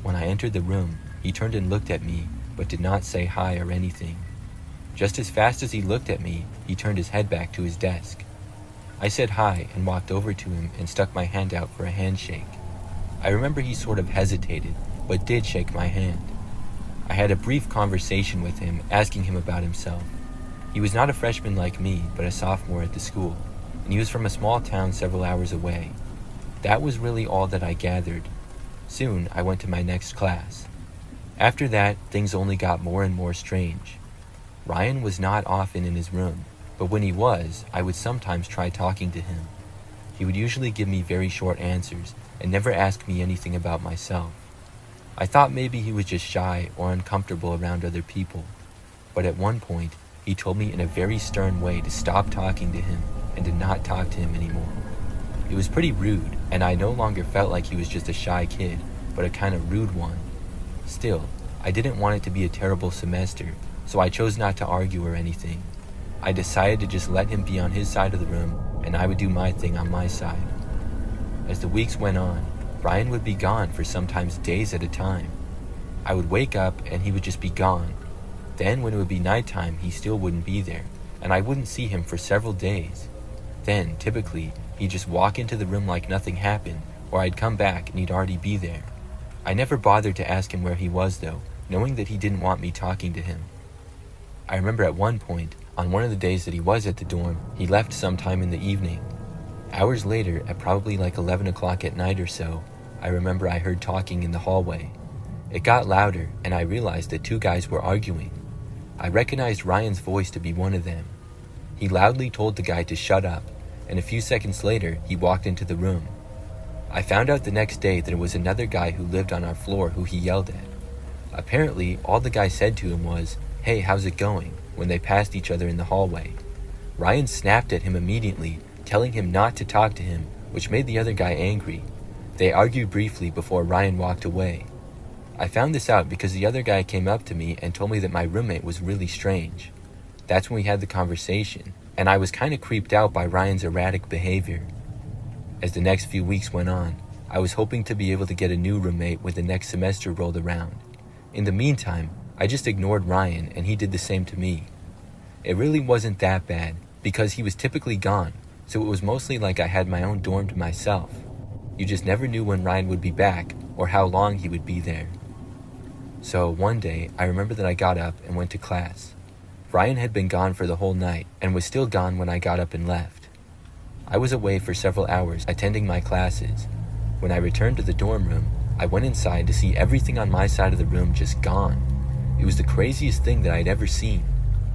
When I entered the room, he turned and looked at me, but did not say hi or anything. Just as fast as he looked at me, he turned his head back to his desk. I said hi and walked over to him and stuck my hand out for a handshake. I remember he sort of hesitated, but did shake my hand. I had a brief conversation with him, asking him about himself. He was not a freshman like me, but a sophomore at the school, and he was from a small town several hours away. That was really all that I gathered. Soon, I went to my next class. After that, things only got more and more strange. Ryan was not often in his room, but when he was, I would sometimes try talking to him. He would usually give me very short answers and never ask me anything about myself. I thought maybe he was just shy or uncomfortable around other people, but at one point, he told me in a very stern way to stop talking to him and to not talk to him anymore. It was pretty rude, and I no longer felt like he was just a shy kid, but a kind of rude one. Still, I didn't want it to be a terrible semester, so I chose not to argue or anything. I decided to just let him be on his side of the room, and I would do my thing on my side. As the weeks went on, Ryan would be gone for sometimes days at a time. I would wake up and he would just be gone. Then when it would be nighttime, he still wouldn't be there, and I wouldn't see him for several days. Then, typically, He'd just walk into the room like nothing happened, or I'd come back and he'd already be there. I never bothered to ask him where he was though, knowing that he didn't want me talking to him. I remember at one point, on one of the days that he was at the dorm, he left sometime in the evening. Hours later, at probably like 11 o'clock at night or so, I remember I heard talking in the hallway. It got louder, and I realized that two guys were arguing. I recognized Ryan's voice to be one of them. He loudly told the guy to shut up, and a few seconds later, he walked into the room. I found out the next day that it was another guy who lived on our floor who he yelled at. Apparently, all the guy said to him was, "Hey, how's it going?" when they passed each other in the hallway. Ryan snapped at him immediately, telling him not to talk to him, which made the other guy angry. They argued briefly before Ryan walked away. I found this out because the other guy came up to me and told me that my roommate was really strange. That's when we had the conversation, and I was kind of creeped out by Ryan's erratic behavior. As the next few weeks went on, I was hoping to be able to get a new roommate when the next semester rolled around. In the meantime, I just ignored Ryan and he did the same to me. It really wasn't that bad because he was typically gone, so it was mostly like I had my own dorm to myself. You just never knew when Ryan would be back or how long he would be there. So one day, I remember that I got up and went to class. Ryan had been gone for the whole night and was still gone when I got up and left. I was away for several hours attending my classes. When I returned to the dorm room, I went inside to see everything on my side of the room just gone. It was the craziest thing that I'd ever seen.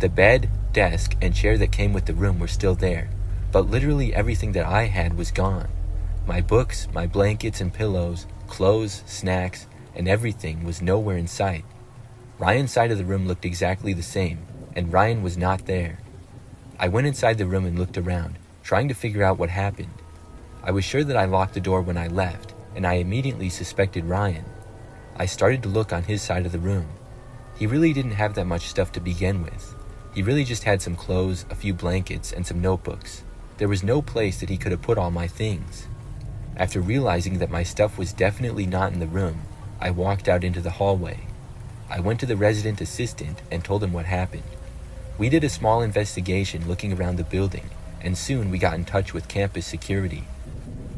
The bed, desk, and chair that came with the room were still there, but literally everything that I had was gone. My books, my blankets and pillows, clothes, snacks, and everything was nowhere in sight. Ryan's side of the room looked exactly the same, and Ryan was not there. I went inside the room and looked around, trying to figure out what happened. I was sure that I locked the door when I left, and I immediately suspected Ryan. I started to look on his side of the room. He really didn't have that much stuff to begin with. He really just had some clothes, a few blankets, and some notebooks. There was no place that he could have put all my things. After realizing that my stuff was definitely not in the room, I walked out into the hallway. I went to the resident assistant and told him what happened. We did a small investigation looking around the building, and soon we got in touch with campus security.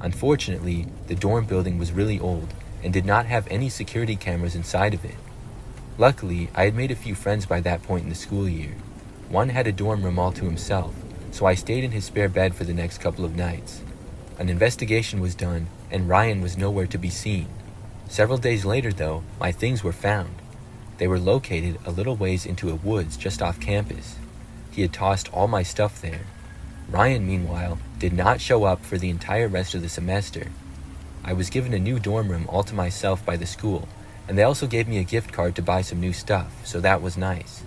Unfortunately, the dorm building was really old and did not have any security cameras inside of it. Luckily, I had made a few friends by that point in the school year. One had a dorm room all to himself, so I stayed in his spare bed for the next couple of nights. An investigation was done, and Ryan was nowhere to be seen. Several days later, though, my things were found. They were located a little ways into a woods just off campus. He had tossed all my stuff there. Ryan, meanwhile, did not show up for the entire rest of the semester. I was given a new dorm room all to myself by the school, and they also gave me a gift card to buy some new stuff, so that was nice.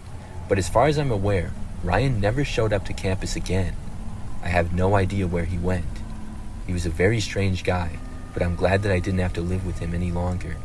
But as far as I'm aware, Ryan never showed up to campus again. I have no idea where he went. He was a very strange guy, but I'm glad that I didn't have to live with him any longer.